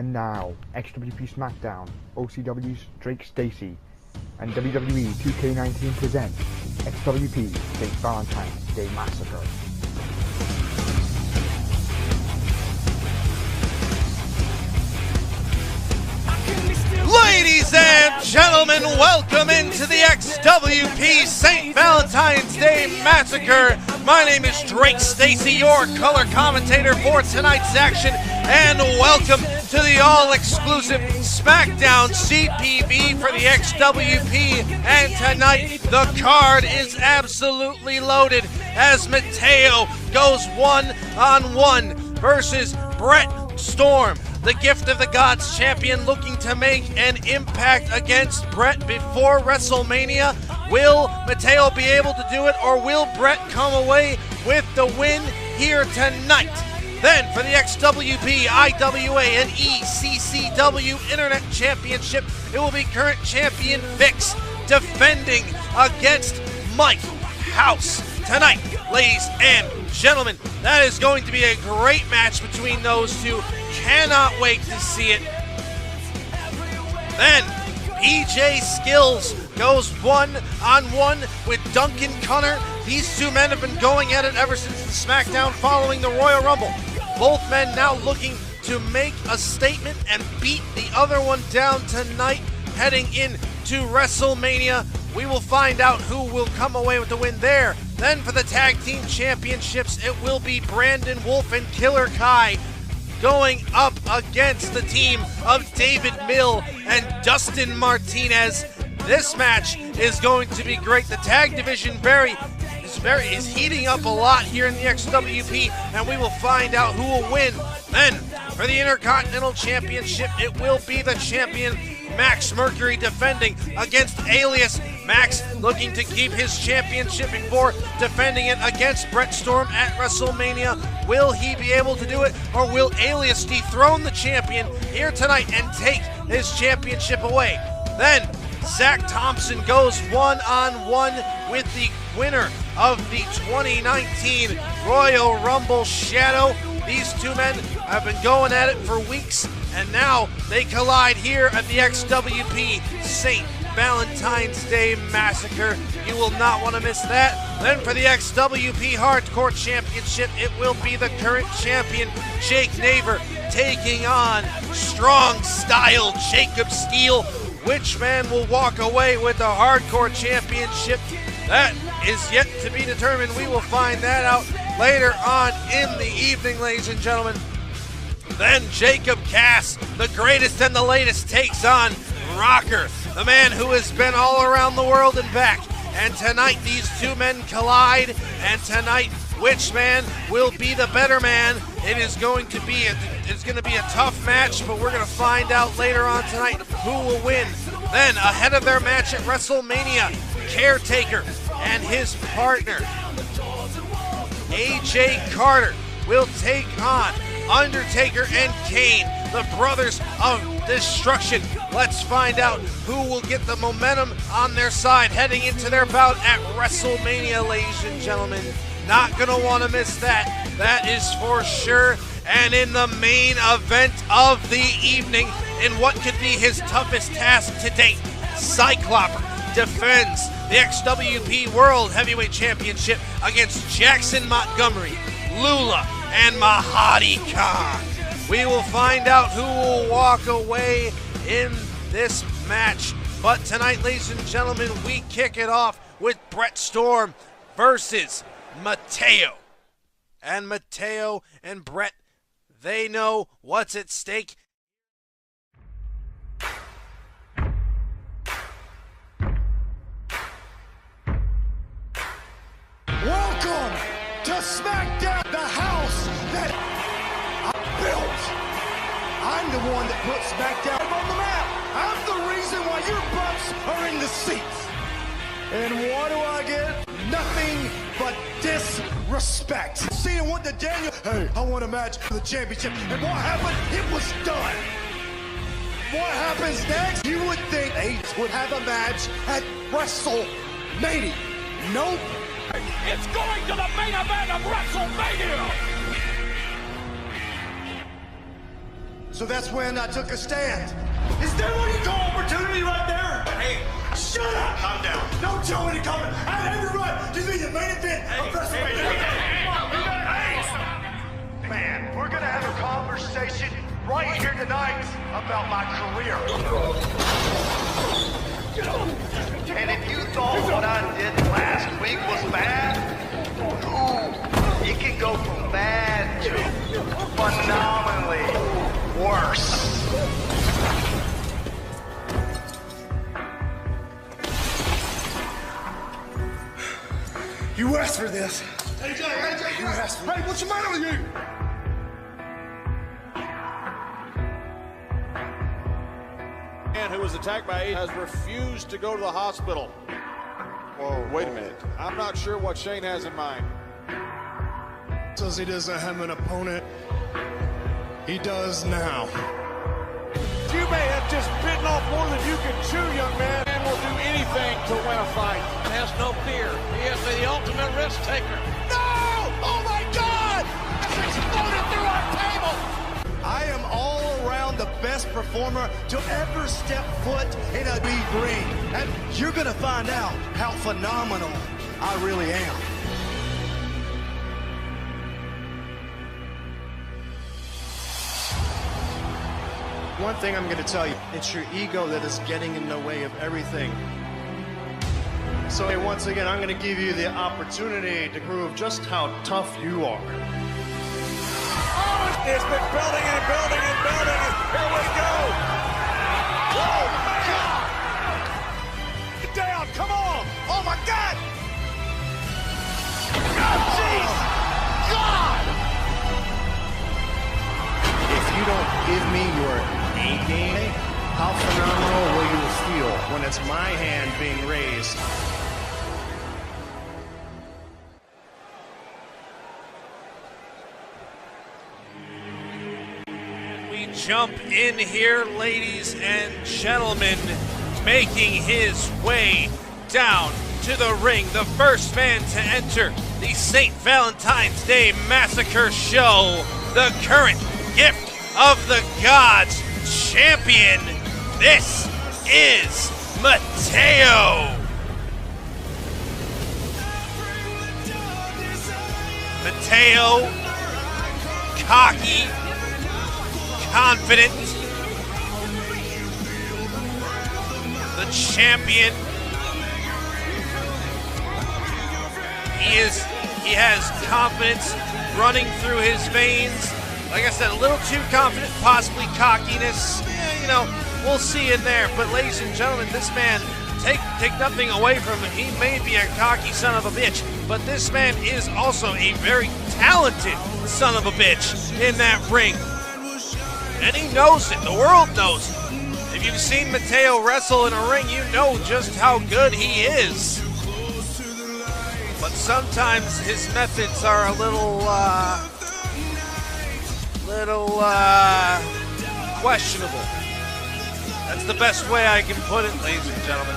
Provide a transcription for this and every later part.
And now, XWP SmackDown, OCW's Drake Stacey, and WWE 2K19 present XWP St. Valentine's Day Massacre. Ladies and gentlemen, welcome into the XWP St. Valentine's Day Massacre. My name is Drake Stacey, your color commentator for tonight's action, and welcome to the all-exclusive SmackDown CPV for the XWP. And tonight, the card is absolutely loaded as Matteo goes one-on-one versus Brett Storm, the Gift of the Gods champion, looking to make an impact against Brett before WrestleMania. Will Matteo be able to do it, or will Brett come away with the win here tonight? Then for the XWP, IWA, and ECCW Internet Championship, it will be current champion Vixx defending against Mike House. Tonight, ladies and gentlemen, that is going to be a great match between those two. Cannot wait to see it. Then PJ Skillz goes one-on-one with Duncan Cunner. These two men have been going at it ever since the SmackDown following the Royal Rumble. Both men now looking to make a statement and beat the other one down tonight, heading into WrestleMania. We will find out who will come away with the win there. Then for the Tag Team Championships, it will be Brandon Wolfe and Killer Kai going up against the team of David Mill and Dustin Martinez. This match is going to be great. The tag division is heating up a lot here in the XWP, and we will find out who will win. Then for the Intercontinental Championship, it will be the champion Max Mercury defending against Alieus. Max looking to keep his championship before defending it against Brett Storm at WrestleMania. Will he be able to do it, or will Alieus dethrone the champion here tonight and take his championship away? Then Zack Thompson goes one-on-one with the winner of the 2019 Royal Rumble Shadow. These two men have been going at it for weeks, and now they collide here at the XWP St. Valentine's Day Massacre. You will not want to miss that. Then for the XWP Hardcore Championship, it will be the current champion Jake Navor taking on strong style Jacob Steele. Which man will walk away with the Hardcore Championship? That is yet to be determined. We will find that out later on in the evening, ladies and gentlemen. Then Jacob Cass, the greatest and the latest, takes on Rocker, the man who has been all around the world and back. And tonight these two men collide, and tonight which man will be the better man? It is going to be a tough match, but we're going to find out later on tonight who will win. Then ahead of their match at WrestleMania, Caretaker and his partner AJ Carter will take on Undertaker and Kane, the brothers of destruction. Let's find out who will get the momentum on their side heading into their bout at WrestleMania, ladies and gentlemen. Not gonna want to miss that. That is for sure. And in the main event of the evening, in what could be his toughest task to date, Cycloper defends the XWP World Heavyweight Championship against Jackson Montgomery, Lula, and Mahadi Khan. We will find out who will walk away in this match. But tonight, ladies and gentlemen, we kick it off with Brett Storm versus Matteo. And Matteo and Brett, they know what's at stake. Welcome to SmackDown, the house that I built. I'm the one that put SmackDown on the map. I'm the reason why your butts are in the seats. And what do I get? Nothing but disrespect. Seeing what the Daniel, hey, I want a match for the championship. And what happened? It was done. What happens next? You would think Ace would have a match at WrestleMania. Nope. It's going to the main event of WrestleMania! So that's when I took a stand. Is that what you call opportunity right there? Hey, shut up! Calm down. Don't tell me to come in. I have every right to be the main event of WrestleMania. Man, we're gonna have a conversation right here tonight about my career. And if you thought what I did last week was bad, ooh, it can go from bad to phenomenally worse. You asked for this. Hey, Jay, you asked for this. Hey, what's the matter with you? Man who was attacked by A has refused to go to the hospital. Whoa, wait a minute. I'm not sure what Shane has in mind. Says he doesn't have an opponent. He does now. You may have just bitten off more than you can chew, young man, and will do anything to win a fight. Has no fear. He is the ultimate risk taker. No! Oh my God! It's exploded through our table! I am all around the best performer to ever step foot in a big ring. And you're gonna find out how phenomenal I really am. One thing I'm gonna tell you, it's your ego that is getting in the way of everything. So once again, I'm gonna give you the opportunity to prove just how tough you are. It's been building and building and building. Here we go. Oh, man. Get down. Come on. Oh, my God. Oh, jeez. God. If you don't give me your A game, how phenomenal will you feel when it's my hand being raised? Jump in here, ladies and gentlemen, making his way down to the ring, the first man to enter the St. Valentine's Day Massacre show, the current gift of the gods champion. This is Matteo. Matteo, cocky, confident, the champion. He has confidence running through his veins. Like I said, a little too confident, possibly cockiness. Yeah, you know, we'll see in there. But ladies and gentlemen, this man, take nothing away from him. He may be a cocky son of a bitch, but this man is also a very talented son of a bitch in that ring. And he knows it. The world knows it. If you've seen Matteo wrestle in a ring, you know just how good he is. But sometimes his methods are a little questionable. That's the best way I can put it, ladies and gentlemen.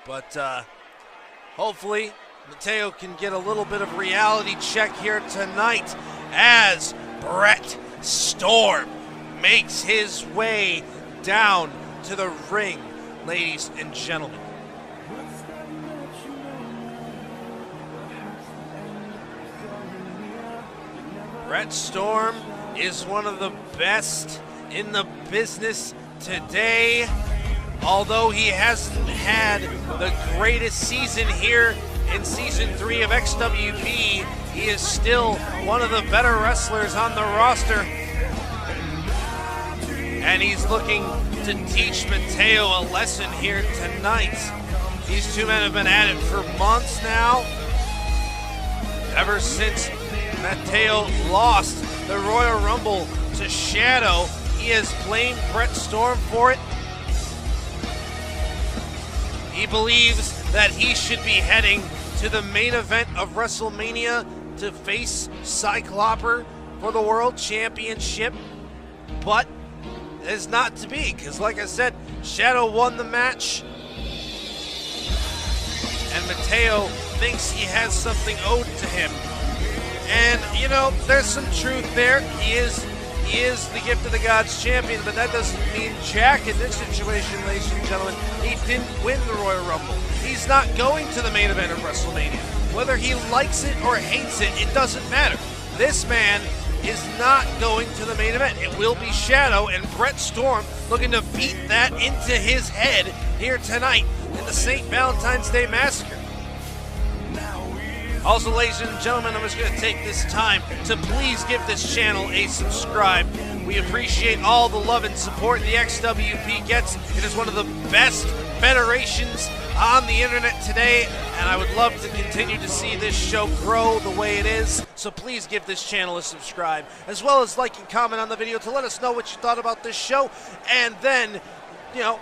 But hopefully, Matteo can get a little bit of reality check here tonight as Brett Storm makes his way down to the ring, ladies and gentlemen. Brett Storm is one of the best in the business today. Although he hasn't had the greatest season here in Season 3 of XWP, he is still one of the better wrestlers on the roster. And he's looking to teach Matteo a lesson here tonight. These two men have been at it for months now. Ever since Matteo lost the Royal Rumble to Shadow, he has blamed Brett Storm for it. He believes that he should be heading to the main event of WrestleMania to face Cycloper for the World Championship, but it is not to be, because like I said, Shadow won the match, and Matteo thinks he has something owed to him, And, you know, there's some truth there. He is the gift of the gods champion, but that doesn't mean jack in this situation, ladies and gentlemen. He didn't win the Royal Rumble. He's not going to the main event of WrestleMania. Whether he likes it or hates it, it doesn't matter. This man is not going to the main event. It will be Shadow and Brett Storm looking to beat that into his head here tonight in the St. Valentine's Day Massacre. Also, ladies and gentlemen, I'm just going to take this time to please give this channel a subscribe. We appreciate all the love and support the XWP gets. It is one of the best federations on the internet today, and I would love to continue to see this show grow the way it is. So please give this channel a subscribe, as well as like and comment on the video to let us know what you thought about this show. And then, you know,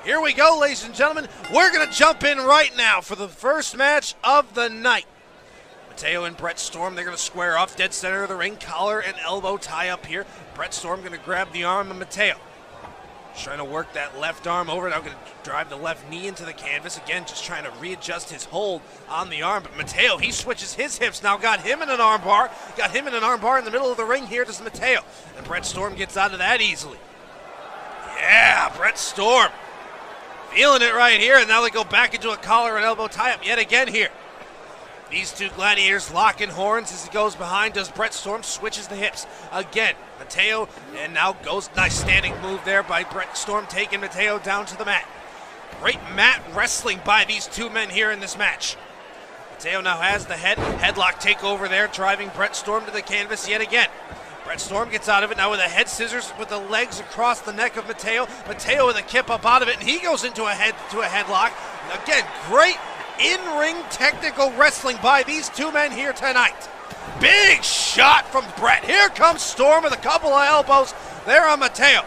here we go, ladies and gentlemen. We're going to jump in right now for the first match of the night. Matteo and Brett Storm, they're going to square off dead center of the ring, collar and elbow tie up here. Brett Storm going to grab the arm of Matteo. Just trying to work that left arm over. Now going to drive the left knee into the canvas. Again, just trying to readjust his hold on the arm. But Matteo, he switches his hips. Now got him in an arm bar. Got him in an arm bar in the middle of the ring here. Does Matteo. And Brett Storm gets out of that easily. Yeah, Brett Storm. Feeling it right here. And now they go back into a collar and elbow tie-up yet again here. These two gladiators locking horns as he goes behind. Does Brett Storm, switches the hips again. Matteo, and now goes, nice standing move there by Brett Storm, taking Matteo down to the mat. Great mat wrestling by these two men here in this match. Matteo now has the headlock takeover there, driving Brett Storm to the canvas yet again. Brett Storm gets out of it now with a head scissors with the legs across the neck of Matteo. Matteo with a kip up out of it, and he goes into a headlock. Again, great in-ring technical wrestling by these two men here tonight. Big shot from Brett. Here comes Storm with a couple of elbows there on Matteo.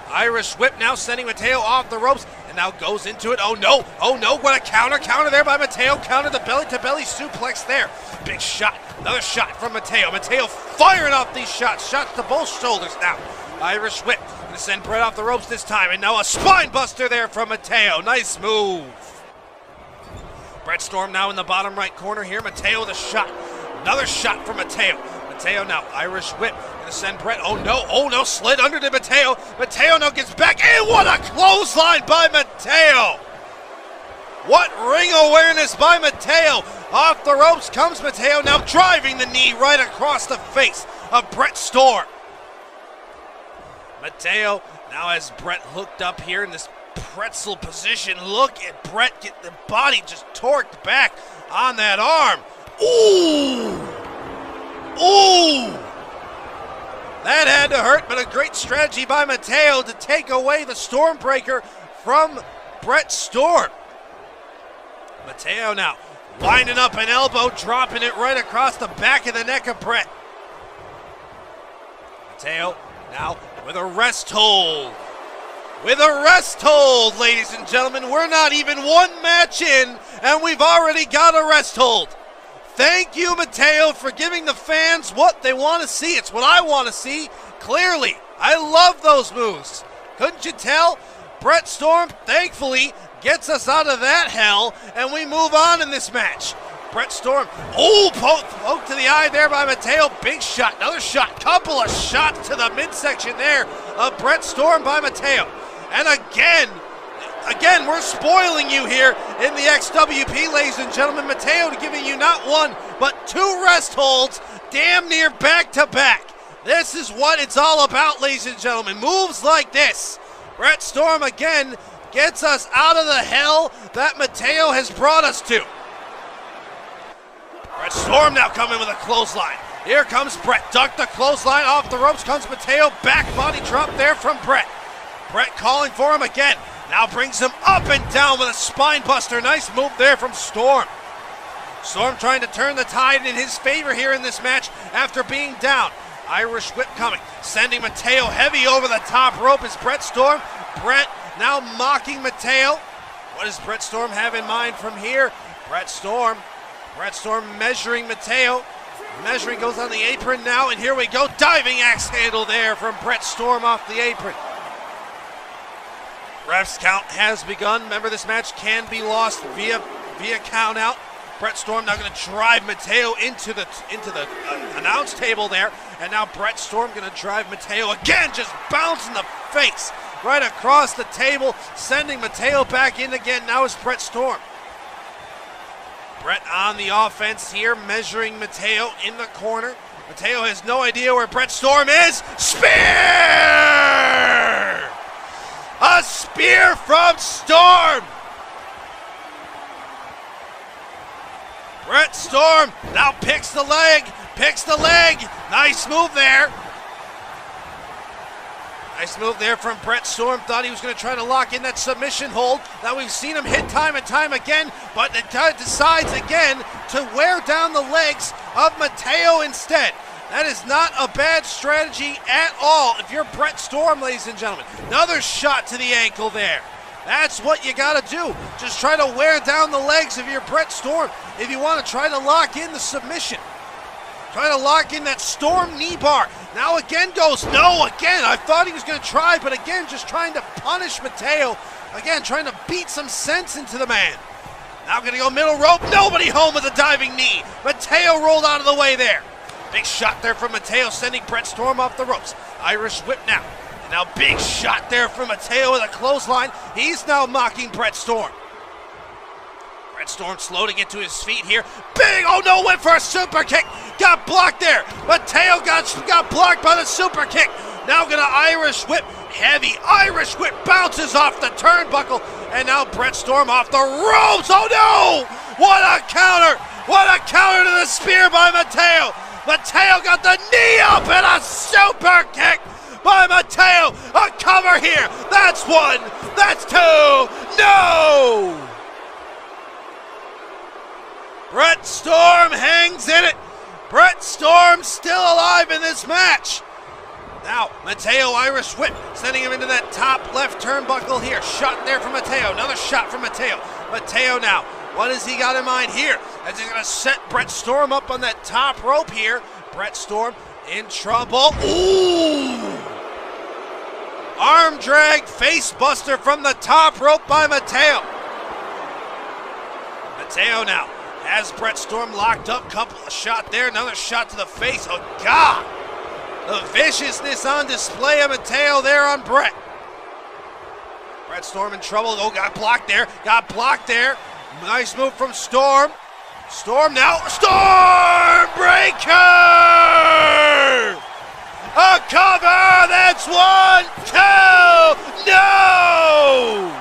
Irish whip now sending Matteo off the ropes and now goes into it. Oh no, what a counter there by Matteo. Counter the belly-to-belly suplex there. Big shot, another shot from Matteo. Matteo firing off these shots to both shoulders now. Irish whip, gonna send Brett off the ropes this time, and now a spine buster there from Matteo. Nice move. Brett Storm now in the bottom right corner here. Matteo with a shot. Another shot from Matteo. Matteo now, Irish whip. Gonna send Brett. Oh no, slid under to Matteo. Matteo now gets back. And what a clothesline by Matteo. What ring awareness by Matteo. Off the ropes comes Matteo, now driving the knee right across the face of Brett Storm. Matteo now has Brett hooked up here in this pretzel position. Look at Brett get the body just torqued back on that arm. Ooh! That had to hurt, but a great strategy by Matteo to take away the Stormbreaker from Brett Storm. Matteo now winding up an elbow, dropping it right across the back of the neck of Brett. Matteo now with a rest hold. With a rest hold, ladies and gentlemen. We're not even one match in, and we've already got a rest hold. Thank you, Matteo, for giving the fans what they want to see. It's what I want to see, clearly. I love those moves. Couldn't you tell? Brett Storm, thankfully, gets us out of that hell, and we move on in this match. Brett Storm, poke to the eye there by Matteo. Big shot, another shot, couple of shots to the midsection there of Brett Storm by Matteo. And again, we're spoiling you here in the XWP, ladies and gentlemen. Matteo giving you not one, but two rest holds, damn near back-to-back. This is what it's all about, ladies and gentlemen. Moves like this. Brett Storm, again, gets us out of the hell that Matteo has brought us to. Brett Storm now coming with a clothesline. Here comes Brett. Duck the clothesline. Off the ropes comes Matteo. Back body drop there from Brett. Brett calling for him again. Now brings him up and down with a spine buster. Nice move there from Storm. Storm trying to turn the tide in his favor here in this match after being down. Irish whip coming. Sending Matteo heavy over the top rope is Brett Storm. Brett now mocking Matteo. What does Brett Storm have in mind from here? Brett Storm measuring Matteo. Measuring goes on the apron now, and here we go. Diving axe handle there from Brett Storm off the apron. Ref's count has begun. Remember, this match can be lost via count out. Brett Storm now going to drive Matteo into the announce table there, and now Brett Storm going to drive Matteo again, just bounce in the face right across the table, sending Matteo back in again. Now it's Brett Storm. Brett on the offense here, measuring Matteo in the corner. Matteo has no idea where Brett Storm is. Spear! A spear from Storm! Brett Storm now picks the leg. Nice move there. Nice move there from Brett Storm. Thought he was going to try to lock in that submission hold. Now we've seen him hit time and time again, but it decides again to wear down the legs of Matteo instead. That is not a bad strategy at all if you're Brett Storm, ladies and gentlemen. Another shot to the ankle there. That's what you got to do. Just try to wear down the legs if you're Brett Storm. If you want to try to lock in the submission. Try to lock in that Storm knee bar. Now again goes, no, again. I thought he was going to try, but again, just trying to punish Matteo. Again, trying to beat some sense into the man. Now going to go middle rope. Nobody home with a diving knee. Matteo rolled out of the way there. Big shot there from Matteo, sending Brett Storm off the ropes. Irish whip now. And now big shot there from Matteo with a clothesline. He's now mocking Brett Storm. Brett Storm slow to get to his feet here. Big, oh no, went for a super kick. Got blocked there. Matteo got blocked by the super kick. Now gonna Irish whip. Heavy Irish whip bounces off the turnbuckle. And now Brett Storm off the ropes. Oh no! What a counter! What a counter to the spear by Matteo. Matteo got the knee up and a super kick by Matteo. A cover here. That's one. That's two. No! Brett Storm hangs in it. Brett Storm still alive in this match. Now, Matteo Irish whip, sending him into that top left turnbuckle here. Shot there from Matteo. Another shot from Matteo. Matteo now. What has he got in mind here? As he's going to set Brett Storm up on that top rope here. Brett Storm in trouble. Ooh! Arm drag face buster from the top rope by Matteo. Matteo now has Brett Storm locked up. Couple of shot there. Another shot to the face. Oh, God! The viciousness on display of Matteo there on Brett. Brett Storm in trouble. Oh, got blocked there. Got blocked there. Nice move from Storm. Storm now. Storm breaker! A cover! That's one, two, no!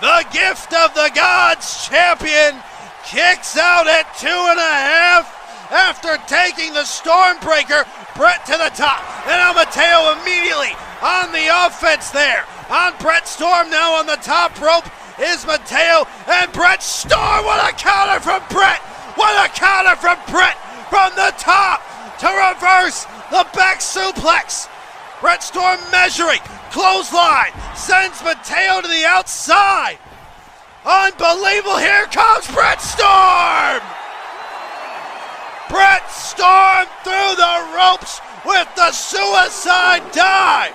The gift of the gods champion kicks out at 2.5 after taking the Stormbreaker. Brett to the top. And now Matteo immediately on the offense there. On Brett Storm now on the top rope is Matteo and Brett Storm. What a counter from Brett! What a counter from Brett from the top to reverse the back suplex. Brett Storm measuring, clothesline, sends Matteo to the outside. Unbelievable, here comes Brett Storm! Brett Storm through the ropes with the suicide dive.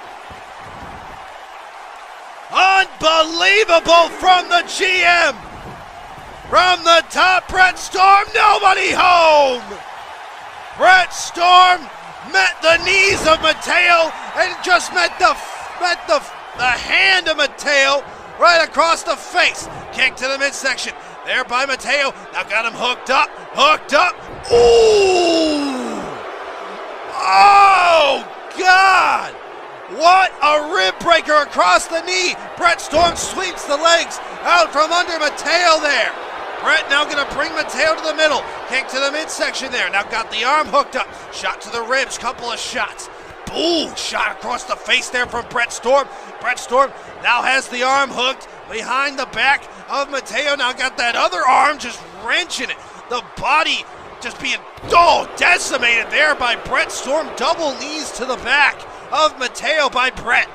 Unbelievable from the GM. From the top, Brett Storm, nobody home. Brett Storm met the knees of Matteo and just met the hand of Matteo right across the face. Kick to the midsection. There by Matteo. Now got him hooked up. Ooh! Oh, God! What a rib breaker across the knee. Brett Storm sweeps the legs out from under Matteo there. Brett now going to bring Matteo to the middle. Kick to the midsection there. Now got the arm hooked up. Shot to the ribs. Couple of shots. Boom! Shot across the face there from Brett Storm. Brett Storm now has the arm hooked behind the back of Matteo. Now got that other arm just wrenching it. The body just being decimated there by Brett Storm. Double knees to the back of Matteo by Brett.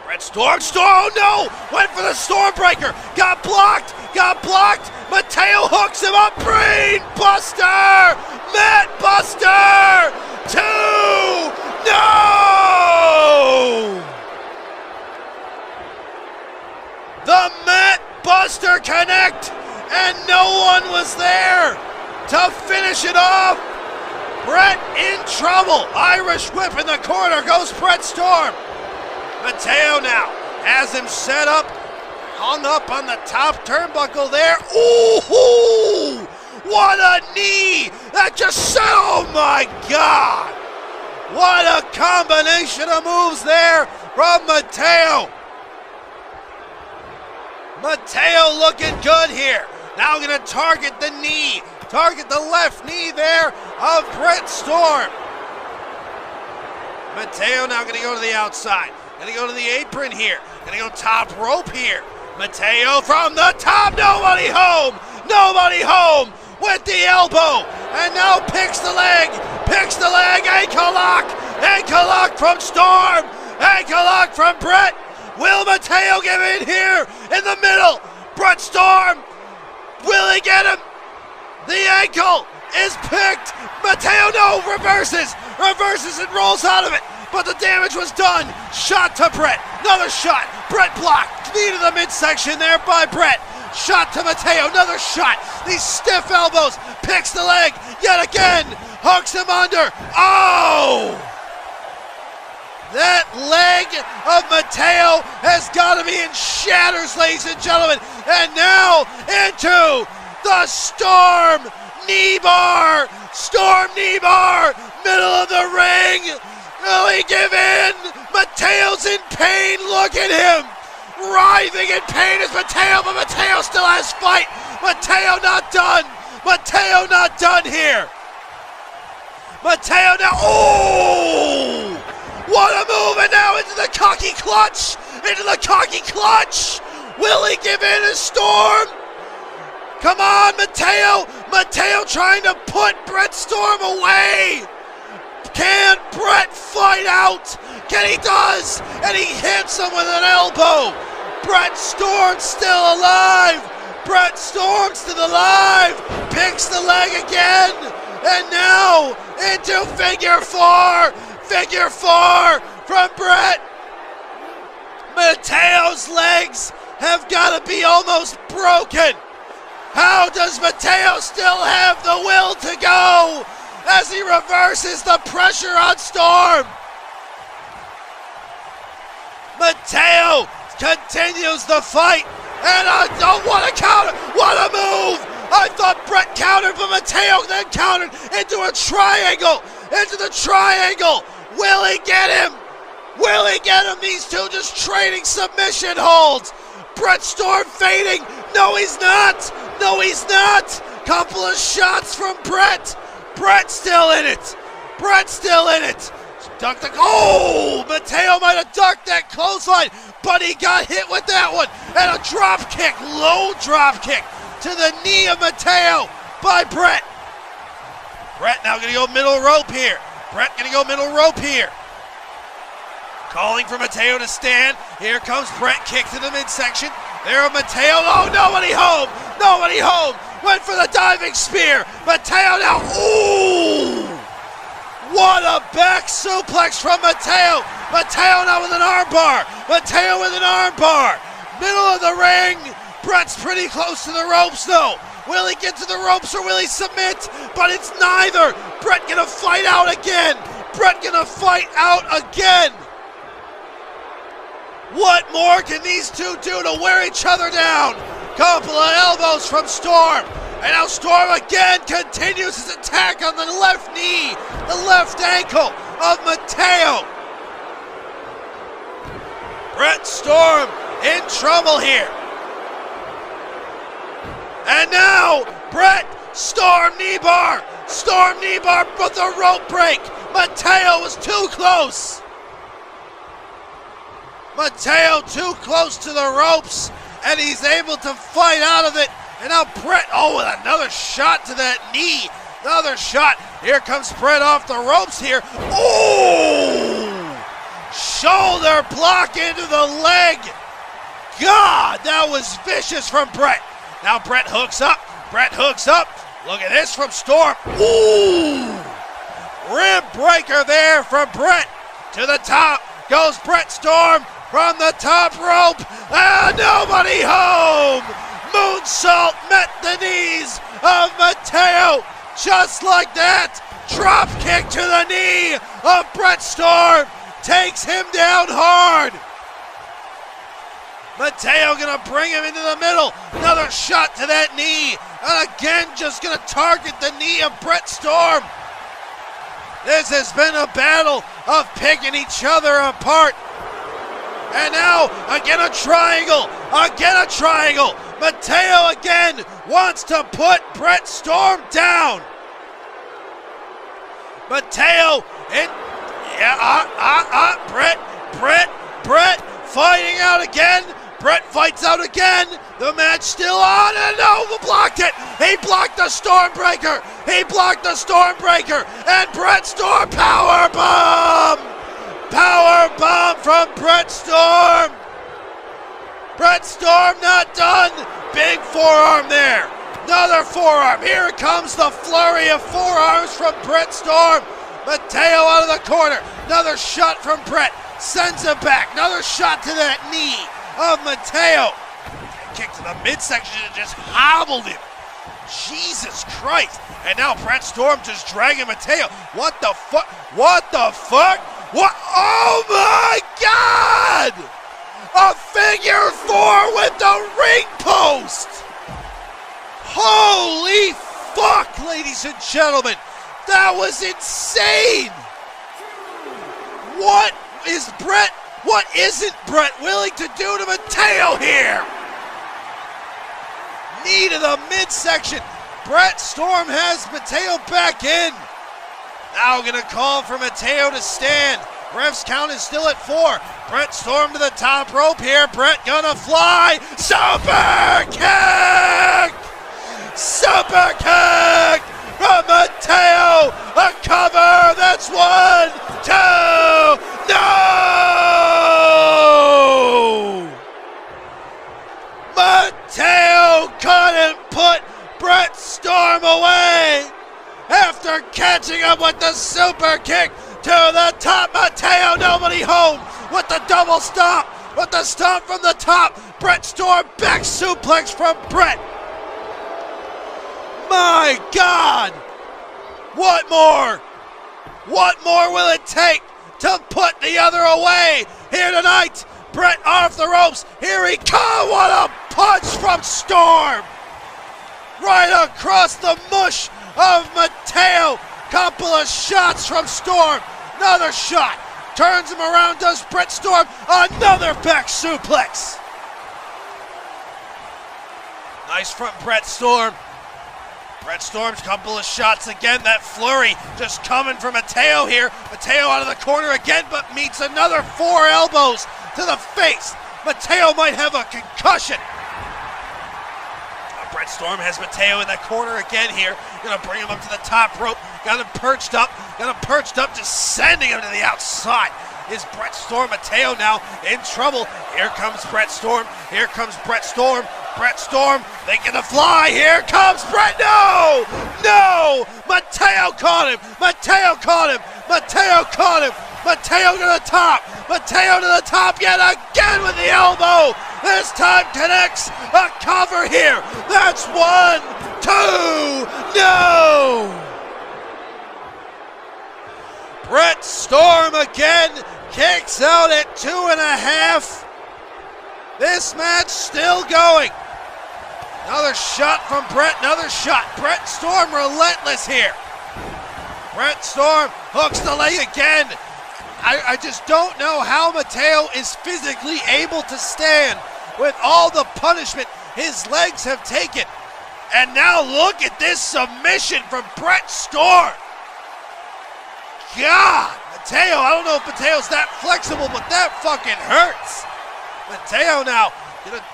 Brett Storm, oh no! Went for the Stormbreaker, got blocked! Matteo hooks him up, Brain Buster! Matt Buster! 2! No! The Matt Buster connect! one was there to finish it off. Bret in trouble. Irish whip in the corner goes Bret Storm. Matteo now has him set up, hung up on the top turnbuckle there. Ooh, what a knee that just said, oh my God. What a combination of moves there from Matteo. Matteo looking good here. Now going to target the knee. Target the left knee there of Bret Storm. Matteo now going to go to the outside. Going to go to the apron here. Going to go top rope here. Matteo from the top. Nobody home. Nobody home with the elbow. And now picks the leg. Picks the leg. Ankle lock. Ankle lock from Storm. Ankle lock from Bret. Will Matteo give in here in the middle? Bret Storm. Will he get him? The ankle is picked. Matteo, no, reverses and rolls out of it. But the damage was done. Shot to Bret. Another shot. Bret blocked. Knee to the midsection there by Bret. Shot to Matteo. Another shot. These stiff elbows. Picks the leg yet again. Hooks him under. Oh! That leg of Matteo has got to be in shatters, ladies and gentlemen. And now into the Storm knee bar. Storm knee bar. Middle of the ring. Will he give in? Matteo's in pain. Look at him. Writhing in pain is Matteo, but Matteo still has fight. Matteo not done. Matteo not done here. Matteo now. Oh! What a move, and now into the cocky clutch. Into the cocky clutch. Will he give in his Storm? Come on, Matteo. Matteo trying to put Bret Storm away. Can Bret fight out? He does, and he hits him with an elbow. Bret Storm still alive. Bret Storm still alive. Picks the leg again, and now into figure four. Figure four from Bret. Matteo's legs have got to be almost broken. How does Matteo still have the will to go as he reverses the pressure on Storm? Matteo continues the fight, and what a counter, what a move! I thought Bret countered, but Matteo then countered into a triangle, into the triangle. Will he get him? Will he get him? These two just trading submission holds. Bret Storm fading. No, he's not. No, he's not. Couple of shots from Bret. Bret still in it. Bret still in it. Duck the. Oh, Matteo might have ducked that clothesline, but he got hit with that one. And a drop kick, low drop kick to the knee of Matteo by Bret. Bret now going to go middle rope here. Bret going to go middle rope here. Calling for Matteo to stand. Here comes Bret, kick to the midsection. There Matteo. Oh, nobody home. Nobody home. Went for the diving spear. Matteo now. Ooh. What a back suplex from Matteo. Matteo now with an arm bar. Matteo with an arm bar. Middle of the ring. Bret's pretty close to the ropes though. Will he get to the ropes or will he submit? But it's neither. Bret gonna fight out again. Bret gonna fight out again. What more can these two do to wear each other down? Couple of elbows from Storm. And now Storm again continues his attack on the left knee, the left ankle of Matteo. Bret Storm in trouble here. And now, Bret, Storm knee bar, but the rope break. Matteo was too close. Matteo too close to the ropes, and he's able to fight out of it. And now Bret, with another shot to that knee. Another shot. Here comes Bret off the ropes here. Oh! Shoulder block into the leg. God, that was vicious from Bret. Now Bret hooks up. Bret hooks up. Look at this from Storm. Ooh! Rib breaker there from Bret. To the top goes Bret Storm from the top rope. And nobody home. Moonsault met the knees of Matteo. Just like that. Drop kick to the knee of Brett Storm. Takes him down hard. Matteo gonna bring him into the middle. Another shot to that knee. And again, just gonna target the knee of Brett Storm. This has been a battle of picking each other apart. And now, again a triangle. Again a triangle. Matteo again wants to put Brett Storm down. Matteo in. Brett fighting out again. Brett fights out again. The match still on, and Nova blocked it. He blocked the Stormbreaker. He blocked the Stormbreaker, and Brett Storm power bomb. Power bomb from Brett Storm. Brett Storm not done. Big forearm there. Another forearm. Here comes the flurry of forearms from Brett Storm. Matteo out of the corner. Another shot from Brett. Sends him back. Another shot to that knee of Matteo. Kick to the midsection and just hobbled him. Jesus Christ. And now Brett Storm just dragging Matteo. What the fuck? What the fuck? What? Oh my God! A figure four with the ring post! Holy fuck, ladies and gentlemen. That was insane! What isn't Brett willing to do to Matteo here? Knee to the midsection. Brett Storm has Matteo back in. Now gonna call for Matteo to stand. Ref's count is still at 4. Brett Storm to the top rope here. Brett gonna fly. Super kick! Super kick from Matteo. A cover. That's 1, 2. No! Matteo couldn't put Brett Storm away after catching up with the super kick to the top. Matteo, nobody home with the double stomp, with the stomp from the top. Brett Storm back suplex from Brett. My God! What more? What more will it take to put the other away here tonight? Brett off the ropes. Here he comes. What a punch from Storm! Right across the mush of Matteo. Couple of shots from Storm. Another shot. Turns him around, does Brett Storm. Another back suplex. Nice from Brett Storm. Brett Storm's couple of shots again. That flurry just coming from Matteo here. Matteo out of the corner again, but meets another 4 elbows to the face. Matteo might have a concussion. Brett Storm has Matteo in the corner again here. Gonna bring him up to the top rope. Got him perched up, just sending him to the outside. Is Brett Storm. Matteo now in trouble. Here comes Brett Storm. Here comes Brett Storm. Brett Storm thinking to fly. Here comes Brett. No! No! Matteo caught him. Matteo caught him. Matteo caught him. Matteo to the top. Matteo to the top yet again with the elbow. This time connects a cover here. That's 1, 2. No! Brett Storm again kicks out at 2.5. This match still going. Another shot from Brett, another shot. Brett Storm relentless here. Brett Storm hooks the leg again. I just don't know how Matteo is physically able to stand with all the punishment his legs have taken. And now look at this submission from Brett Storm. God, Matteo, I don't know if Mateo's that flexible, but that fucking hurts. Matteo now, get a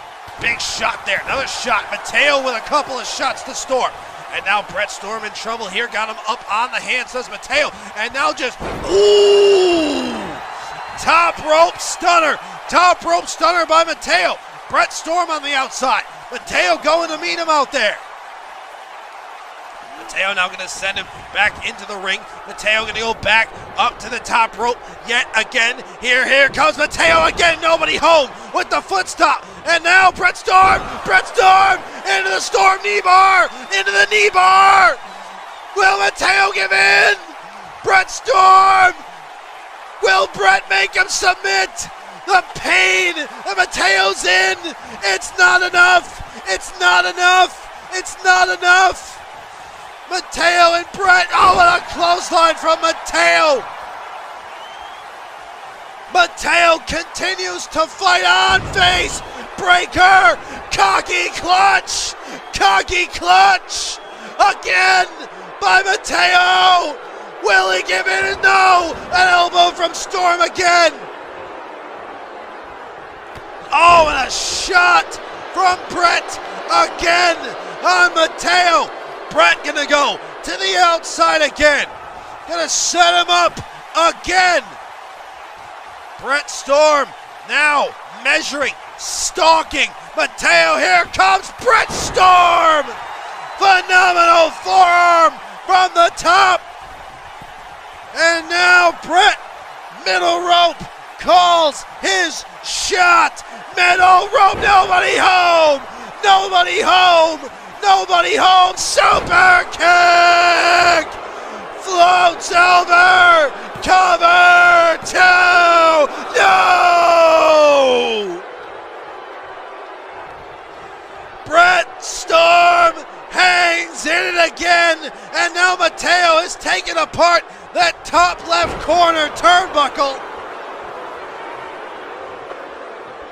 big shot there, another shot. Matteo with a couple of shots to Storm. And now Brett Storm in trouble here, got him up on the hands, does Matteo. And now just, ooh! Top rope stunner by Matteo. Brett Storm on the outside. Matteo going to meet him out there. Matteo now going to send him back into the ring. Matteo going to go back up to the top rope yet again. Here comes Matteo again. Nobody home with the foot stop. And now Brett Storm into the Storm knee bar, into the knee bar. Will Matteo give in? Brett Storm. Will Brett make him submit? The pain of Matteo's in. It's not enough. It's not enough. It's not enough. Matteo and Brett. Oh, what a clothesline from Matteo. Matteo continues to fight on. Face breaker. Cocky clutch. Cocky clutch. Again by Matteo. Will he give in? No. An elbow from Storm again. Oh, and a shot from Brett again on Matteo. Brett gonna go to the outside again. Gonna set him up again. Brett Storm now measuring, stalking Matteo. Here comes Brett Storm. Phenomenal forearm from the top. And now Brett, middle rope, calls his shot. Middle rope, nobody home. Nobody home. Nobody home. Super kick. Floats over. Cover two. No. Brett Storm hangs in it again. And now Matteo is taking apart that top left corner turnbuckle.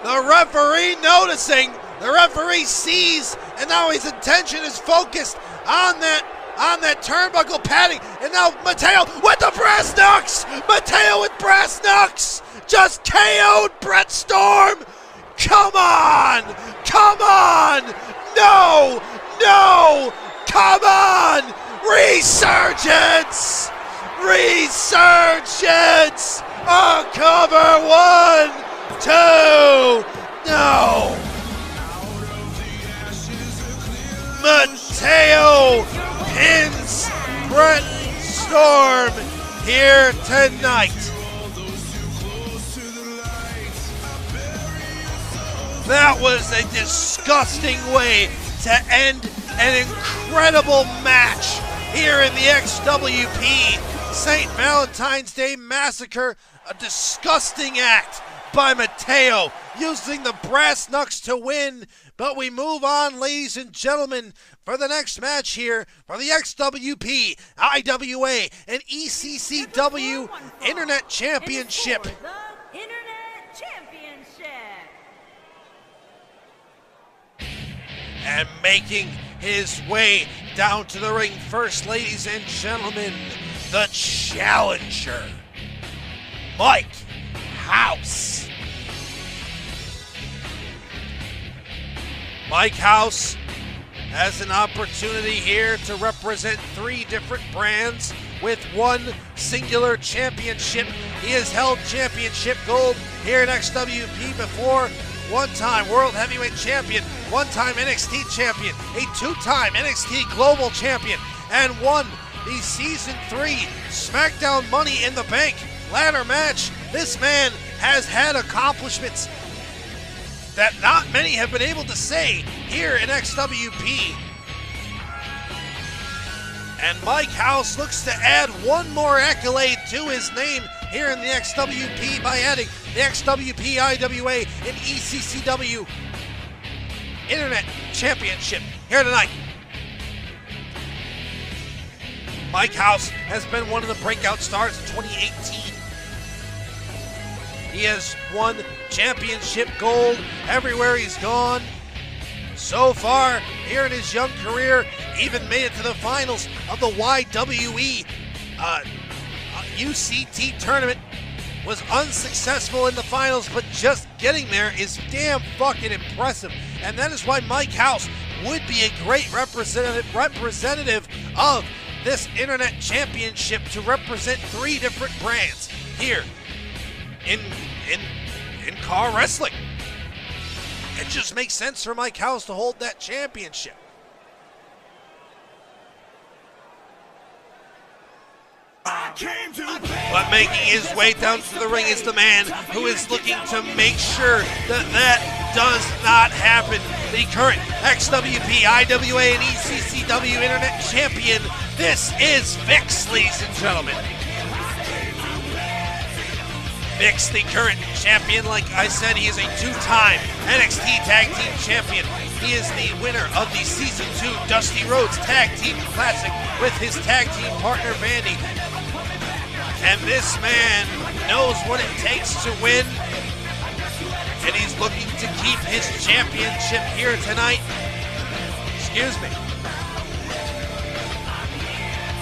The referee noticing, the referee sees, and now his attention is focused on that turnbuckle padding. And now Matteo with the brass knucks! Matteo with brass knucks! Just KO'd Brett Storm! Come on! Come on! No! No! Come on! Resurgence! Resurgence! Oh, cover 1, 2, no! Matteo pins Brett Storm here tonight. That was a disgusting way to end an incredible match here in the XWP St. Valentine's Day Massacre. A disgusting act by Matteo, using the brass knucks to win. But we move on, ladies and gentlemen, for the next match here for the XWP, IWA, and ECCW Internet Championship. And making his way down to the ring first, ladies and gentlemen, the challenger, Mike House. Mike House has an opportunity here to represent 3 different brands with one singular championship. He has held championship gold here in XWP before. One-time World Heavyweight Champion, one-time NXT Champion, a 2-time NXT Global Champion, and won the Season 3 SmackDown Money in the Bank ladder match. This man has had accomplishments that not many have been able to say here in XWP. And Mike House looks to add one more accolade to his name here in the XWP by adding the XWP, IWA, and ECCW Internet Championship here tonight. Mike House has been one of the breakout stars in 2018. He has won championship gold everywhere he's gone. So far, here in his young career, even made it to the finals of the YWE UCT tournament. Was unsuccessful in the finals, but just getting there is damn fucking impressive. And that is why Mike House would be a great representative of this Internet Championship, to represent 3 different brands here in car wrestling. It just makes sense for Mike House to hold that championship. But making his way down to the ring is the man who is looking to make sure that that does not happen. The current XWP, IWA, and ECCW Internet Champion. This is Vixx, ladies and gentlemen. Vixx, the current champion, like I said, he is a two-time NXT Tag Team Champion. He is the winner of the Season 2 Dusty Rhodes Tag Team Classic with his tag team partner, Vandy. And this man knows what it takes to win, and he's looking to keep his championship here tonight. Excuse me.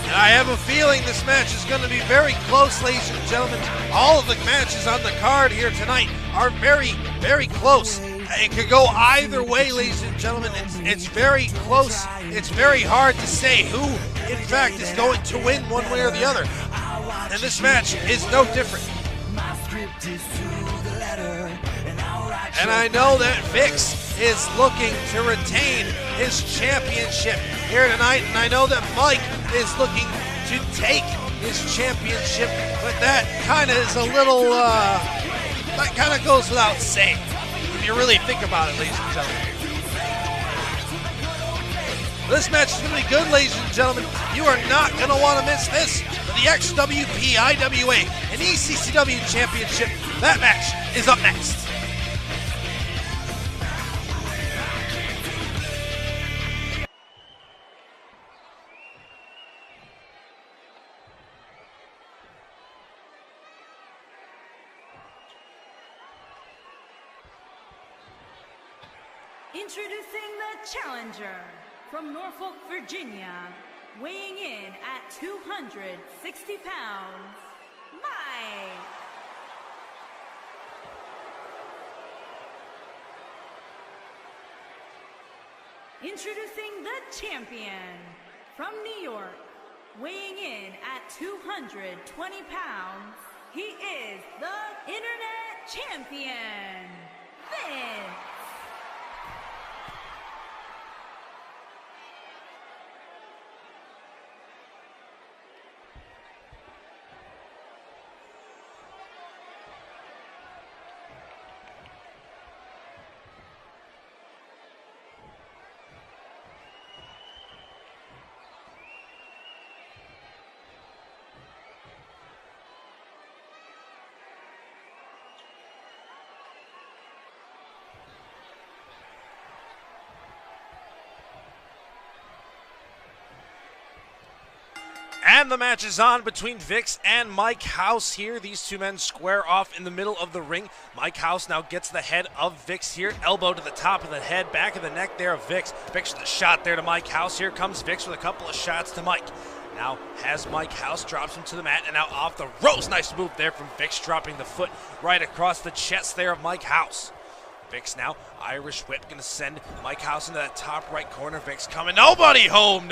And I have a feeling this match is going to be very close, ladies and gentlemen. All of the matches on the card here tonight are very, very close. It could go either way, ladies and gentlemen. It's very close. It's very hard to say who, in fact, is going to win one way or the other. And this match is no different. And I know that Vixx is looking to retain his championship here tonight, and I know that Mike is looking to take his championship, but that kind of is a little, that kind of goes without saying, if you really think about it, ladies and gentlemen. This match is going to be good, ladies and gentlemen. You are not going to want to miss this. For the XWP, IWA, and ECCW Championship, that match is up next. Introducing the challenger from Norfolk, Virginia, weighing in at 260 pounds, Mike. Introducing the champion from New York, weighing in at 220 pounds, he is the Internet Champion, Vixx. And the match is on between Vixx and Mike House here. These two men square off in the middle of the ring. Mike House now gets the head of Vixx here. Elbow to the top of the head, back of the neck there of Vixx. Vixx with a shot there to Mike House. Here comes Vixx with a couple of shots to Mike. Now has Mike House, drops him to the mat, and now off the ropes. Nice move there from Vixx, dropping the foot right across the chest there of Mike House. Vixx now, Irish whip, gonna send Mike House into that top right corner. Vixx coming, nobody home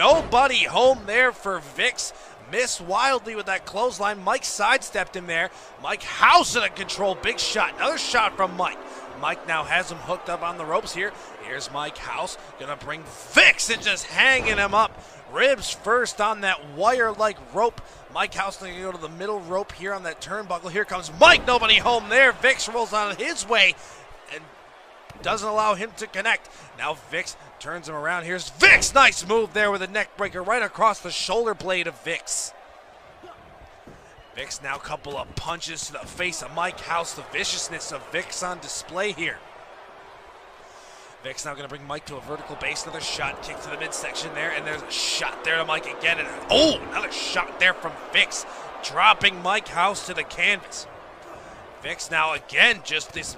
there for Vixx. Missed wildly with that clothesline. Mike sidestepped him there. Mike House in a control, big shot, another shot from Mike. Mike now has him hooked up on the ropes here. Here's Mike House, gonna bring Vixx and just hanging him up. Ribs first on that wire-like rope. Mike House gonna go to the middle rope here on that turnbuckle. Here comes Mike, nobody home there. Vixx rolls on his way and doesn't allow him to connect. Now Vixx turns him around. Here's Vixx. Nice move there with a neck breaker right across the shoulder blade of Vixx. Vixx now a couple of punches to the face of Mike House. The viciousness of Vixx on display here. Vixx now going to bring Mike to a vertical base. Another shot kick to the midsection there. And there's a shot there to Mike again. And another shot there from Vixx, dropping Mike House to the canvas. Vixx now again, just this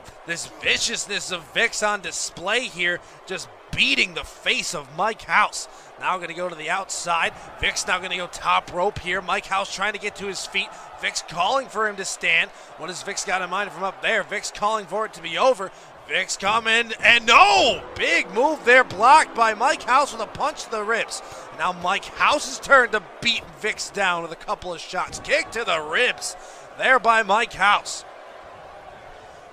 viciousness of Vixx on display here, just beating the face of Mike House. Now going to go to the outside. Vixx now going to go top rope here. Mike House trying to get to his feet. Vixx calling for him to stand. What has Vixx got in mind from up there? Vixx calling for it to be over. Vixx coming, and no! Big move there, blocked by Mike House with a punch to the ribs. Now Mike House's turn to beat Vixx down with a couple of shots. Kick to the ribs there by Mike House.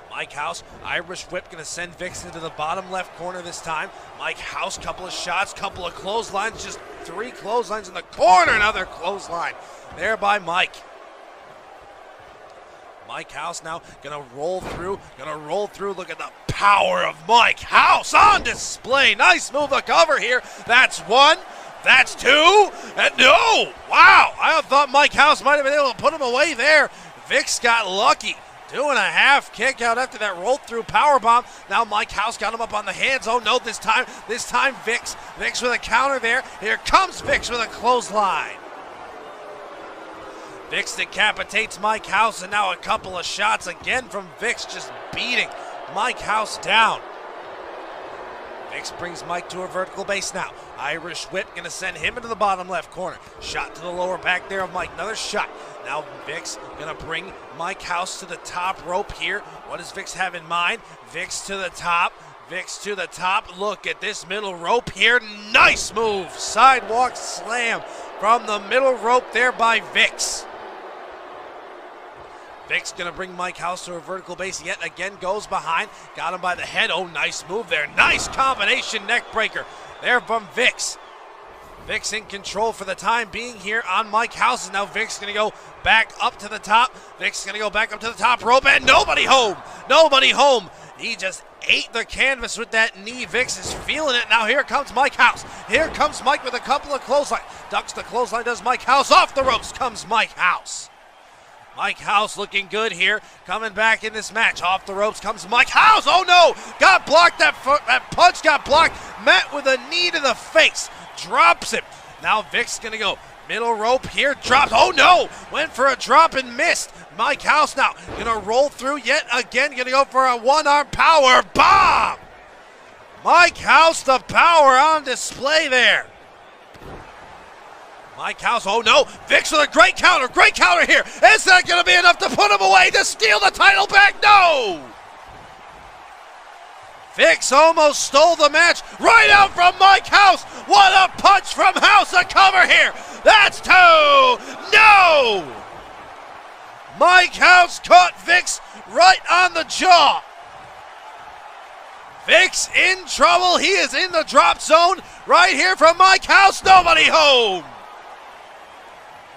Mike House, Irish whip, going to send Vixx into the bottom left corner this time. Mike House, couple of shots, couple of clotheslines, just 3 clotheslines in the corner. Another clothesline there by Mike. Mike House now gonna roll through. Look at the power of Mike House on display. Nice move to cover here. That's one. That's two. And no! Wow! I thought Mike House might have been able to put him away there. Vixx got lucky. Doing a half kick out after that rolled through power bomb. Now Mike House got him up on the hands. Oh no, this time Vixx. Vixx with a counter there. Here comes Vixx with a clothesline. Vixx decapitates Mike House, and now a couple of shots again from Vixx, just beating Mike House down. Vixx brings Mike to a vertical base now. Irish whip gonna send him into the bottom left corner. Shot to the lower back there of Mike. Another shot. Now Vixx gonna bring Mike House to the top rope here. What does Vixx have in mind? Vixx to the top. Vixx to the top. Look at this middle rope here. Nice move. Sidewalk slam from the middle rope there by Vixx. Vixx gonna bring Mike House to a vertical base yet again, goes behind, got him by the head. Oh, nice move there. Nice combination neck breaker there from Vixx. Vixx in control for the time being here on Mike House. And now Vixx gonna go back up to the top. Vixx gonna go back up to the top rope, and nobody home. Nobody home. He just ate the canvas with that knee. Vixx is feeling it. Now here comes Mike House. Here comes Mike with a couple of clothesline. Ducks the clothesline, does Mike House. Off the ropes comes Mike House. Mike House looking good here, coming back in this match. Off the ropes comes Mike House. Oh no, got blocked. That punch got blocked. Met with a knee to the face. Drops him. Now Vixx gonna go middle rope here. Drops. Oh no, went for a drop and missed. Mike House now gonna roll through yet again. Gonna go for a one-arm power bomb. Mike House, the power on display there. Mike House, oh no, Vixx with a great counter here. Is that going to be enough to put him away to steal the title back? No! Vixx almost stole the match right out from Mike House. What a punch from House, a cover here. That's two, no! Mike House caught Vixx right on the jaw. Vixx in trouble, he is in the drop zone right here from Mike House, nobody home.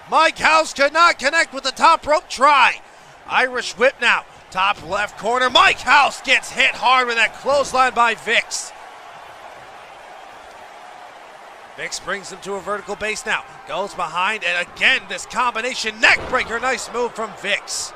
Mike House could not connect with the top rope try. Irish whip now. Top left corner. Mike House gets hit hard with that clothesline by Vixx. Vixx brings him to a vertical base now. Goes behind, and again, this combination neck breaker. Nice move from Vixx.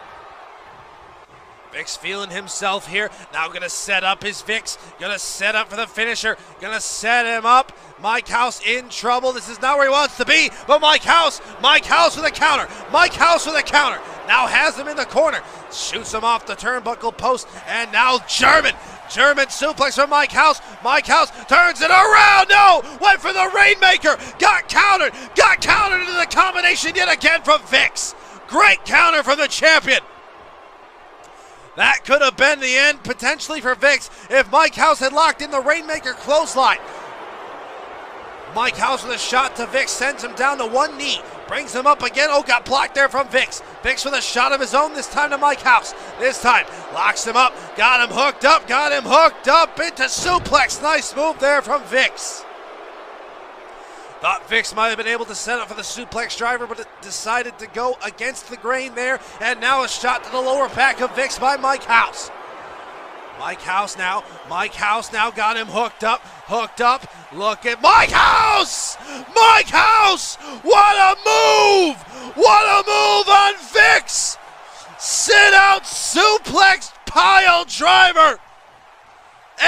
Vixx feeling himself here. Now gonna set up his Vixx. Gonna set up for the finisher. Gonna set him up. Mike House in trouble. This is not where he wants to be, but Mike House with a counter. Mike House with a counter. Now has him in the corner. Shoots him off the turnbuckle post, and now German suplex from Mike House. Mike House turns it around. No, went for the Rainmaker. Got countered into the combination yet again from Vixx. Great counter from the champion. That could have been the end potentially for Vixx if Mike House had locked in the Rainmaker clothesline. Mike House with a shot to Vixx, sends him down to one knee, brings him up again. Oh, got blocked there from Vixx. Vixx with a shot of his own, this time to Mike House. This time, locks him up, got him hooked up into suplex. Nice move there from Vixx. Thought Vixx might have been able to set up for the suplex driver, but it decided to go against the grain there. And now a shot to the lower back of Vixx by Mike House. Mike House now got him hooked up. Look at Mike House! Mike House! What a move! What a move on Vixx! Sit out suplex pile driver.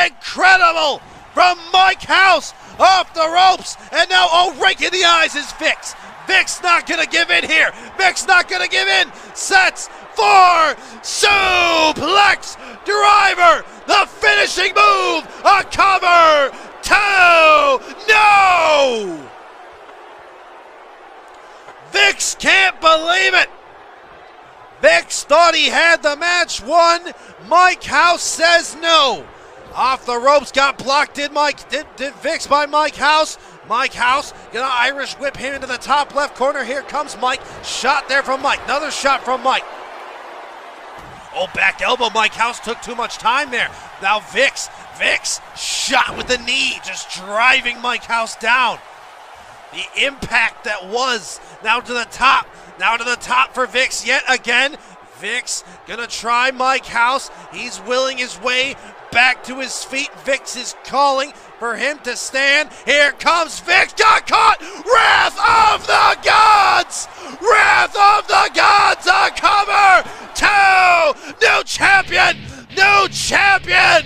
Incredible from Mike House off the ropes. And now, oh, rake in the eyes is Vixx. Vixx not going to give in here. Vixx not going to give in. Sets for suplex driver. The finishing move. A cover. Two. No. Vixx can't believe it. Vixx thought he had the match won. Mike House says no. Off the ropes, got blocked. Did Vixx by Mike House. Mike House gonna Irish whip him into the top left corner. Here comes Mike. Shot there from Mike. Another shot from Mike. Oh, back elbow. Mike House took too much time there. Now Vixx shot with the knee, just driving Mike House down. The impact that was. Now to the top for Vixx yet again. Vixx gonna try Mike House. He's willing his way back to his feet. Vixx is calling for him to stand. Here comes Vixx. Got caught. Wrath of the Gods. Wrath of the Gods. A cover. 2. New champion. New champion.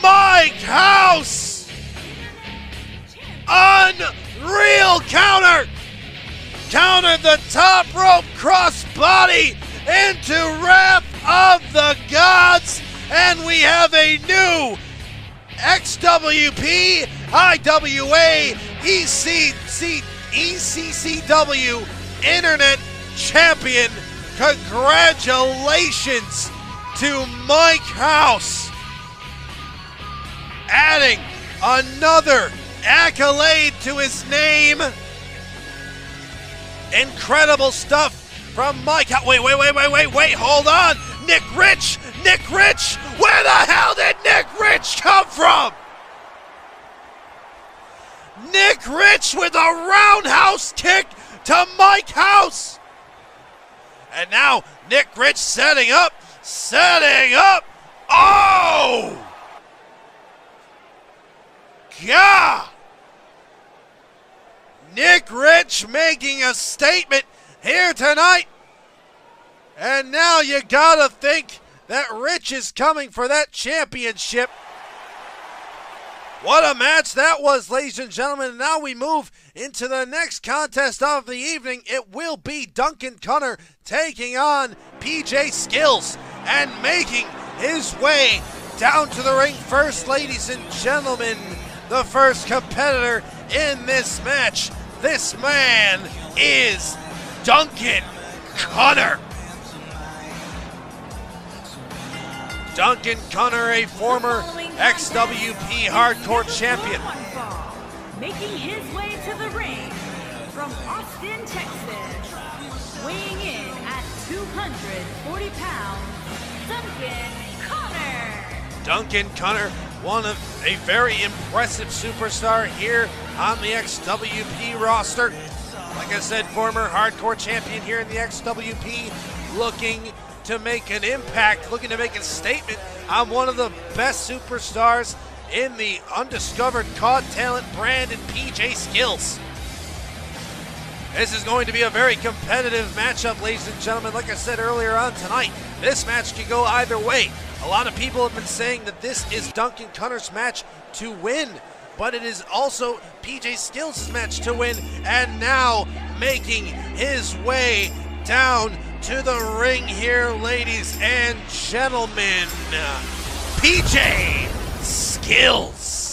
Mike House. Unreal counter. Countered the top rope crossbody into Wrath of the Gods. And we have a new XWP, IWA, ECCW Internet Champion. Congratulations to Mike House. Adding another accolade to his name. Incredible stuff from Mike. Wait, hold on. Nick Rich. Where the hell did Nick Rich come from? Nick Rich with a roundhouse kick to Mike House. And now Nick Rich setting up. Oh! God! Nick Rich making a statement here tonight. And now you gotta think that Rich is coming for that championship. What a match that was, ladies and gentlemen. And now we move into the next contest of the evening. It will be Duncan Cunner taking on PJ Skillz and making his way down to the ring first, ladies and gentlemen. The first competitor in this match. This man is Duncan Cunner. Duncan Cunner, a former XWP Hardcore champion. Making his way to the ring from Austin, Texas, weighing in at 240 pounds, Duncan Cunner. Duncan Cunner, one of a very impressive superstar here on the XWP roster. Like I said, former hardcore champion here in the XWP, looking to make an impact, looking to make a statement on one of the best superstars in the undiscovered COD talent brand in PJ Skillz. This is going to be a very competitive matchup, ladies and gentlemen. Like I said earlier on tonight, this match could go either way. A lot of people have been saying that this is Duncan Cunner's match to win, but it is also PJ Skillz' match to win. And now making his way down to the ring here, ladies and gentlemen, PJ Skillz.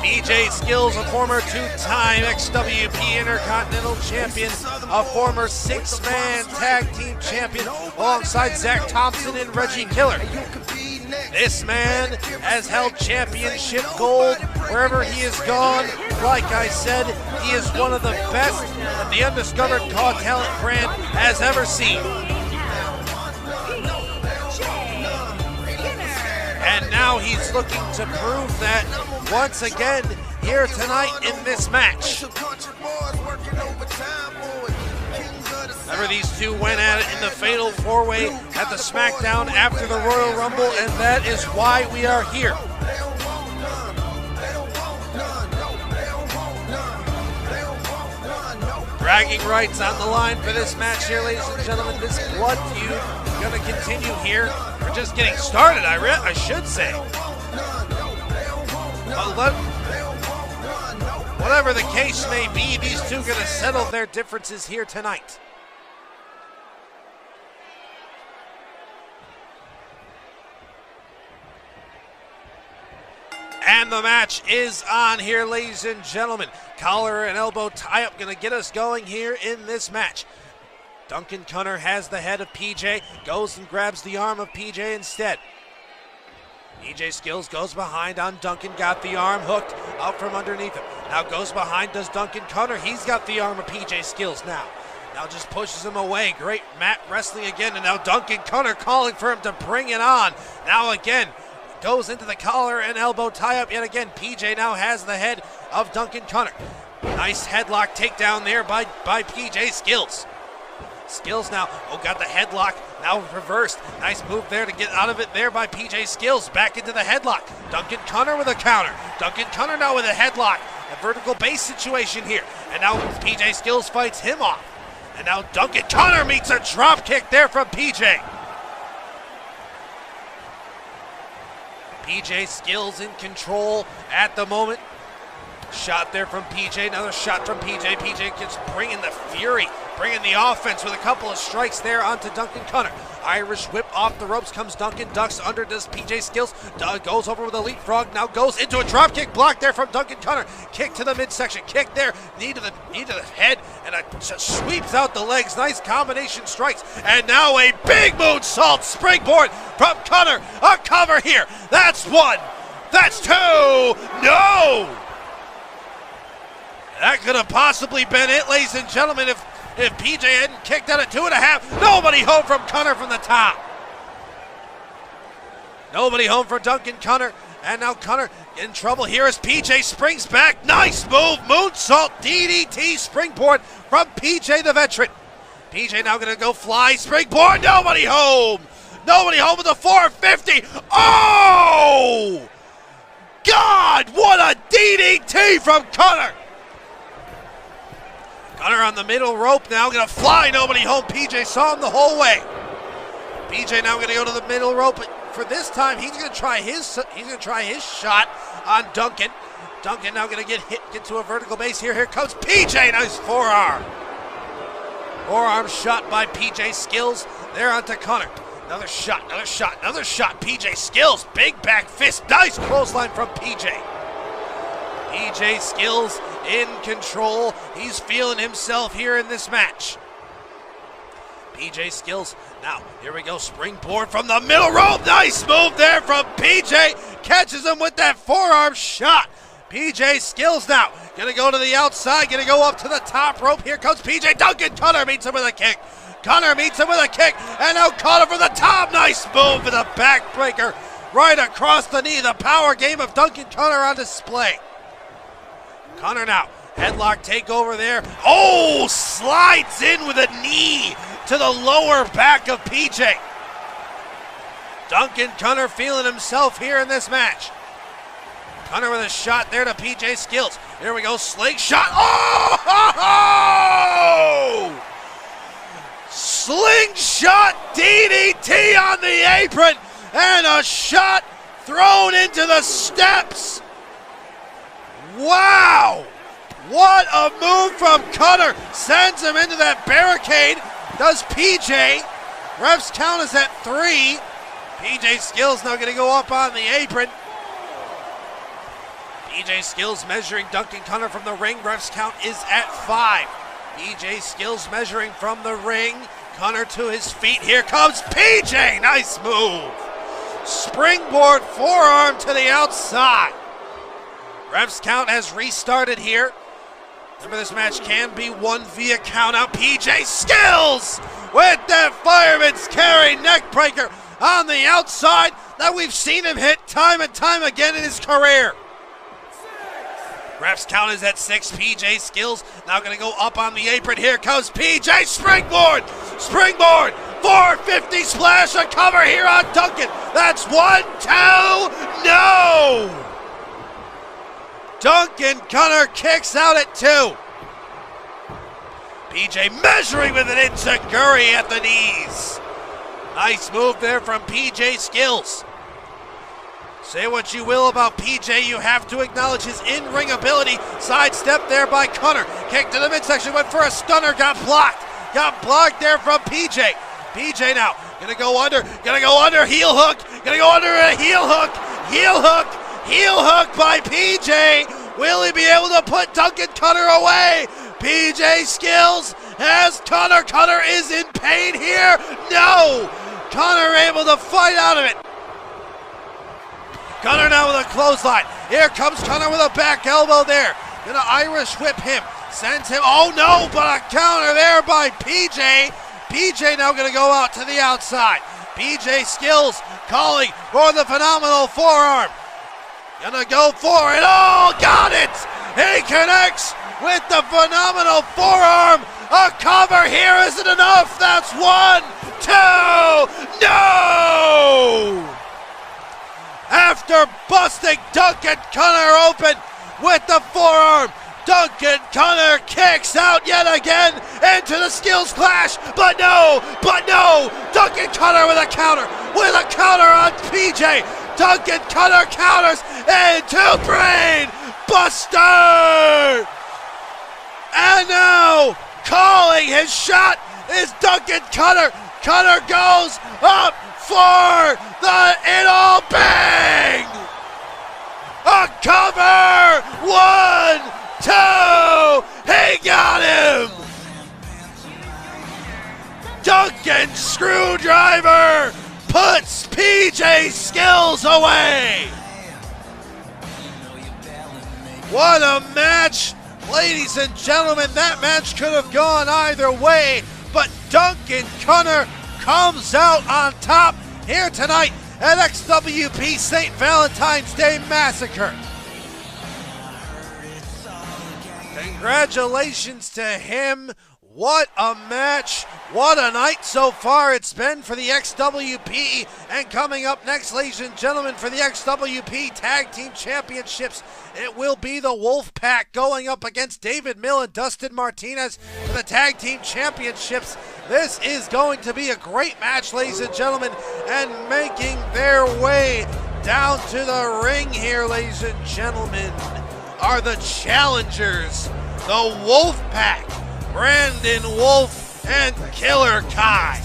PJ Skillz, a former two-time XWP Intercontinental champion, a former six-man tag team champion alongside Zack, Thompson, and Reggie Killer. This man has held championship gold wherever he has gone. Like I said, he is one of the best that the undiscovered COD talent brand has ever seen. And now he's looking to prove that once again here tonight in this match. Remember, these two went at it in the Fatal 4-Way at the SmackDown after the Royal Rumble, and that is why we are here. Bragging rights on the line for this match here, ladies and gentlemen. This blood feud is going to continue here. We're just getting started, I should say. Whatever the case may be, these two are going to settle their differences here tonight. And the match is on here, ladies and gentlemen. Collar and elbow tie-up going to get us going here in this match. Duncan Cunner has the head of PJ, goes and grabs the arm of PJ instead. PJ Skillz goes behind on Duncan, got the arm hooked out from underneath him. Now goes behind, does Duncan Cunner. He's got the arm of PJ Skillz now. Now just pushes him away. Great mat wrestling again, and now Duncan Cunner calling for him to bring it on. Now again, goes into the collar and elbow tie-up yet again. PJ now has the head of Duncan Cunner. Nice headlock takedown there by PJ Skillz. Skillz now, got the headlock, now reversed. Nice move there to get out of it there by PJ Skillz. Back into the headlock. Duncan Cunner with a counter. Duncan Cunner now with a headlock. A vertical base situation here. And now PJ Skillz fights him off. And now Duncan Cunner meets a drop kick there from PJ. PJ Skillz in control at the moment. Shot there from PJ, another shot from PJ. PJ gets bringing the fury, bringing the offense with a couple of strikes there onto Duncan Cunner. Irish whip off the ropes comes Duncan, ducks under, does PJ Skillz, goes over with a leapfrog, now goes into a drop kick block there from Duncan Cunner. Kick to the midsection, kick there, knee to the head, and just sweeps out the legs. Nice combination strikes, and now a big moonsault springboard from Cunner. A cover here. That's one. That's two. No. That could have possibly been it, ladies and gentlemen, if PJ hadn't kicked out at 2.5. Nobody home from Cunner from the top. Nobody home for Duncan Cunner. And now Cunner in trouble here as PJ springs back. Nice move. Moonsault DDT springboard from PJ the veteran. PJ now going to go fly springboard. Nobody home. Nobody home with a 450. Oh! God, what a DDT from Cunner. Cunner on the middle rope now, gonna fly, nobody home. PJ saw him the whole way. PJ now gonna go to the middle rope, but for this time he's gonna try his shot on Duncan. Duncan now gonna get to a vertical base here. Here comes PJ, nice forearm. Forearm shot by PJ Skillz there onto Cunner. Another shot. PJ Skillz, big back fist, nice clothesline from PJ. PJ Skillz in control. He's feeling himself here in this match. PJ Skillz, now, here we go, springboard from the middle rope. Nice move there from PJ. Catches him with that forearm shot. PJ Skillz now, gonna go to the outside, gonna go up to the top rope. Here comes PJ. Duncan Cunner meets him with a kick. And now Cunner from the top. Nice move with a backbreaker right across the knee. The power game of Duncan Cunner on display. Cunner now, headlock takeover there. Oh, slides in with a knee to the lower back of PJ. Duncan Cunner feeling himself here in this match. Cunner with a shot there to PJ Skillz. Here we go, slingshot. Oh! Slingshot DDT on the apron and a shot thrown into the steps. Wow! What a move from Cunner. Sends him into that barricade. Does PJ. Ref's count is at 3. PJ Skillz now going to go up on the apron. PJ Skillz measuring Duncan Cunner from the ring. Ref's count is at 5. PJ Skillz measuring from the ring. Cunner to his feet. Here comes PJ. Nice move. Springboard forearm to the outside. Ref's count has restarted here. Remember, this match can be won via count out. PJ Skillz with that fireman's carry neckbreaker on the outside that we've seen him hit time and time again in his career. Ref's count is at 6. PJ Skillz now going to go up on the apron. Here comes PJ. Springboard. 450 splash. A cover here on Duncan. That's 1, 2. No. Duncan Cunner kicks out at 2. PJ measuring with an enziguri at the knees. Nice move there from PJ Skillz. Say what you will about PJ, you have to acknowledge his in-ring ability. Sidestep there by Cunner. Kick to the midsection, went for a stunner, got blocked. Got blocked there from PJ. PJ now, gonna go under, heel hook, a heel hook by PJ. Will he be able to put Duncan Cunner away? PJ Skillz has Cunner. Cunner is in pain here. No! Cunner able to fight out of it. Cunner now with a clothesline. Here comes Cunner with a back elbow there. Gonna Irish whip him. Sends him. Oh no, but a counter there by PJ. PJ now gonna go out to the outside. PJ Skillz calling for the phenomenal forearm. Gonna go for it. Oh, got it! He connects with the phenomenal forearm. A cover here isn't enough. That's 1, 2, no! After busting Duncan Cunner open with the forearm, Duncan Cunner kicks out yet again into the Skillz clash, but no, Duncan Cunner with a counter on PJ. Duncan Cunner counters into brain buster. And now, calling his shot is Duncan Cunner. Cunner goes up for the it-all bang. A cover, 1, 2, he got him! Duncan Screwdriver puts PJ Skillz away! What a match! Ladies and gentlemen, that match could have gone either way, but Duncan Cunner comes out on top here tonight at XWP St. Valentine's Day Massacre. Congratulations to him. What a match. What a night so far it's been for the XWP. And coming up next, ladies and gentlemen, for the XWP Tag Team Championships, it will be the Wolfpac going up against David Mill and Dustin Martinez for the Tag Team Championships. This is going to be a great match, ladies and gentlemen, and making their way down to the ring here, ladies and gentlemen, are the challengers, the Wolfpac, Brandon Wolfe and Killer Kai.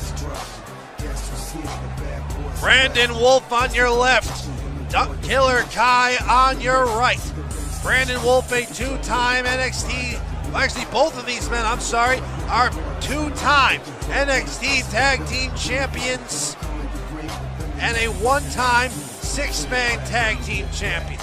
Brandon Wolfe on your left, Killer Kai on your right. Brandon Wolfe, a two-time NXT, actually both of these men, I'm sorry, are two-time NXT Tag Team Champions and a one-time six-man Tag Team Champion.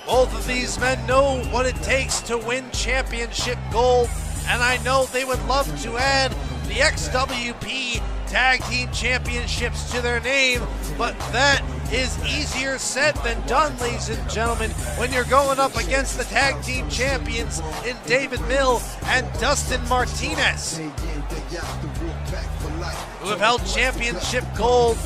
Both of these men know what it takes to win championship gold, and I know they would love to add the XWP Tag Team Championships to their name, but that is easier said than done, ladies and gentlemen, when you're going up against the Tag Team Champions in David Mill and Dustin Martinez, who have held championship gold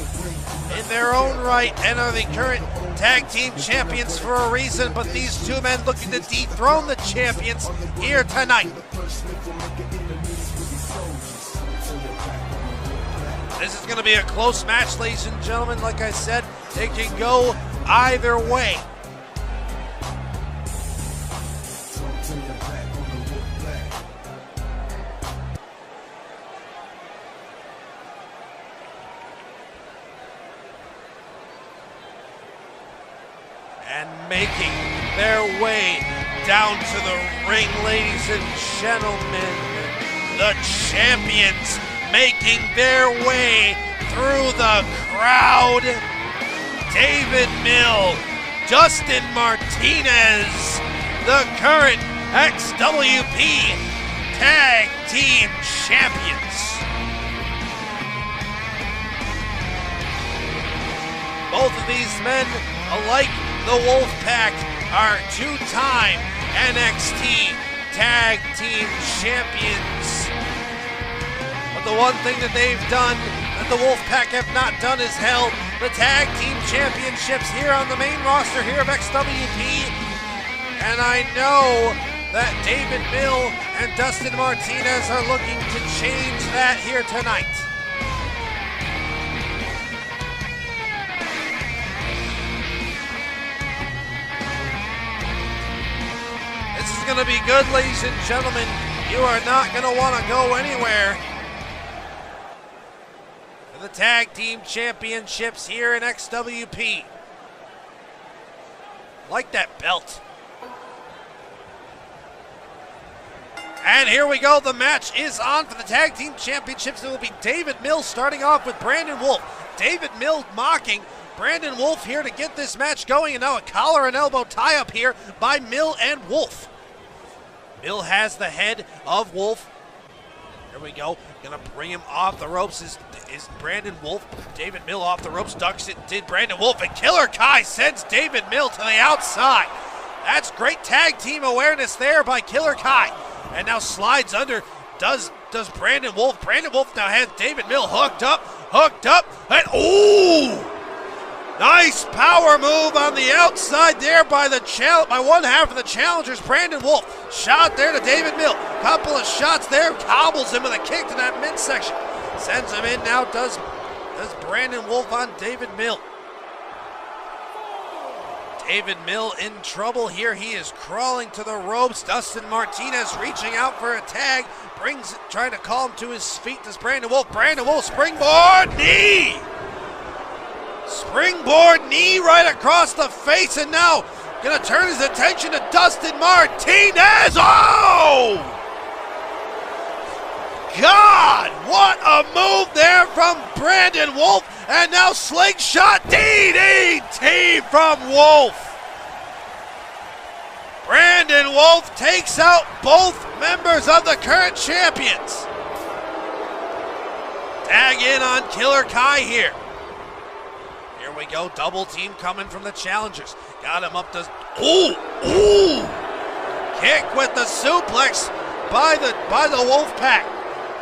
in their own right and are the current Tag Team Champions for a reason, but these two men looking to dethrone the champions here tonight. This is going to be a close match, ladies and gentlemen. Like I said, it can go either way. And making their way down to the ring, ladies and gentlemen, the champions making their way through the crowd. David Mill, Dustin Martinez, the current XWP Tag Team Champions. Both of these men, alike the Wolfpac, are two-time NXT Tag Team Champions. But the one thing that they've done that the Wolfpac have not done is held the Tag Team Championships here on the main roster here of XWP. And I know that David Mill and Dustin Martinez are looking to change that here tonight. This is going to be good, ladies and gentlemen. You are not going to want to go anywhere. The Tag Team Championships here in XWP. Like that belt. And here we go. The match is on for the Tag Team Championships. It will be David Mill starting off with Brandon Wolfe. David Mill mocking Brandon Wolfe here to get this match going. And now a collar and elbow tie-up here by Mill and Wolfe. Mill has the head of Wolfe. Here we go. Gonna bring him off the ropes. is Brandon Wolfe. David Mill off the ropes, ducks it, did Brandon Wolfe, and Killer Kai sends David Mill to the outside. That's great tag team awareness there by Killer Kai. And now slides under, does Brandon Wolfe. Brandon Wolfe now has David Mill hooked up, and ooh! Nice power move on the outside there by one half of the challengers. Brandon Wolfe, shot there to David Mill. Couple of shots there, cobbles him with a kick to that midsection. Sends him in now, does Brandon Wolfe on David Mill. David Mill in trouble here. He is crawling to the ropes. Dustin Martinez reaching out for a tag. Trying to call him to his feet. Does Brandon Wolfe. Brandon Wolfe, springboard knee. Springboard knee right across the face, and now gonna turn his attention to Dustin Martinez. Oh! God, what a move there from Brandon Wolfe, and now slingshot DDT from Wolfe. Brandon Wolfe takes out both members of the current champions. Tag in on Killer Kai here. Here we go, double team coming from the challengers. Got him up to, ooh! Kick with the suplex by the Wolfpac.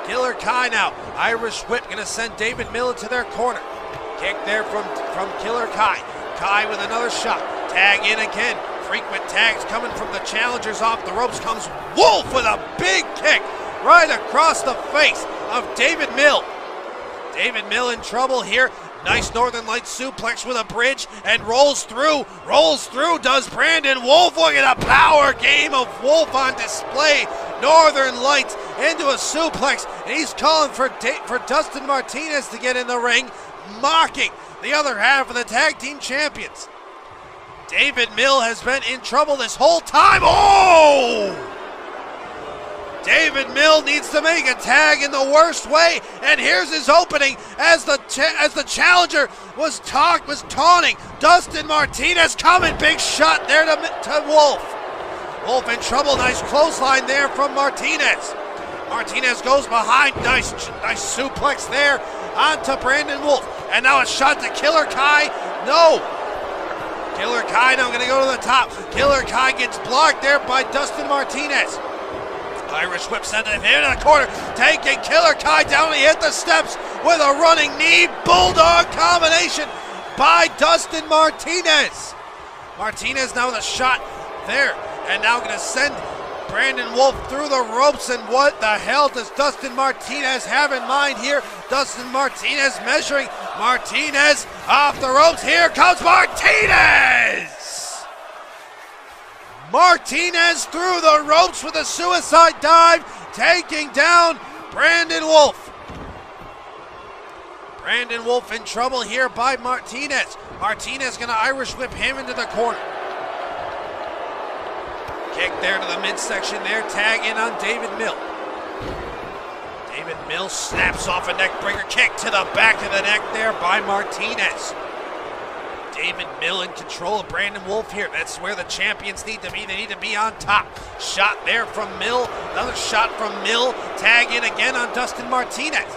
Killer Kai now, Irish whip gonna send David Mill into their corner. Kick there from Killer Kai. Kai with another shot, tag in again. Frequent tags coming from the challengers. Off the ropes comes Wolfe with a big kick right across the face of David Mill. David Mill in trouble here. Nice Northern Lights suplex with a bridge and rolls through, does Brandon Wolfe. Look at the power game of Wolfe on display. Northern Lights into a suplex, and he's calling for Dustin Martinez to get in the ring, mocking the other half of the tag team champions. David Mill has been in trouble this whole time. Oh! David Mill needs to make a tag in the worst way, and here's his opening as the challenger was taunting Dustin Martinez. Coming, big shot there to Wolfe. Wolfe in trouble. Nice clothesline there from Martinez. Martinez goes behind. Nice suplex there onto Brandon Wolfe, and now a shot to Killer Kai. No. Killer Kai now going to go to the top. Killer Kai gets blocked there by Dustin Martinez. Irish whip sending him into the corner, taking Killer Kai down. He hit the steps with a running knee bulldog combination by Dustin Martinez. Martinez now with a shot there, and now going to send Brandon Wolfe through the ropes. And what the hell does Dustin Martinez have in mind here? Dustin Martinez measuring. Martinez off the ropes. Here comes Martinez! Martinez through the ropes with a suicide dive, taking down Brandon Wolfe. Brandon Wolfe in trouble here by Martinez. Martinez gonna Irish whip him into the corner. Kick there to the midsection there, tag in on David Mill. David Mill snaps off a neckbreaker, kick to the back of the neck there by Martinez. David Mill in control of Brandon Wolfe here. That's where the champions need to be. They need to be on top. Shot there from Mill. Another shot from Mill. Tag in again on Dustin Martinez.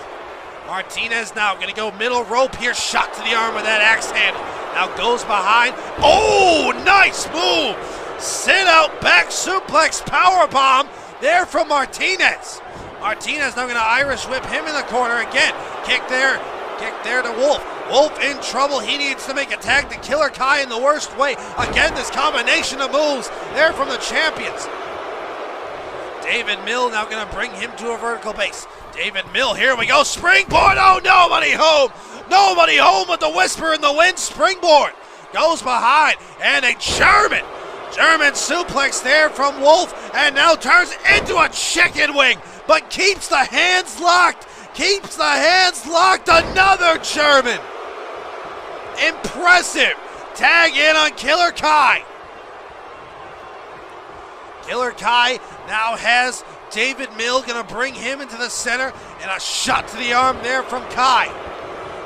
Martinez now going to go middle rope here. Shot to the arm with that axe handle. Now goes behind. Oh, nice move. Sit out back suplex powerbomb there from Martinez. Martinez now going to Irish whip him in the corner again. Kick there to Wolfe. Wolfe in trouble. He needs to make a tag to Killer Kai in the worst way. Again, this combination of moves there from the champions. David Mill now going to bring him to a vertical base. David Mill, here we go. Springboard. Oh, nobody home. Nobody home with the whisper in the wind. Springboard. Goes behind. And a German suplex there from Wolfe. And now turns into a chicken wing. But keeps the hands locked. Another German. Impressive. Tag in on Killer Kai. Killer Kai now has David Mill, going to bring him into the center, and a shot to the arm there from Kai.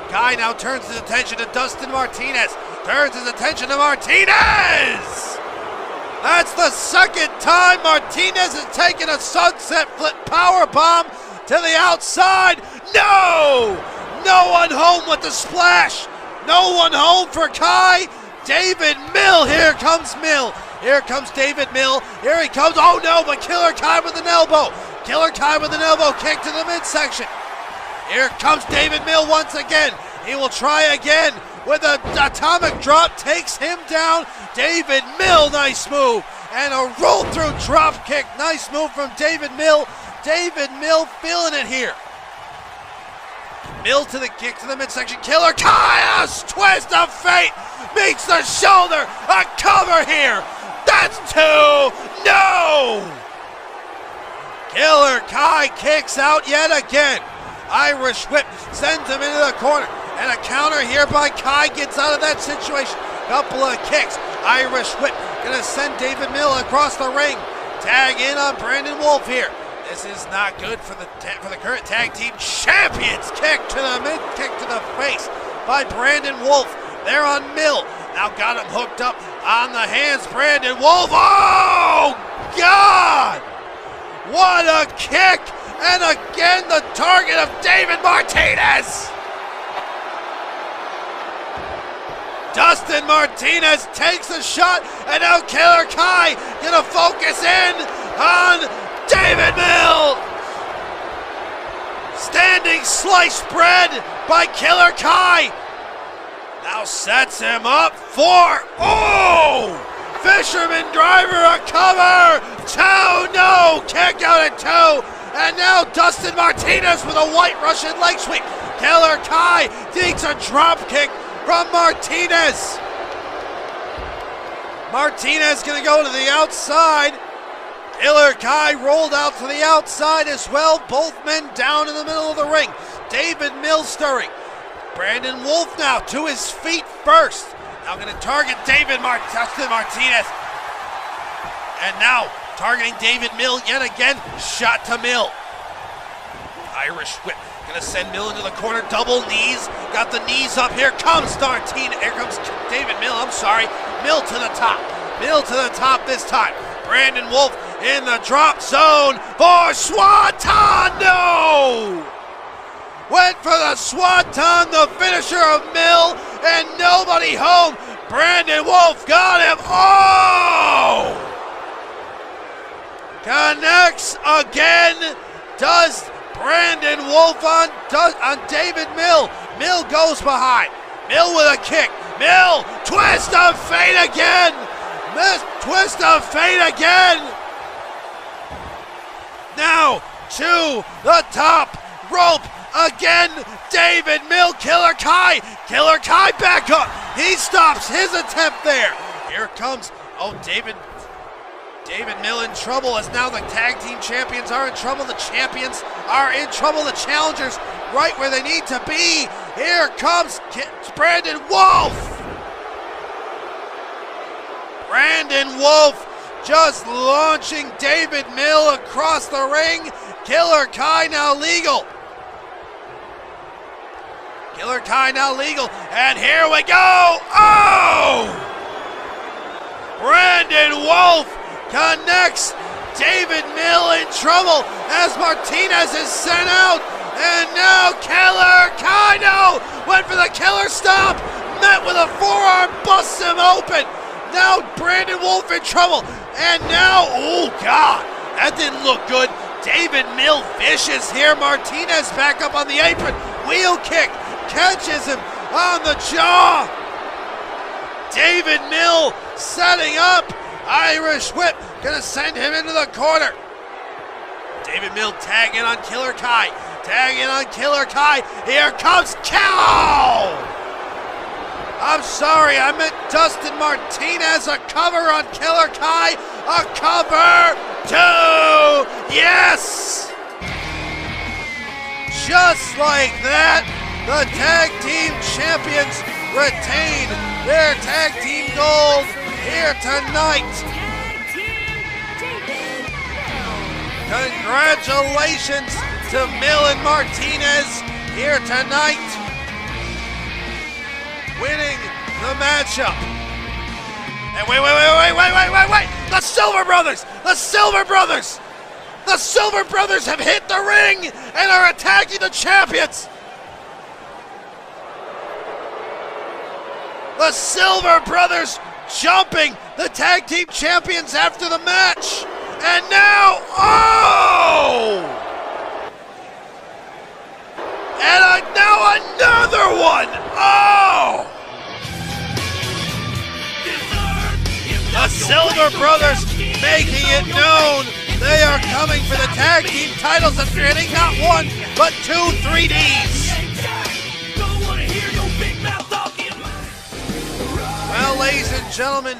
Kai now turns his attention to Dustin Martinez. That's the second time Martinez has taken a sunset flip power bomb to the outside. No! No one home with the splash. No one home for Kai. David Mill. Here comes Mill. Here comes David Mill. Here he comes. Oh no, but Killer Kai with an elbow. Killer Kai with an elbow kick to the midsection. Here comes David Mill once again. He will try again with an atomic drop. Takes him down. David Mill, nice move. And a roll through drop kick. Nice move from David Mill. David Mill feeling it here. Mill to the kick to the midsection. Killer Kai, a twist of fate. Meets the shoulder. A cover here. That's 2. No! Killer Kai kicks out yet again. Irish whip sends him into the corner. And a counter here by Kai gets out of that situation. Couple of kicks. Irish whip gonna send David Mill across the ring. Tag in on Brandon Wolfe here. This is not good for the current tag team champions. Kick to the face by Brandon Wolfe. They're on Mill. Now got him hooked up on the hands. Brandon Wolfe. Oh God! What a kick! And again the target of David Martinez. Dustin Martinez takes a shot, and now Killer Kai gonna focus in on David Mill. Standing slice bread by Killer Kai. Now sets him up for, Fisherman driver, a cover. 2, no, kick out at 2. And now Dustin Martinez with a white Russian leg sweep. Killer Kai takes a drop kick from Martinez. Martinez gonna go to the outside. Killer Kai rolled out to the outside as well. Both men down in the middle of the ring. David Mill stirring. Brandon Wolfe now to his feet first. Now gonna target Dustin Martinez. And now targeting David Mill yet again. Shot to Mill. Irish whip. Gonna send Mill into the corner, double knees. Got the knees up. Here comes Martinez. Here comes David Mill. I'm sorry. Mill to the top. Mill to the top this time. Brandon Wolfe in the drop zone for Swanton. No! Went for the Swanton, the finisher of Mill, and nobody home. Brandon Wolfe got him. Oh! Connects again. Does Brandon Wolfe on David Mill. Mill goes behind. Mill with a kick. Mill, twist of fate again. Twist of fate again. Now to the top rope again. David Mill, Killer Kai. Killer Kai back up. He stops his attempt there. Here comes, David Mill in trouble as now the tag team champions are in trouble. The champions are in trouble. The challengers right where they need to be. Here comes Brandon Wolfe. Brandon Wolfe just launching David Mill across the ring. Killer Kai now legal. Killer Kai now legal. And here we go. Oh! Brandon Wolfe connects. David Mill in trouble as Martinez is sent out. And now Killer Kai went for the killer stop. Met with a forearm, busts him open. Now Brandon Wolfe in trouble. And now, oh God, that didn't look good. David Mill vicious here. Martinez back up on the apron. Wheel kick. Catches him on the jaw. David Mill setting up. Irish whip. Gonna send him into the corner. David Mill tagging on Killer Kai. Tagging on Killer Kai. Here comes Cow. I'm sorry, I meant Dustin Martinez. A cover on Killer Kai. A cover. 2. Yes. Just like that, the tag team champions retain their tag team gold here tonight. Congratulations to Mill and Martinez here tonight, winning the matchup. And wait. The Silver Brothers! The Silver Brothers! The Silver Brothers have hit the ring and are attacking the champions. The Silver Brothers jumping the tag team champions after the match. And now, and now another one. Oh! The Silver Brothers making it known they are coming for the tag team titles and getting not one, but 2 3Ds. Well, ladies and gentlemen,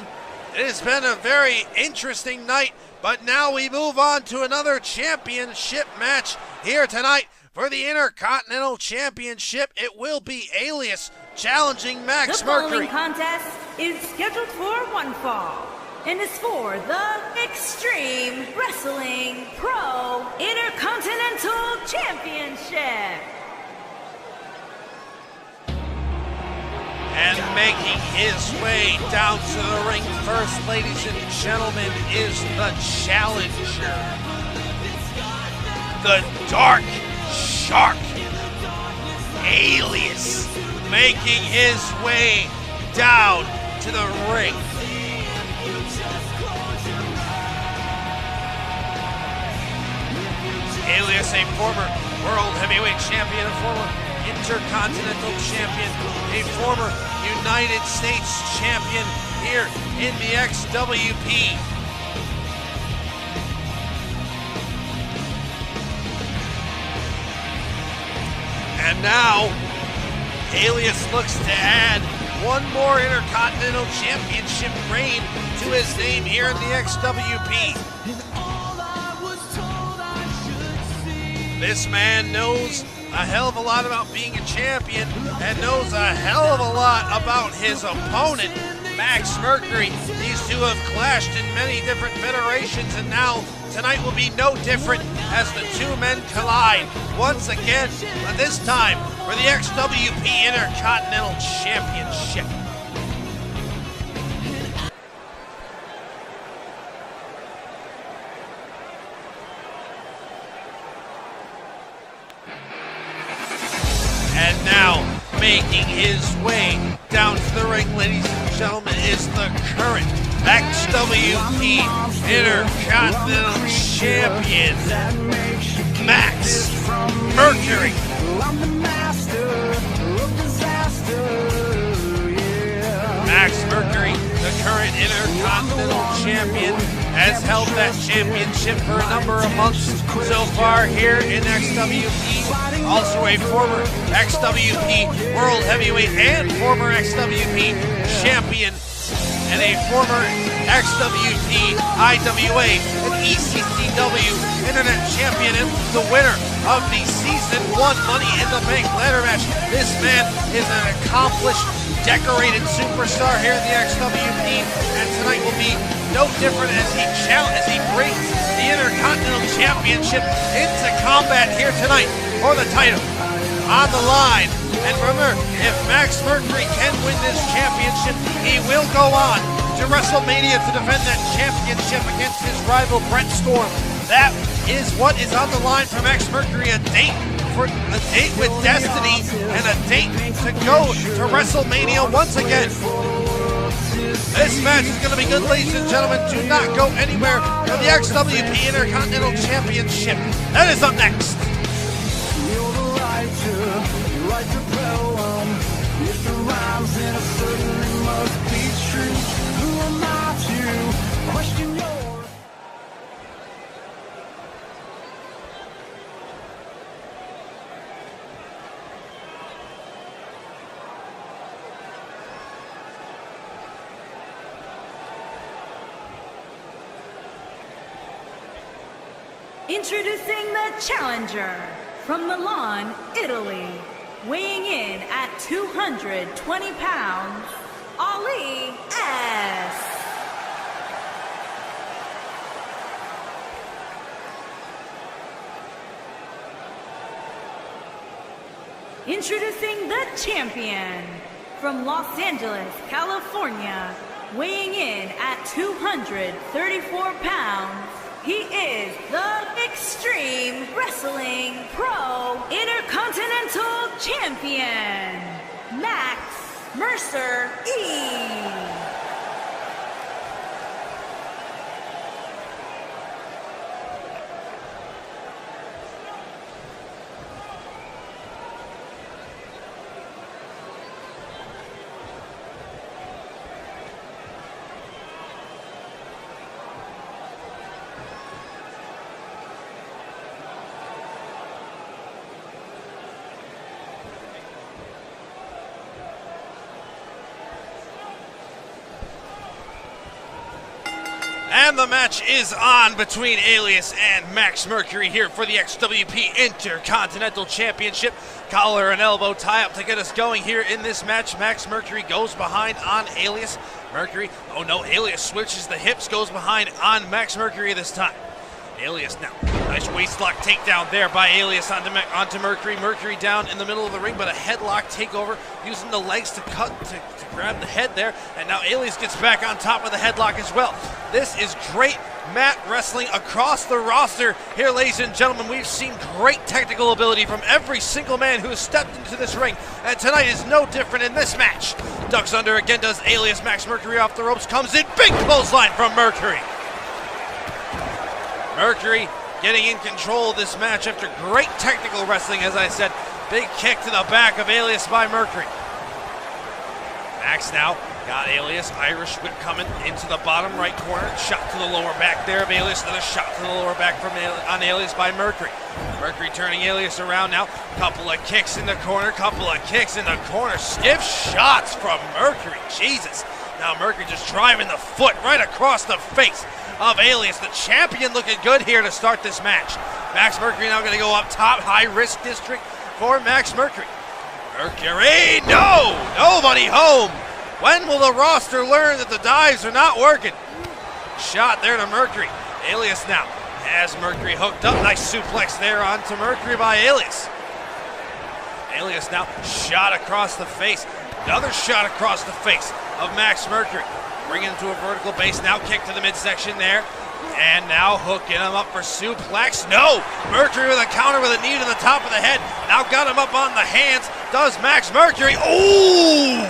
it has been a very interesting night, but now we move on to another championship match here tonight for the Intercontinental Championship. It will be Alieus challenging Max Mercury. The following contest is scheduled for one fall and is for the Extreme Wrestling Pro Intercontinental Championship. And making his way down to the ring first, ladies and gentlemen, is the challenger. The Dark Shark, Alieus, making his way down to the ring. Alieus, a former World Heavyweight Champion, a former Intercontinental Champion, a former United States Champion here in the XWP. And now, Alieus looks to add one more Intercontinental Championship reign to his name here in the XWP. This man knows a hell of a lot about being a champion and knows a hell of a lot about his opponent, Max Mercury. These two have clashed in many different federations, and now tonight will be no different as the two men collide once again, but this time for the XWP Intercontinental Championship. And now, making his way down to the ring, ladies and gentlemen, is the current XWP Intercontinental Champion, Max Mercury. Max Mercury, the current Intercontinental Champion, has held that championship for a number of months so far here in XWP. Also a former XWP World Heavyweight and former XWP Champion, and a former XWP IWA and ECCW Internet Champion, and the winner of the Season 1 Money in the Bank ladder match. This man is an accomplished, decorated superstar here in the XWP, and tonight will be no different as he brings the Intercontinental Championship into combat here tonight for the title on the line. And remember, if Max Mercury can win this championship, he will go on to WrestleMania to defend that championship against his rival Brent Storm. That is what is on the line for Max Mercury, a date with Destiny and a date to go to WrestleMania once again. This match is going to be good, ladies and gentlemen. Do not go anywhere for the XWP Intercontinental Championship. That is up next. Introducing the challenger from Milan, Italy, weighing in at 220 pounds, Alieus. Introducing the champion from Los Angeles, California, weighing in at 234 pounds, he is the Extreme Wrestling Pro Intercontinental Champion, Max Mercer E. And the match is on between Alieus and Max Mercury here for the XWP Intercontinental Championship. Collar and elbow tie-up to get us going here in this match. Max Mercury goes behind on Alieus. Mercury, oh no, Alieus switches the hips, goes behind on Max Mercury this time. Alieus now, nice waistlock takedown there by Alieus onto Mercury. Mercury down in the middle of the ring, but a headlock takeover using the legs to grab the head there. And now Alieus gets back on top of the headlock as well. This is great mat wrestling across the roster here, ladies and gentlemen. We've seen great technical ability from every single man who has stepped into this ring, and tonight is no different in this match. Ducks under again, does Alieus. Max Mercury off the ropes, comes in, big clothesline from Mercury. Mercury getting in control of this match after great technical wrestling, as I said. Big kick to the back of Alieus by Mercury. Max now got Alieus, Irish whip coming into the bottom right corner. Shot to the lower back there of Alieus. Another shot to the lower back on Alieus by Mercury. Mercury turning Alieus around now. Couple of kicks in the corner, Stiff shots from Mercury. Jesus. Now Mercury just driving the foot right across the face of Alieus. The champion looking good here to start this match. Max Mercury now going to go up top. High risk district for Max Mercury. Mercury, no! Nobody home! When will the roster learn that the dives are not working? Shot there to Mercury. Alieus now has Mercury hooked up. Nice suplex there onto Mercury by Alieus. Alieus now shot across the face. Another shot across the face of Max Mercury. Bringing him to a vertical base. Now kick to the midsection there. And now hooking him up for suplex. No! Mercury with a counter with a knee to the top of the head. Now got him up on the hands. Does Max Mercury. Ooh!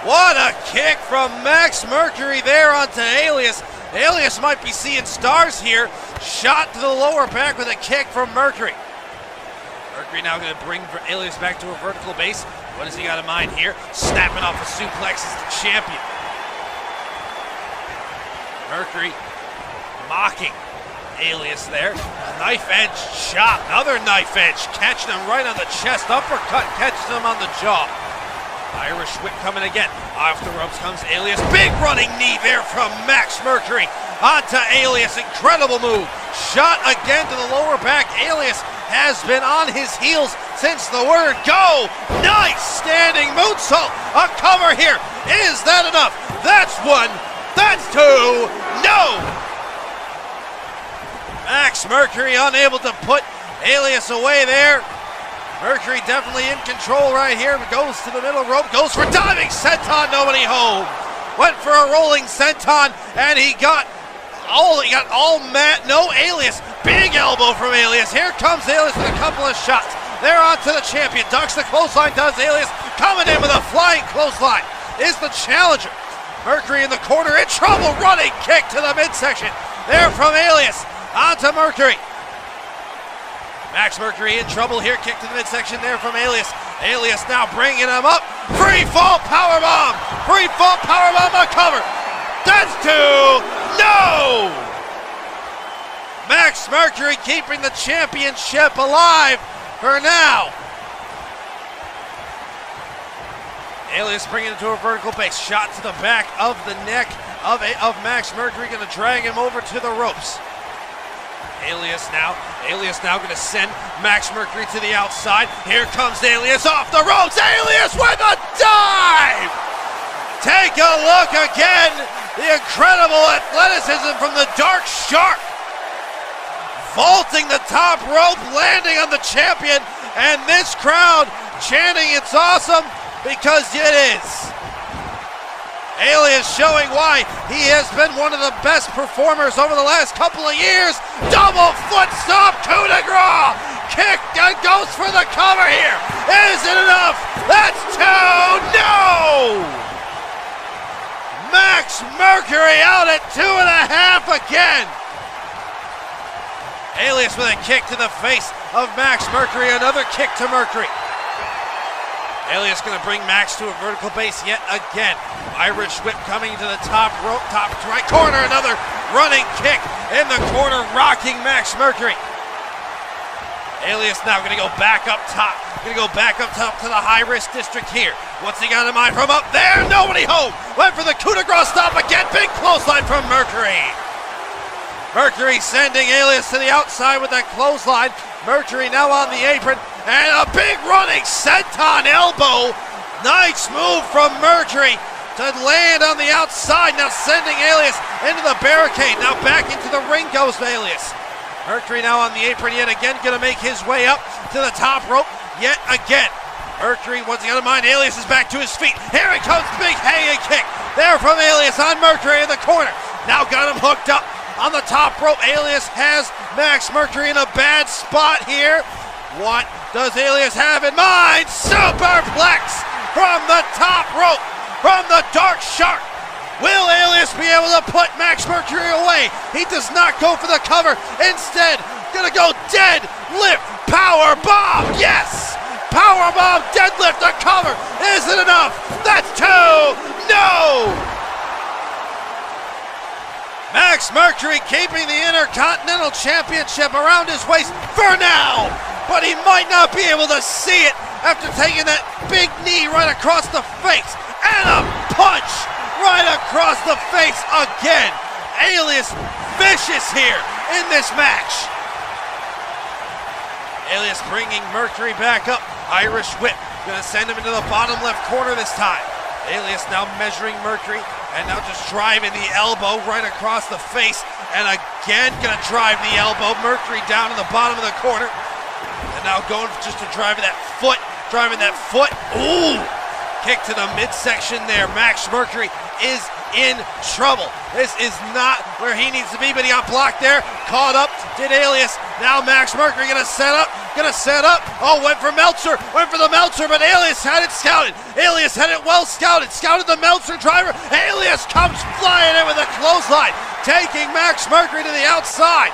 What a kick from Max Mercury there onto Alieus. Alieus might be seeing stars here. Shot to the lower back with a kick from Mercury. Mercury now going to bring Alieus back to a vertical base. What has he got in mind here? Snapping off a suplex as the champion. Mercury mocking Alieus there. Knife edge shot. Another knife edge. Catching him right on the chest. Uppercut catches him on the jaw. Irish whip coming again. Off the ropes comes Alieus. Big running knee there from Max Mercury onto Alieus. Incredible move. Shot again to the lower back. Alieus has been on his heels since the word go. Nice standing moonsault. A cover here. Is that enough? That's one. That's two. No. Max Mercury unable to put Alieus away there. Mercury definitely in control right here. Goes to the middle rope. Goes for diving senton. Nobody home. Went for a rolling senton, and he got all mat. No Alieus. Big elbow from Alieus. Here comes Alieus with a couple of shots. They're on to the champion. Ducks the clothesline. Does Alieus. Coming in with a flying clothesline is the challenger. Mercury in the corner, in trouble, running kick to the midsection. There from Alieus onto Mercury. Max Mercury in trouble here, kick to the midsection there from Alieus. Alieus now bringing him up. Free fall powerbomb. Free fall powerbomb, a cover. That's two. No! Max Mercury keeping the championship alive for now. Alieus bringing it to a vertical base. Shot to the back of the neck of Max Mercury. Going to drag him over to the ropes. Alieus now going to send Max Mercury to the outside. Here comes Alieus off the ropes. Alieus with a dive! Take a look again. The incredible athleticism from the Dark Shark. Vaulting the top rope, landing on the champion. And this crowd chanting it's awesome. Because it is. Alieus showing why he has been one of the best performers over the last couple of years. Double foot stomp, coup de grace. kick and goes for the cover here. Is it enough? That's 2. No! Max Mercury out at 2.5 again. Alieus with a kick to the face of Max Mercury. Another kick to Mercury. Alieus going to bring Max to a vertical base yet again. Irish whip coming to the top rope, top right corner. Another running kick in the corner, rocking Max Mercury. Alieus now going to go back up top. Going to go back up top to the high-risk district here. What's he got in mind from up there? Nobody home. Went for the coup de grace stop again. Big clothesline from Mercury. Mercury sending Alieus to the outside with that clothesline. Mercury now on the apron. And a big running senton elbow. Nice move from Mercury to land on the outside. Now sending Alieus into the barricade. Now back into the ring goes Alieus. Mercury now on the apron yet again. Going to make his way up to the top rope yet again. Mercury, once again in mind, Alieus is back to his feet. Here it comes, big hanging kick. There from Alieus on Mercury in the corner. Now got him hooked up on the top rope. Alieus has Max Mercury in a bad spot here. What does Alieus have in mind? Superplex from the top rope, from the Dark Shark. Will Alieus be able to put Max Mercury away? He does not go for the cover. Instead, gonna go deadlift power bomb. Yes! Power bomb, deadlift, the cover. Is it enough? That's 2. No! Max Mercury keeping the Intercontinental Championship around his waist for now. But he might not be able to see it after taking that big knee right across the face. And a punch right across the face again. Alieus vicious here in this match. Alieus bringing Mercury back up. Irish whip. Gonna send him into the bottom left corner this time. Alieus now measuring Mercury and now just driving the elbow right across the face. And again gonna drive the elbow. Mercury down in the bottom of the corner. And now going just to driving that foot. Ooh! Kick to the midsection there. Max Mercury is in trouble. This is not where he needs to be, but he got blocked there. Caught up, did Alieus. Now Max Mercury gonna set up. Oh, went for the Meltzer, but Alieus had it scouted. Alieus had it well scouted. Scouted the Meltzer driver. Alieus comes flying in with a clothesline, taking Max Mercury to the outside.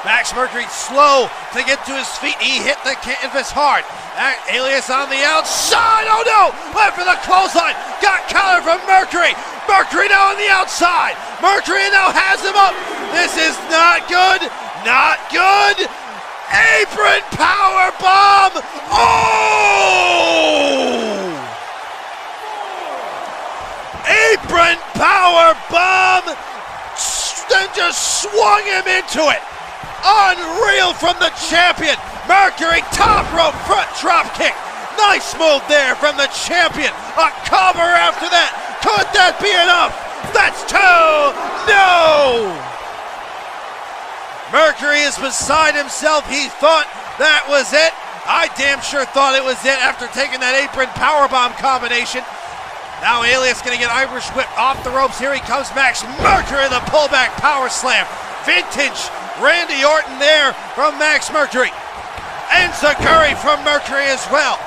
Max Mercury slow to get to his feet. He hit the canvas hard. Alieus on the outside. Oh no! Went for the clothesline. Got countered from Mercury. Mercury now on the outside. Mercury now has him up. This is not good. Not good. Apron power bomb. Oh! Apron power bomb. Then just swung him into it. Unreal from the champion. Mercury top rope front drop kick. Nice move there from the champion. A cover after that. Could that be enough? That's 2. No! Mercury is beside himself. He thought that was it. I damn sure thought it was it after taking that apron powerbomb combination. Now Alieus gonna get Irish whip off the ropes. Here he comes, Max Mercury, the pullback power slam. Vintage Randy Orton there from Max Mercury. And Zaguri from Mercury as well.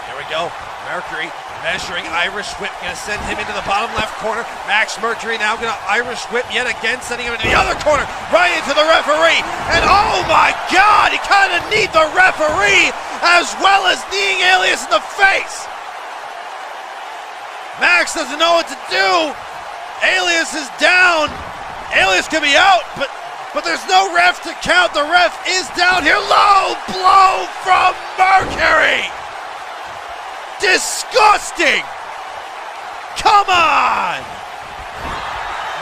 Here we go. Mercury measuring Irish whip. Going to send him into the bottom left corner. Max Mercury now going to Irish whip yet again, sending him into the other corner, right into the referee. And oh my God, he kind of kneed the referee as well as kneeing Alieus in the face. Max doesn't know what to do. Alieus is down. Alieus could be out, but there's no ref to count. The ref is down here. Low blow from Mercury. Disgusting. Come on.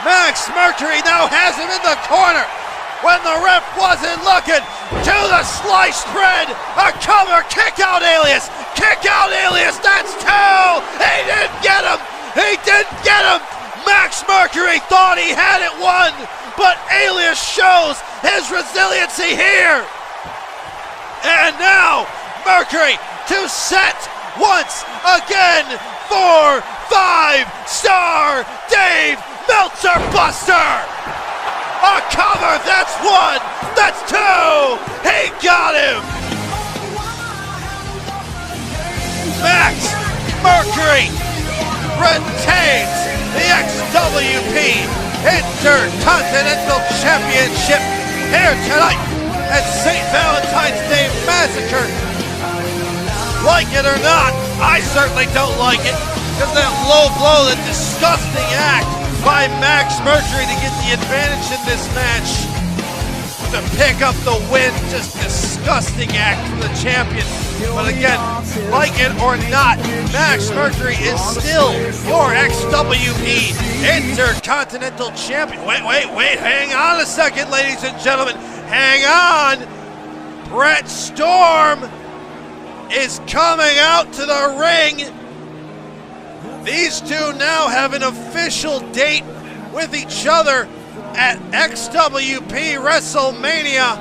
Max Mercury now has him in the corner when the ref wasn't looking. To the slice spread. A cover. Kick out Alieus. Kick out Alieus. That's 2. He didn't get him. He didn't get him. Max Mercury thought he had it won, but Alieus shows his resiliency here. And now Mercury to set once again for 5-star Dave Meltzer Buster. A cover, that's That's one! That's two! He got him! Max Mercury retains the XWP Intercontinental Championship here tonight at St. Valentine's Day Massacre. Like it or not, I certainly don't like it, because that low blow, that disgusting act by Max Mercury to get the advantage in this match, to pick up the win, just disgusting act from the champion. But again, like it or not, Max Mercury is still your XWP Intercontinental Champion. Wait, hang on a second, ladies and gentlemen. Hang on. Brett Storm is coming out to the ring. These two now have an official date with each other at XWP WrestleMania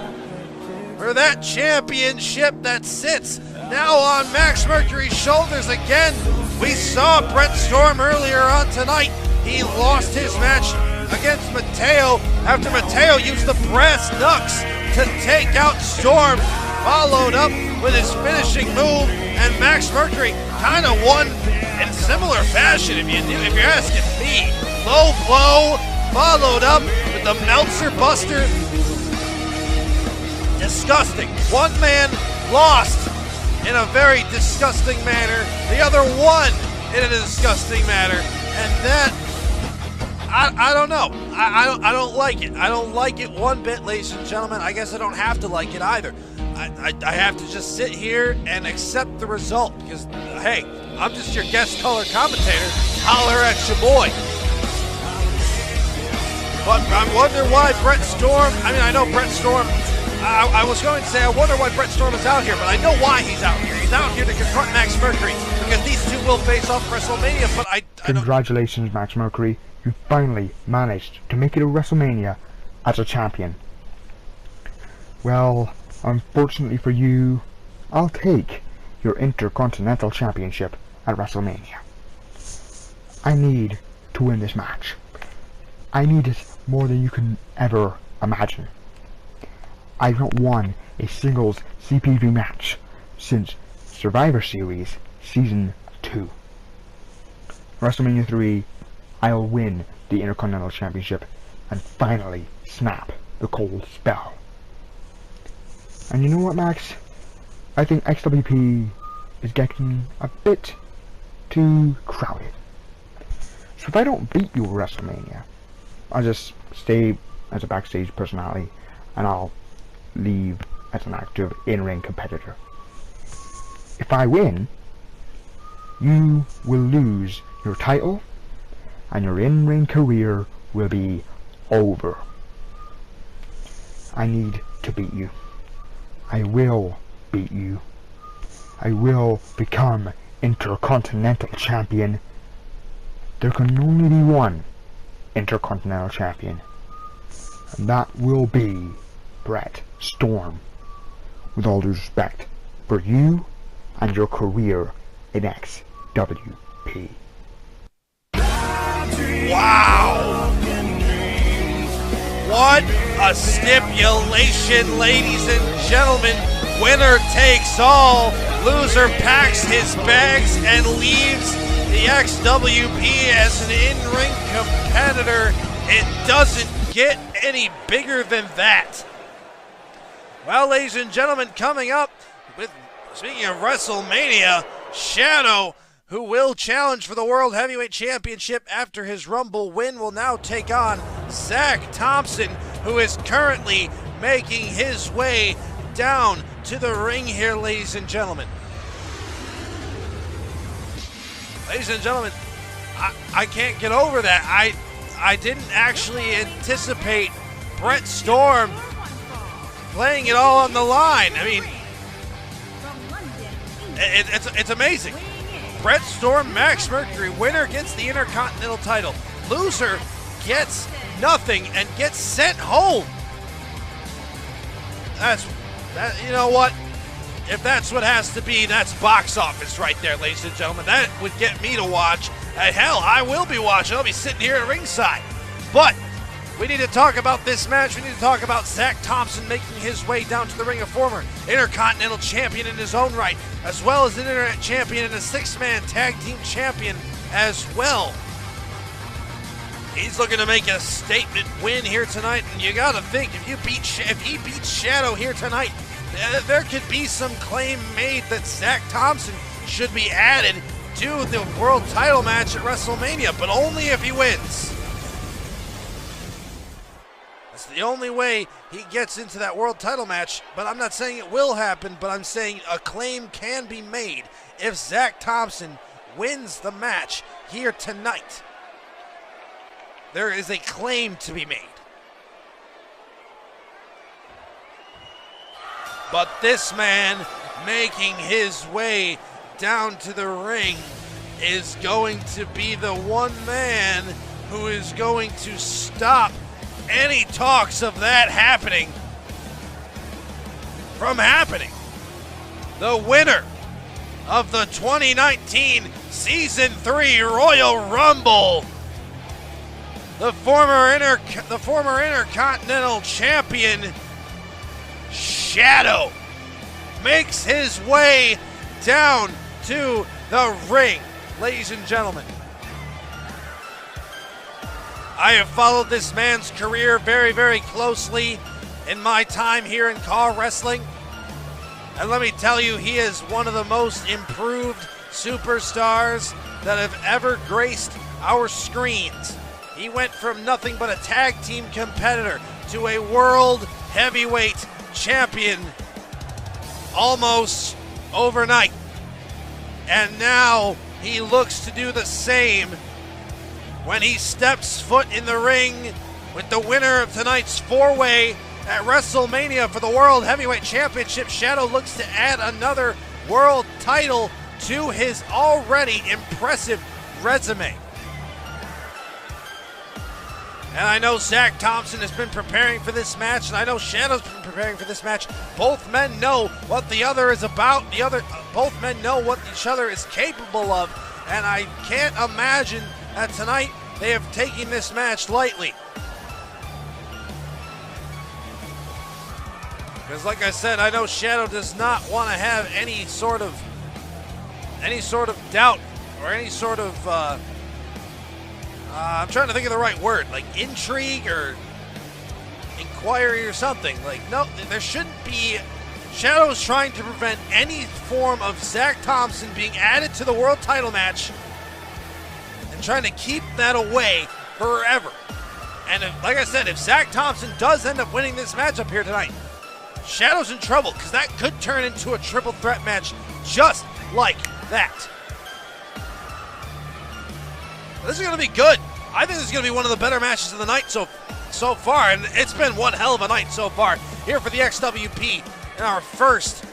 for that championship that sits now on Max Mercury's shoulders again. We saw Brett Storm earlier on tonight. He lost his match against Matteo after Matteo used the brass knucks to take out Storm, followed up with his finishing move, and Max Mercury kind of won in similar fashion, if you're asking me. Low blow, followed up with the Meltzer Buster. Disgusting. One man lost in a very disgusting manner. The other won in a disgusting manner. And that, I don't know. I don't like it. I don't like it one bit, ladies and gentlemen. I guess I don't have to like it either. I have to just sit here and accept the result because, hey, I'm just your guest color commentator. Holler at your boy. But I wonder why Brett Storm, I know Brett Storm, I was going to say I wonder why Brett Storm is out here, but I know why he's out here. He's out here to confront Max Mercury because these two will face off WrestleMania, but I don't... Congratulations, Max Mercury. You finally managed to make it to WrestleMania as a champion. Well, unfortunately for you, I'll take your Intercontinental Championship at WrestleMania. I need to win this match. I need it more than you can ever imagine. I've not won a singles CPV match since Survivor Series Season 2. WrestleMania 3, I'll win the Intercontinental Championship and finally snap the cold spell. And you know what, Max? I think XWP is getting a bit too crowded. So if I don't beat you at WrestleMania, I'll just stay as a backstage personality and I'll leave as an active in-ring competitor. If I win, you will lose your title and your in-ring career will be over. I need to beat you. I will beat you. I will become Intercontinental Champion. There can only be one Intercontinental Champion, and that will be Brett Storm. With all due respect for you and your career in XWP. Wow! What a stipulation, ladies and gentlemen. Winner takes all. Loser packs his bags and leaves the XWP as an in-ring competitor. It doesn't get any bigger than that. Well, ladies and gentlemen, coming up, speaking of WrestleMania, Shadow, who will challenge for the World Heavyweight Championship after his Rumble win, will now take on Zack Thompson, who is currently making his way down to the ring here, ladies and gentlemen. Ladies and gentlemen, I can't get over that. I didn't actually anticipate Brett Storm playing it all on the line. I mean, it's amazing. Brett Storm, Max Mercury, winner against the Intercontinental title. Loser gets nothing and gets sent home. You know what? If that's what has to be, that's box office right there, ladies and gentlemen. That would get me to watch. Hell, I will be watching. I'll be sitting here at ringside. But We need to talk about this match. We need to talk about Zack Thompson making his way down to the ring, a former Intercontinental Champion in his own right, as well as an Internet Champion and a six-man tag team champion as well. He's looking to make a statement win here tonight, and you gotta think, if he beats Shadow here tonight, there could be some claim made that Zack Thompson should be added to the world title match at WrestleMania, but only if he wins. That's the only way he gets into that world title match, but I'm not saying it will happen, but I'm saying a claim can be made if Zack Thompson wins the match here tonight. There is a claim to be made. But this man making his way down to the ring is going to be the one man who is going to stop any talks of that happening from happening. The winner of the 2019 Season 3 Royal Rumble, the former Intercontinental Champion, Shadow, makes his way down to the ring. Ladies and gentlemen, I have followed this man's career very, very closely in my time here in Car Wrestling. And let me tell you, he is one of the most improved superstars that have ever graced our screens. He went from nothing but a tag team competitor to a world heavyweight champion almost overnight. And now he looks to do the same when he steps foot in the ring with the winner of tonight's four-way at WrestleMania for the World Heavyweight Championship. Shadow looks to add another world title to his already impressive resume. And I know Zack Thompson has been preparing for this match, and I know Shadow's been preparing for this match. Both men know what the other is about. Both men know what each other is capable of, and I can't imagine that tonight they have taken this match lightly. Because like I said, I know Shadow does not want to have any sort of doubt or any sort of I'm trying to think of the right word, like intrigue or inquiry or something. Like, no, there shouldn't be. Shadow's trying to prevent any form of Zack Thompson being added to the world title match and trying to keep that away forever. And like I said, if Zack Thompson does end up winning this matchup here tonight, Shadow's in trouble, because that could turn into a triple threat match just like that. This is going to be good. I think this is going to be one of the better matches of the night so far, and it's been one hell of a night so far here for the XWP in our first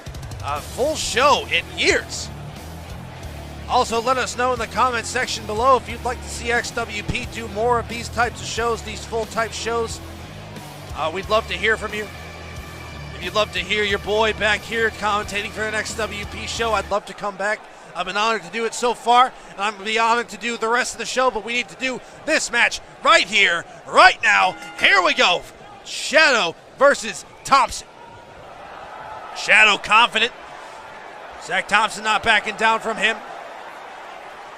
full show in years. Also, let us know in the comments section below if you'd like to see XWP do more of these types of shows, these full type shows. We'd love to hear from you. If you'd love to hear your boy back here commentating for an XWP show, I'd love to come back. I've been honored to do it so far, and I'm going to be honored to do the rest of the show, but we need to do this match right here, right now. Here we go. Shadow versus Thompson. Shadow confident. Zack Thompson not backing down from him.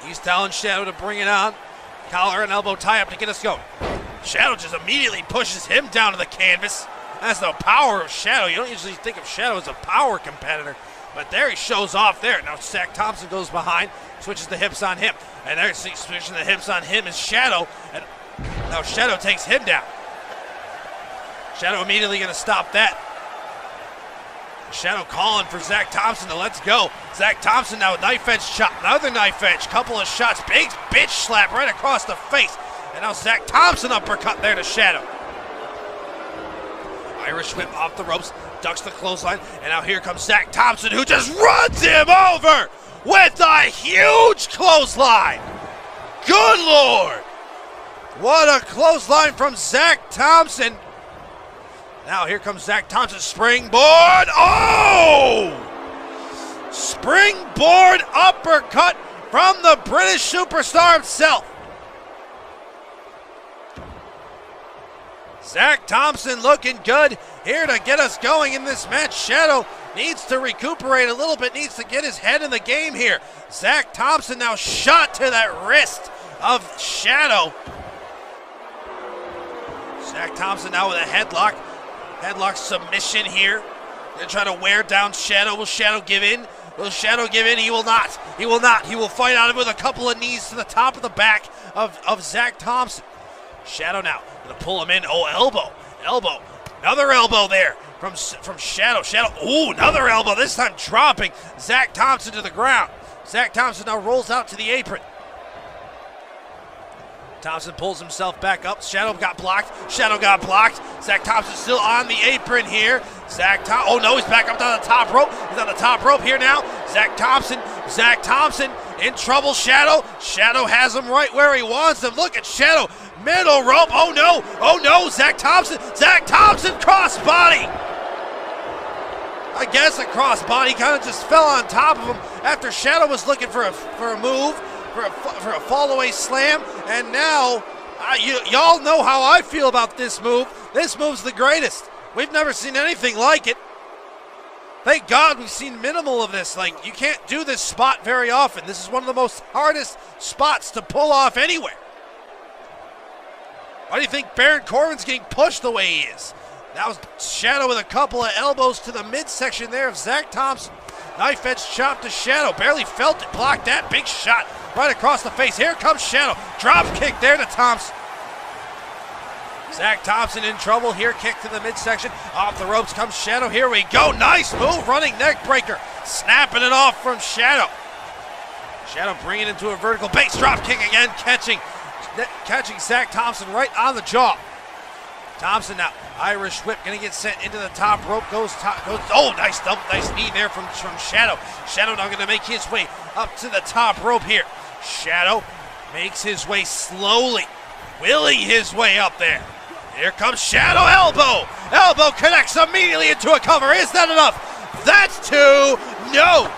He's telling Shadow to bring it on. Collar and elbow tie up to get us going. Shadow just immediately pushes him down to the canvas. That's the power of Shadow. You don't usually think of Shadow as a power competitor, but there he shows off there. Now Zack Thompson goes behind, switches the hips on him. And there switching the hips on him is Shadow. And now Shadow takes him down. Shadow immediately going to stop that. Shadow calling for Zack Thompson to let's go. Zack Thompson now with knife edge chop. Another knife edge. Couple of shots. Big bitch slap right across the face. And now Zack Thompson uppercut there to Shadow. Irish whip off the ropes. Ducks the clothesline, and now here comes Zack Thompson, who just runs him over with a huge clothesline. Good Lord. What a clothesline from Zack Thompson. Now here comes Zack Thompson, springboard. Oh! Springboard uppercut from the British superstar himself. Zack Thompson looking good here to get us going in this match. Shadow needs to recuperate a little bit, needs to get his head in the game here. Zack Thompson now shot to that wrist of Shadow. Zack Thompson now with a headlock. Headlock submission here. Gonna try to wear down Shadow. Will Shadow give in? Will Shadow give in? He will not. He will not. He will fight out of it with a couple of knees to the top of the back of Zack Thompson. Shadow now gonna pull him in. Oh, elbow. Elbow. Another elbow there from Shadow. Shadow. Ooh, another elbow. This time dropping Zack Thompson to the ground. Zack Thompson now rolls out to the apron. Thompson pulls himself back up. Shadow got blocked. Shadow got blocked. Zack Thompson still on the apron here. Oh no, he's back up on the top rope. He's on the top rope here now. Zack Thompson in trouble. Shadow has him right where he wants him. Look at Shadow. Middle rope. Oh no. Zack Thompson crossbody. I guess a crossbody kind of just fell on top of him after Shadow was looking for a move. For a fall-away slam, and now y'all know how I feel about this move. This move's the greatest. We've never seen anything like it. Thank God we've seen minimal of this. Like, you can't do this spot very often. This is one of the most hardest spots to pull off anywhere. Why do you think Baron Corbin's getting pushed the way he is? That was Shadow with a couple of elbows to the midsection there of Zack Thompson. Knife edge chop to Shadow. Barely felt it. Blocked that. Big shot right across the face. Here comes Shadow. Drop kick there to Thompson. Zack Thompson in trouble here. Kick to the midsection. Off the ropes comes Shadow. Here we go. Nice move. Running neck breaker. Snapping it off from Shadow. Shadow bringing it into a vertical base. Drop kick again. Catching Zack Thompson right on the jaw. Thompson now, Irish whip, gonna get sent into the top rope, oh, nice knee there from Shadow. Shadow now gonna make his way up to the top rope here. Shadow makes his way slowly, willing his way up there. Here comes Shadow, elbow connects immediately into a cover. Is that enough? That's two, no.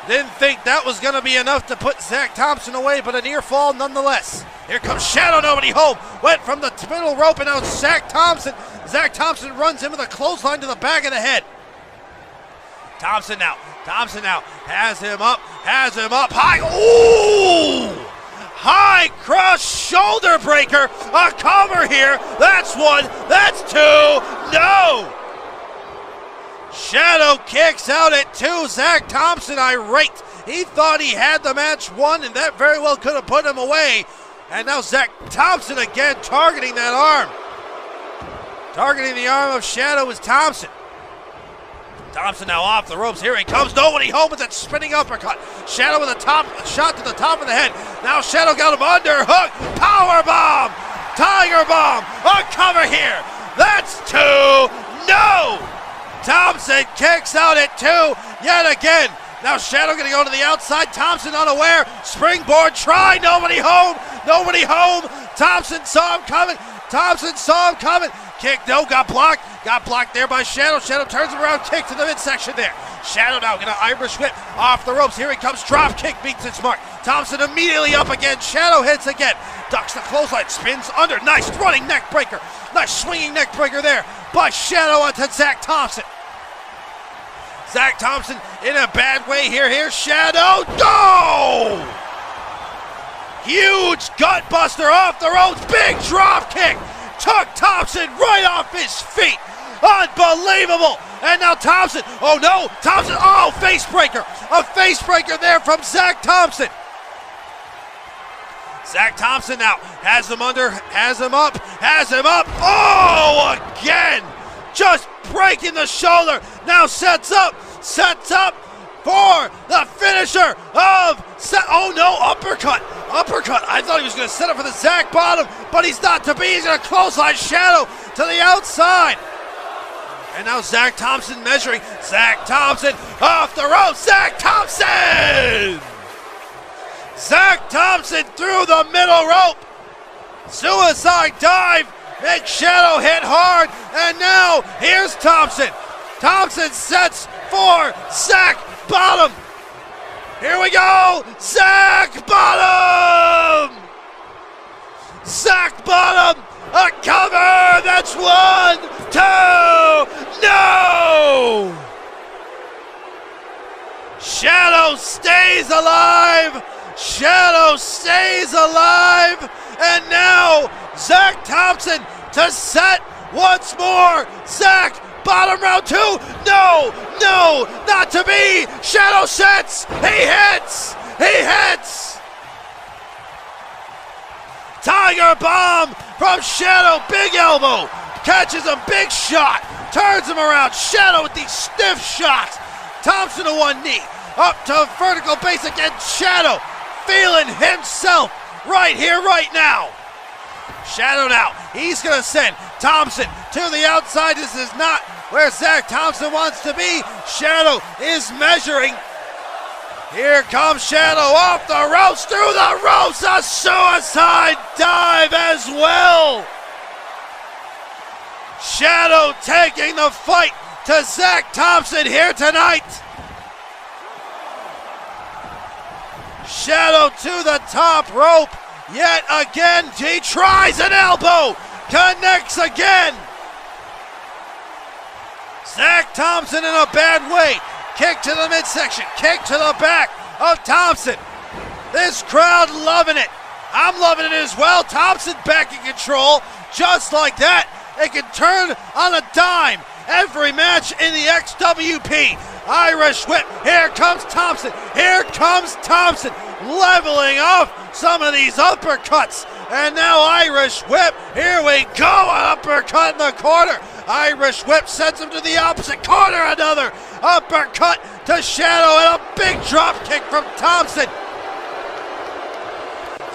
Didn't think that was gonna be enough to put Zack Thompson away, but a near fall nonetheless. Here comes Shadow, nobody home. Went from the middle rope and now Zack Thompson. Zack Thompson runs in with a clothesline to the back of the head. Thompson now has him up high. Ooh! High cross shoulder breaker. A cover here. That's one, that's two, no! Shadow kicks out at two. Zack Thompson irate. He thought he had the match won, and that very well could have put him away. And now Zack Thompson again targeting that arm. Targeting the arm of Shadow is Thompson. Thompson now off the ropes. Here he comes. Nobody home with that spinning uppercut. Shadow with a shot to the top of the head. Now Shadow got him under hook. Power bomb. Tiger bomb. A cover here. That's two. No. Thompson kicks out at two yet again. Now Shadow gonna go to the outside. Thompson unaware. Springboard try. Nobody home. Thompson saw him coming. Kick, no, got blocked. Got blocked there by Shadow. Shadow turns him around. Kick to the midsection there. Shadow now gonna Irish whip off the ropes. Here he comes. Drop kick beats its mark. Thompson immediately up again. Shadow hits again. Ducks the clothesline. Spins under. Nice running neck breaker. Nice swinging neck breaker there by Shadow onto Zack Thompson. Zack Thompson in a bad way here. Here's Shadow. Go! Huge gut buster off the ropes. Big drop kick. Took Thompson right off his feet. Unbelievable. And now Thompson. Oh no. Thompson. Oh, face breaker. A face breaker there from Zack Thompson. Zack Thompson now has him under, has him up. Oh, again. Just breaking the shoulder. Now sets up for the finisher of oh no, uppercut. I thought he was going to set up for the Zack bottom, but he's not to be. He's going to clothesline Shadow to the outside. And now Zack Thompson measuring. Zack Thompson off the rope. Zack Thompson through the middle rope. Suicide dive. Big Shadow hit hard. And now here's Thompson. Thompson sets for Zack bottom. Here we go. Zack bottom. A cover. That's 1, 2, no! Shadow stays alive. Shadow stays alive. And now Zack Thompson to set once more. Zack, bottom round 2. No, no, not to be. Shadow sets. He hits. He hits. Tiger bomb from Shadow. Big elbow. Catches him. Big shot. Turns him around. Shadow with these stiff shots. Thompson to one knee. Up to vertical base again. Shadow feeling himself right here, right now. Shadow now. He's going to send Thompson to the outside. This is not where Zack Thompson wants to be. Shadow is measuring. Here comes Shadow off the ropes, through the ropes. A suicide dive as well. Shadow taking the fight to Zack Thompson here tonight. Shadow to the top rope. Yet again, he tries an elbow. Connects again. Zack Thompson in a bad way. Kick to the midsection. Kick to the back of Thompson. This crowd loving it. I'm loving it as well. Thompson back in control. Just like that, it can turn on a dime. Every match in the XWP. Irish whip. Here comes Thompson. Here comes Thompson. Leveling off some of these uppercuts. And now Irish whip. Here we go. An uppercut in the corner. Irish whip sends him to the opposite corner. Another uppercut to Shadow and a big drop kick from Thompson.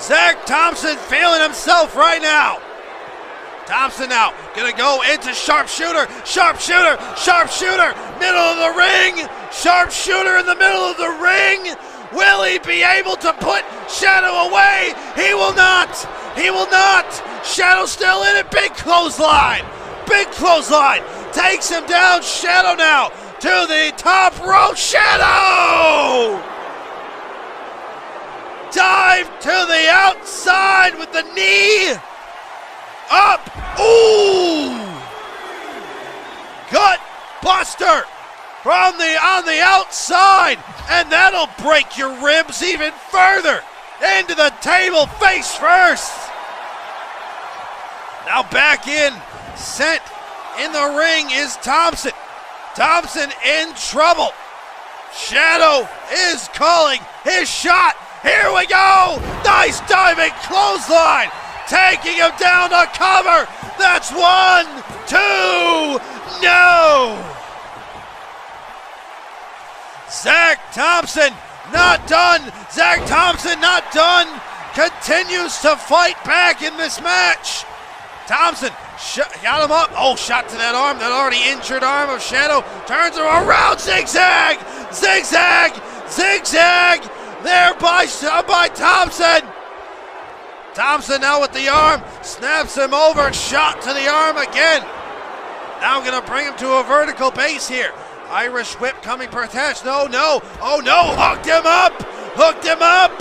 Zack Thompson feeling himself right now. Thompson now gonna go into sharpshooter, sharpshooter, sharpshooter, middle of the ring, sharpshooter in the middle of the ring. Will he be able to put Shadow away? He will not. He will not. Shadow still in it. Big clothesline. Big clothesline. Takes him down. Shadow now to the top rope. Shadow! Dive to the outside with the knee. Up. Ooh! Gut buster from on the outside, and that'll break your ribs even further. Into the table, face first. Now back in, sent in the ring is Thompson. Thompson in trouble. Shadow is calling his shot. Here we go. Nice diving clothesline. Taking him down to cover. That's 1, 2, no. Zack Thompson not done. Zack Thompson not done. Continues to fight back in this match. Thompson got him up. Oh, shot to that arm, that already injured arm of Shadow. Turns him around. Zigzag. Zigzag. Zigzag. There by Thompson. Thompson now with the arm, snaps him over, shot to the arm again. Now gonna bring him to a vertical base here. Irish whip coming per attach, no, no, oh no, hooked him up.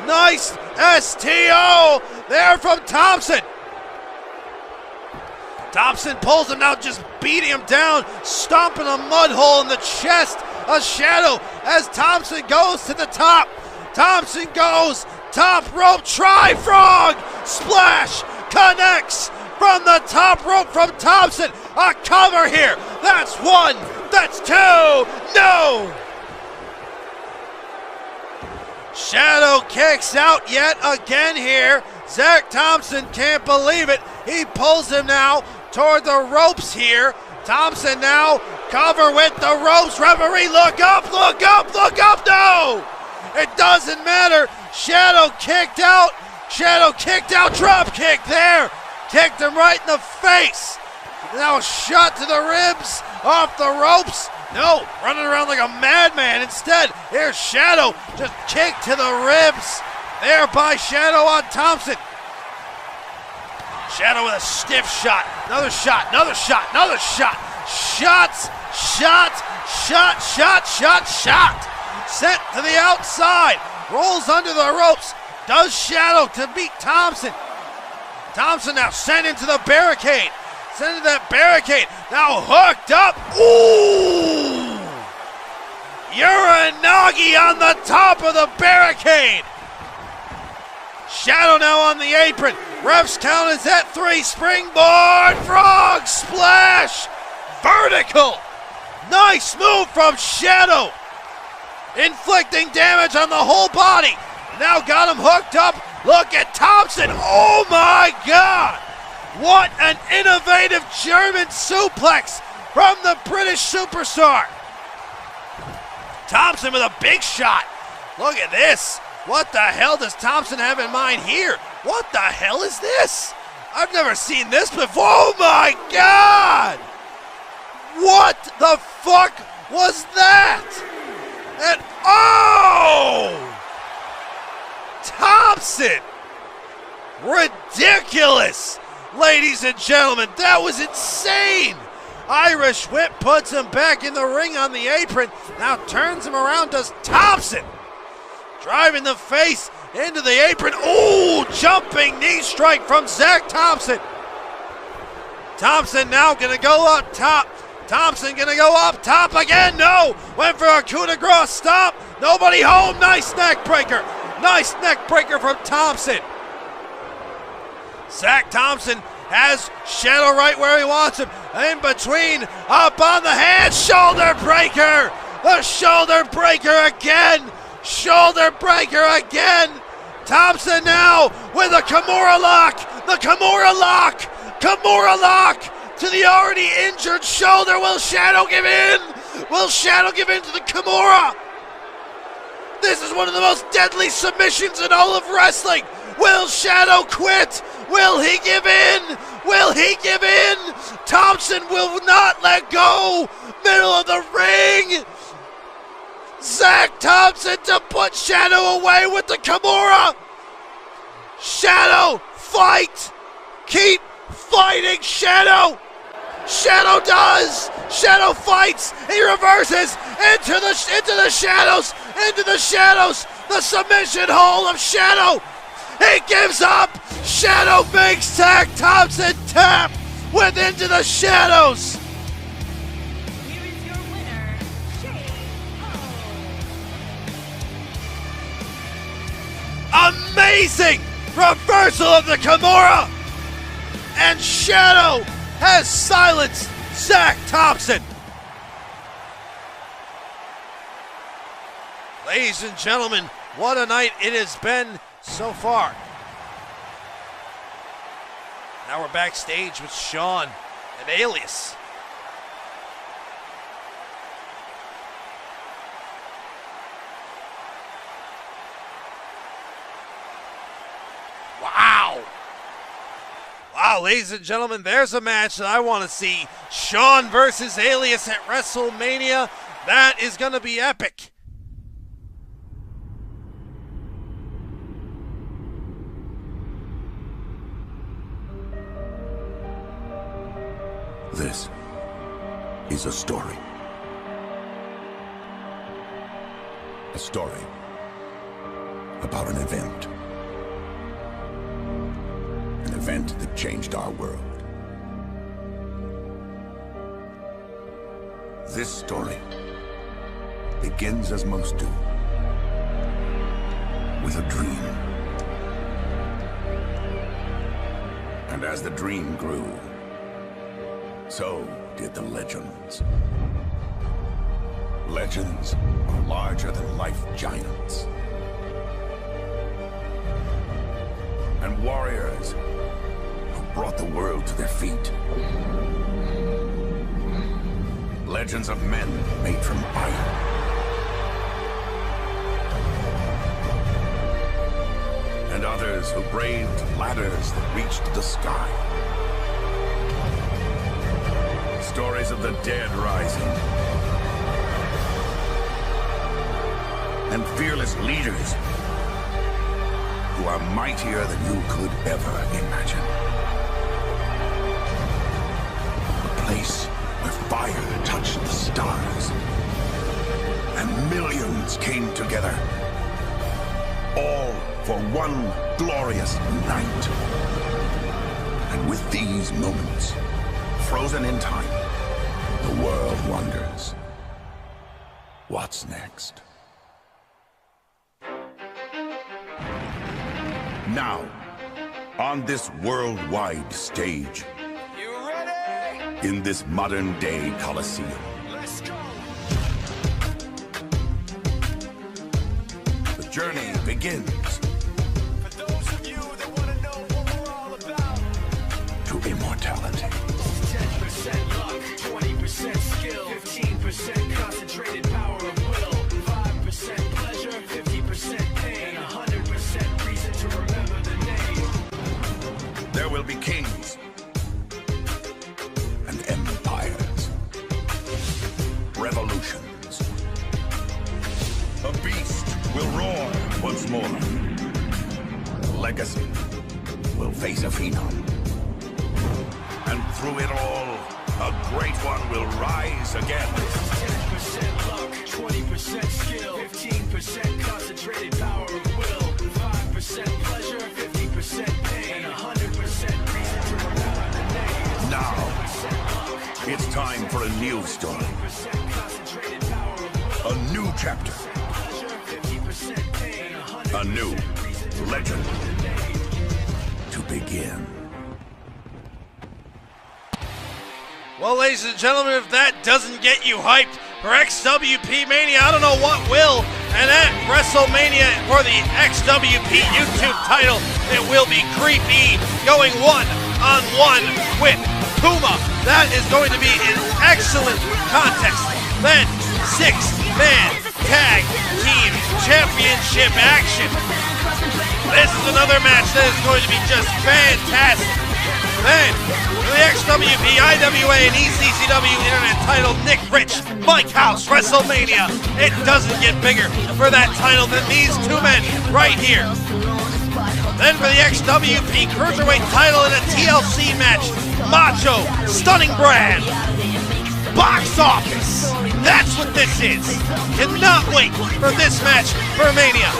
Nice STO there from Thompson. Thompson pulls him now, just beating him down, stomping a mud hole in the chest of Shadow as Thompson goes to the top. Thompson goes, top rope, tri-frog, splash, connects from the top rope from Thompson. A cover here, that's 1, that's 2, no! Shadow kicks out yet again here. Zack Thompson can't believe it. He pulls him now toward the ropes here. Thompson now cover with the ropes. Referee, look up, look up, look up, no! It doesn't matter. Shadow kicked out. Shadow kicked out. Drop kick there. Kicked him right in the face. Now a shot to the ribs. Off the ropes. No, running around like a madman. Instead, here's Shadow. Just kick to the ribs. There by Shadow on Thompson. Shadow with a stiff shot. Another shot. Another shot. Another shot. Shots. Shot. Shot. Shot. Shot. Shot. Sent to the outside. Rolls under the ropes. Does Shadow to beat Thompson. Thompson now sent into the barricade. Send to that barricade. Now hooked up. Ooh! Uranagi on the top of the barricade. Shadow now on the apron. Ref's count is at 3. Springboard frog splash. Vertical. Nice move from Shadow. Inflicting damage on the whole body. Now got him hooked up. Look at Thompson. Oh my God. What an innovative German suplex from the British superstar. Thompson with a big shot. Look at this. What the hell does Thompson have in mind here? What the hell is this? I've never seen this before. Oh my God! What the fuck was that? And oh! Thompson! Ridiculous! Ladies and gentlemen, that was insane! Irish whip puts him back in the ring on the apron. Now turns him around, does Thompson. Driving the face into the apron. Ooh, jumping knee strike from Zack Thompson. Thompson now gonna go up top. Thompson gonna go up top again. No, went for a coup de grace stop. Nobody home. Nice neck breaker. Nice neck breaker from Thompson. Zack Thompson has Shadow right where he wants him. In between, up on the hand, shoulder breaker. The shoulder breaker again. Shoulder breaker again. Thompson now with a Kimura lock. The Kimura lock. Kimura lock to the already injured shoulder. Will Shadow give in? Will Shadow give in to the Kimura? This is one of the most deadly submissions in all of wrestling. Will Shadow quit? Will he give in? Will he give in? Thompson will not let go. Middle of the ring. Zack Thompson to put Shadow away with the Kimura. Shadow, fight. Keep fighting, Shadow. Shadow does. Shadow fights. He reverses into the shadows. Into the shadows. The submission hole of Shadow. He gives up. Shadow makes Zack Thompson tap with Into the Shadows. Here is your winner, Amazing reversal of the Kimura. And Shadow has silenced Zack Thompson. Ladies and gentlemen, what a night it has been so far. Now we're backstage with Sean and Alieus. Wow. Wow, ladies and gentlemen, there's a match that I want to see. Sean versus Alieus at WrestleMania. That is going to be epic. This is a story. A story about an event. An event that changed our world. This story begins as most do, with a dream. And as the dream grew, so did the legends. Legends are larger-than-life giants. And warriors who brought the world to their feet. Legends of men made from iron. And others who braved ladders that reached the sky. Stories of the dead rising. And fearless leaders who are mightier than you could ever imagine. A place where fire touched the stars. And millions came together. All for one glorious night. And with these moments, frozen in time. The world wonders. What's next? Now, on this worldwide stage, You ready? in this modern-day Coliseum, Let's go. the journey begins For those of you that want to know what we're all about. to immortality. 10% luck, 20% skill, 15% concentrated power of will, 5% pleasure, 50% pain, 100% reason to remember the name. There will be kings and empires, revolutions. A beast will roar once more. Legacy will face a phenom. And through it all, a great one will rise again. 10% luck, 20% skill, 15% concentrated power of will, 5% pleasure, 50% pain, 100% reason to remember the name. Now, it's time for a new story. 10% concentrated power of will, A new chapter. pleasure, 50% pain, 100% A new reason to legend remember the name. to begin. Well, ladies and gentlemen, if that doesn't get you hyped for XWP Mania, I don't know what will. And at WrestleMania for the XWP YouTube title, it will be Creepy going one-on-one with Puma. That is going to be an excellent contest. Then, six-man tag team championship action. This is another match that is going to be just fantastic. Then, for the XWP, IWA, and ECCW Internet title, Nick Rich, Mike House, WrestleMania. It doesn't get bigger for that title than these two men right here. Then for the XWP Cruiserweight title in a TLC match, Macho, Stunning Brand, Box Office. That's what this is. Cannot wait for this match for Mania.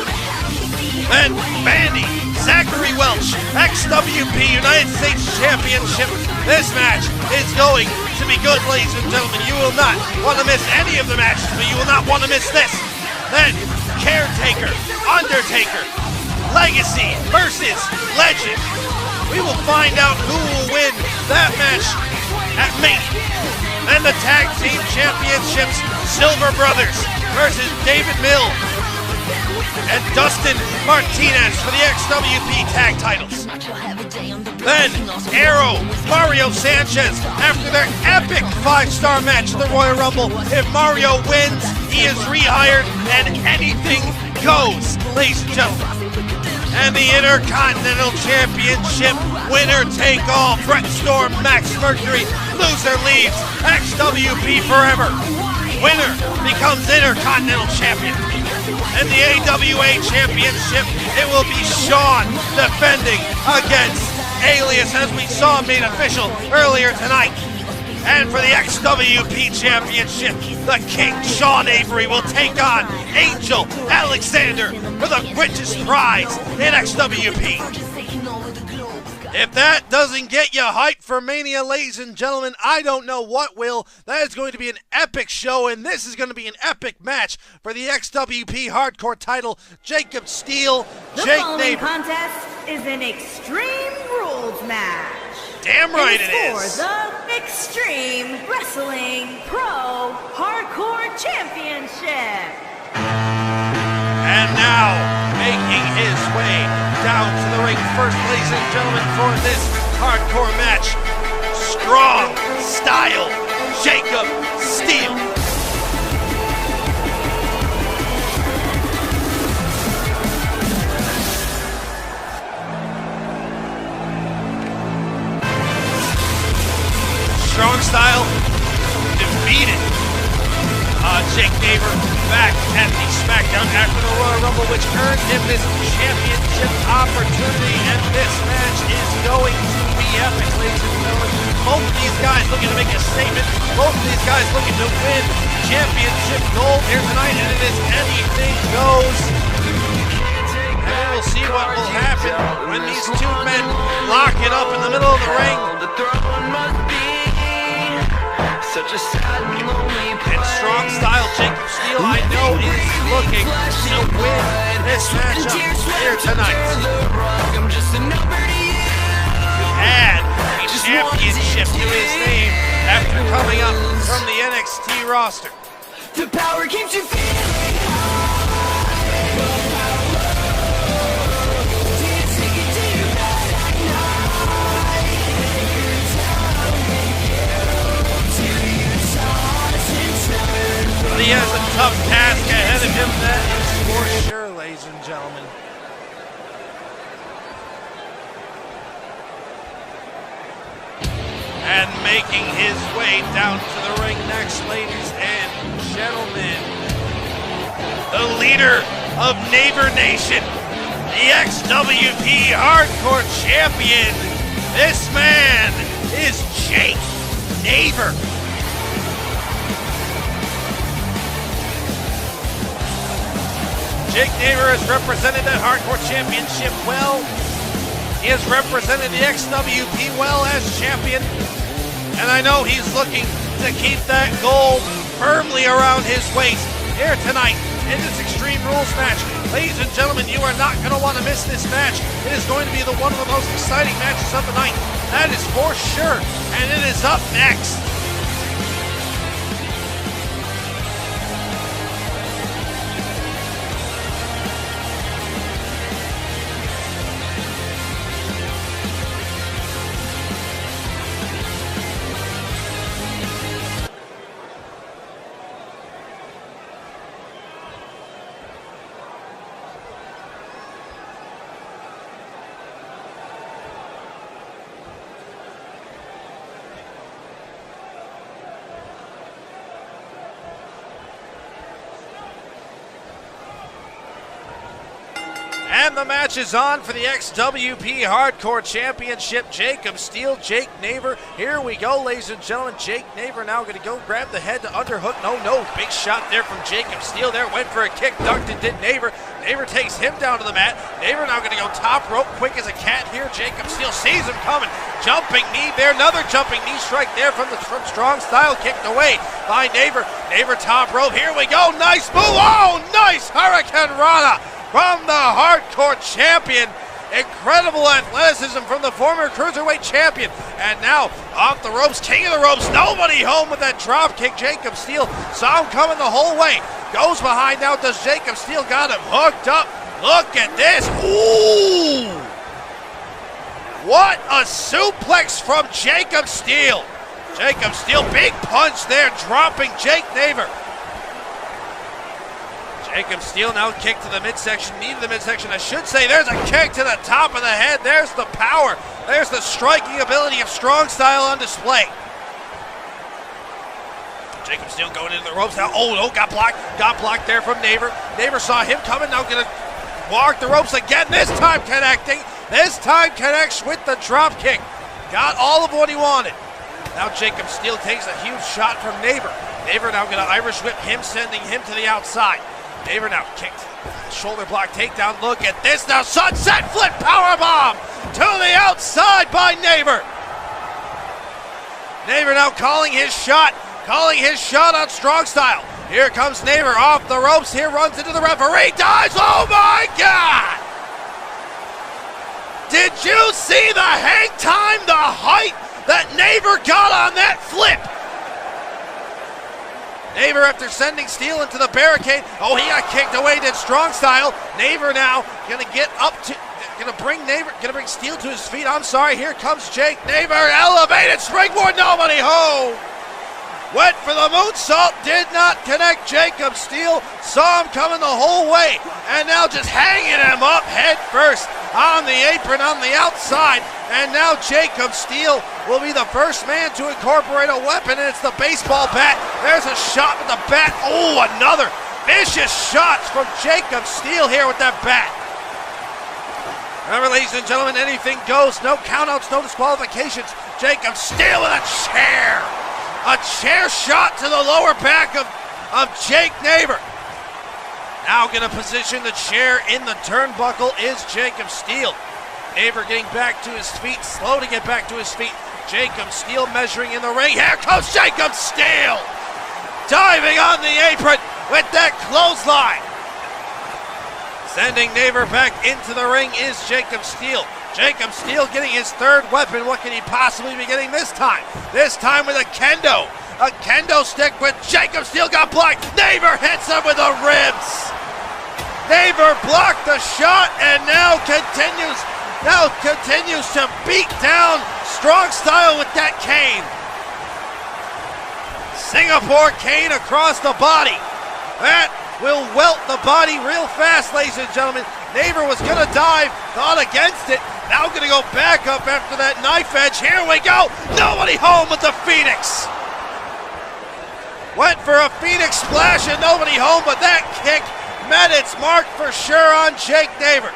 Then Bandy, Zachary Welch, XWP United States Championship. This match is going to be good, ladies and gentlemen. You will not want to miss any of the matches, but you will not want to miss this. Then Caretaker, Undertaker, Legacy versus Legend. We will find out who will win that match at Mania. Then the Tag Team Championships, Silver Brothers versus David Mill and Dustin Martinez for the XWP tag titles. Then Arrow, Mario Sanchez after their epic 5-star match at the Royal Rumble. If Mario wins, he is rehired and anything goes, ladies and gentlemen. And the Intercontinental Championship, winner take all. Brett Storm, Max Mercury, loser leaves. XWP forever. Winner becomes Intercontinental Champion. And the AWA Championship, it will be Shawn defending against Alieus, as we saw made official earlier tonight. And for the XWP Championship, the King, Sean Avery, will take on Angel Alexander for the richest prize in XWP. If that doesn't get you hyped for Mania, ladies and gentlemen, I don't know what will. That is going to be an epic show, and this is going to be an epic match for the XWP Hardcore title. Jacob Steele, Jake following Navor. contest is an Extreme Rules match. Damn right it it is. is. For the Extreme Wrestling Pro Hardcore Championship. And now, making his way down to the ring first, ladies and gentlemen, for this hardcore match, Strong Style, Jacob Steele. Strong Style defeated Jake Navor back at the SmackDown after the Royal Rumble, which earned him this championship opportunity, and this match is going to be epic, ladies and gentlemen. Both of these guys looking to make a statement. Both of these guys looking to win championship gold here tonight, and it is anything goes. And we'll see what will happen when these two men lock it up in the middle of the ring. looking to win this matchup here tonight. Add a championship to his name after coming up from the NXT roster. The power keeps you feeling But he has a tough task ahead of him, that is for sure, ladies and gentlemen. And making his way down to the ring next, ladies and gentlemen, the leader of Navor Nation, the XWP Hardcore Champion. This man is Jake Navor. Jake Navor has represented that Hardcore Championship well. He has represented the XWP well as champion. And I know he's looking to keep that gold firmly around his waist here tonight in this Extreme Rules match. Ladies and gentlemen, you are not going to want to miss this match. It is going to be one of the most exciting matches of the night. That is for sure. And it is up next. And the match is on for the XWP Hardcore Championship. Jacob Steele, Jake Navor. Here we go, ladies and gentlemen. Jake Navor now going to go grab the head to underhook. No, big shot there from Jacob Steele. There went for a kick. Duncan did Navor. Navor takes him down to the mat. Navor now going to go top rope, quick as a cat here. Jacob Steele sees him coming. Jumping knee there. Another jumping knee strike there from Strong Style. Kicked away by Navor. Navor top rope. Here we go. Nice move. Oh, nice Hurricane Rana from the Hardcore Champion. Incredible athleticism from the former Cruiserweight Champion. And now off the ropes, king of the ropes. Nobody home with that drop kick. Jacob Steele saw him coming the whole way. Goes behind now. Does Jacob Steele got him hooked up? Look at this. Ooh! What a suplex from Jacob Steele. Jacob Steele, big punch there, dropping Jake Navor. Jacob Steele now kick to the midsection, knee to the midsection. I should say there's a kick to the top of the head. There's the power. There's the striking ability of Strong Style on display. Jacob Steele going into the ropes now. Oh, no, got blocked there from Navor. Navor saw him coming, now gonna walk the ropes again. This time connecting. This time connects with the drop kick. Got all of what he wanted. Now Jacob Steele takes a huge shot from Navor. Navor now gonna Irish whip him, sending him to the outside. Navor now kicked, shoulder block takedown. Look at this now, sunset flip powerbomb to the outside by Navor. Navor now calling his shot on Strong Style. Here comes Navor off the ropes. Here runs into the referee, dives. Oh my God! Did you see the hang time, the height that Navor got on that flip? Navor after sending Steele into the barricade. Oh, he got kicked away, did Strong Style. Navor now gonna get up to, gonna bring Steele to his feet. I'm sorry, here comes Jake Navor. Elevated springboard, nobody home. Went for the moonsault, did not connect. Jacob Steele saw him coming the whole way, and now just hanging him up head first on the apron on the outside. And now Jacob Steele will be the first man to incorporate a weapon, and it's the baseball bat. There's a shot with the bat. Oh, another vicious shots from Jacob Steele here with that bat. Remember, ladies and gentlemen, anything goes. No countouts, no disqualifications. Jacob Steele with a chair. A chair shot to the lower back of Jake Navor. Now going to position the chair in the turnbuckle is Jacob Steele. Navor getting back to his feet, slow to get back to his feet. Jacob Steele measuring in the ring. Here comes Jacob Steele. Diving on the apron with that clothesline. Sending Navor back into the ring is Jacob Steele. Jacob Steele getting his third weapon. What can he possibly be getting this time? This time with a kendo. A kendo stick, but Jacob Steele got blocked. Navor hits him with the ribs. Navor blocked the shot and now continues to beat down Strong Style with that cane. Singapore cane across the body. That will welt the body real fast, ladies and gentlemen. Navor was gonna dive, thought against it. Now gonna go back up after that knife edge. Here we go. Nobody home with the Phoenix. Went for a Phoenix splash and nobody home, but that kick met its mark for sure on Jake Navor.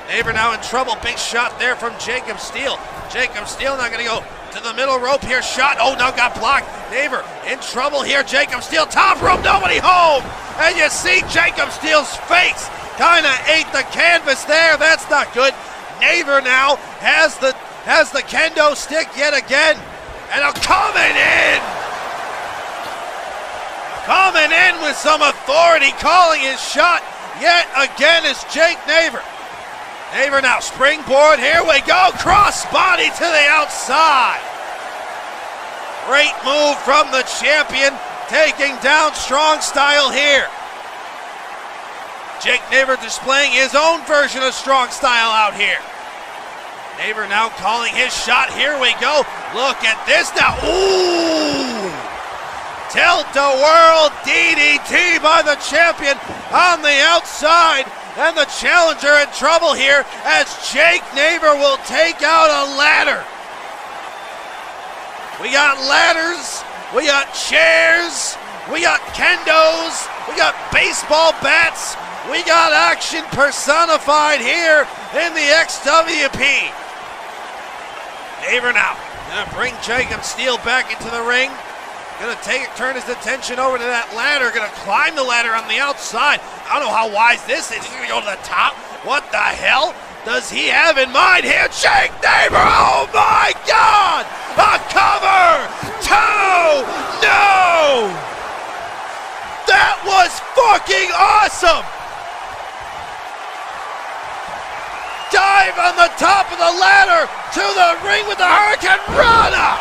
Navor now in trouble. Big shot there from Jacob Steele. Jacob Steele now gonna go to the middle rope here. Shot. Oh, now got blocked. Navor in trouble here. Jacob Steele top rope. Nobody home. And you see Jacob Steele's face kind of ate the canvas there. That's not good. Navor now has the kendo stick yet again. And now coming in. Coming in with some authority, calling his shot yet again is Jake Navor. Navor now springboard. Here we go. Cross body to the outside. Great move from the champion, taking down Strong Style here. Jake Navor displaying his own version of Strong Style out here. Navor now calling his shot. Here we go. Look at this now. Ooh! Tilt-a-whirl DDT by the champion on the outside. And the challenger in trouble here as Jake Navor will take out a ladder. We got ladders, we got chairs, we got kendos, we got baseball bats, we got action personified here in the XWP. Navor now gonna bring Jacob Steele back into the ring. Gonna turn his attention over to that ladder. Gonna climb the ladder on the outside. I don't know how wise this is. He's gonna go to the top. What the hell does he have in mind here? Jake Navor, oh my God! A cover! Two! No! That was fucking awesome! Dive on the top of the ladder to the ring with the Hurricane Rana!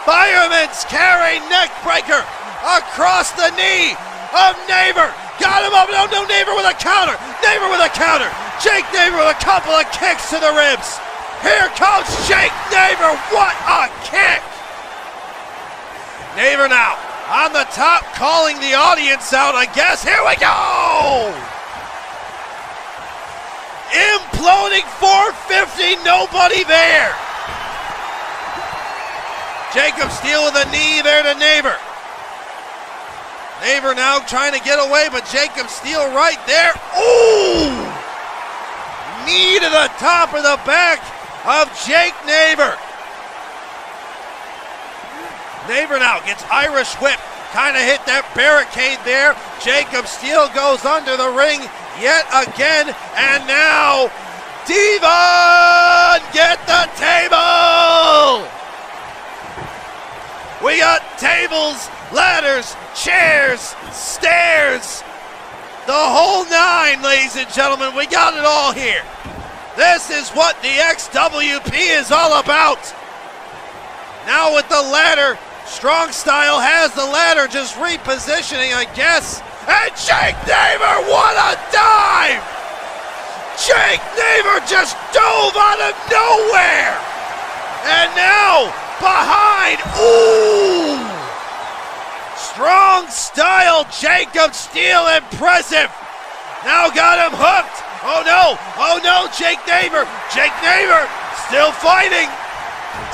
Fireman's carry neck breaker across the knee of Navor. Got him up. No, Navor with a counter. Navor with a counter. Jake Navor with a couple of kicks to the ribs. Here comes Jake Navor. What a kick. Navor now on the top calling the audience out, I guess. Here we go. Imploding 450. Nobody there. Jacob Steele with a knee there to Navor. Navor now trying to get away, but Jacob Steele right there. Ooh! Knee to the top of the back of Jake Navor. Navor now gets Irish whip. Kind of hit that barricade there. Jacob Steele goes under the ring yet again. And now, Devon, get the table! We got tables, ladders, chairs, stairs, the whole nine, ladies and gentlemen. We got it all here. This is what the XWP is all about. Now with the ladder, Strong Style has the ladder, just repositioning, I guess. And Jake Navor, what a dive! Jake Navor just dove out of nowhere! And now, behind, ooh! Strong Style, Jacob Steele, impressive. Now got him hooked. Oh no, Jake Navor still fighting.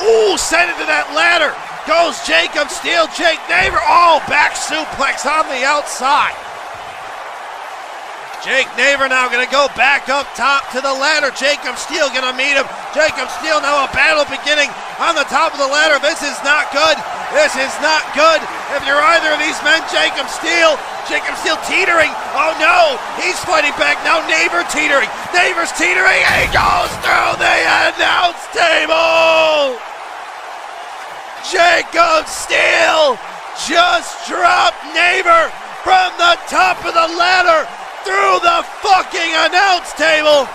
Ooh, sent it to that ladder. Goes Jacob Steele, Jake Navor. Oh, back suplex on the outside. Jake Navor now gonna go back up top to the ladder. Jacob Steele gonna meet him. Jacob Steele now a battle beginning on the top of the ladder. This is not good. This is not good. If you're either of these men, Jacob Steele teetering. Oh no, he's fighting back now. Navor teetering. Navor's teetering. He goes through the announce table. Jacob Steele just dropped Navor from the top of the ladder through the fucking announce table.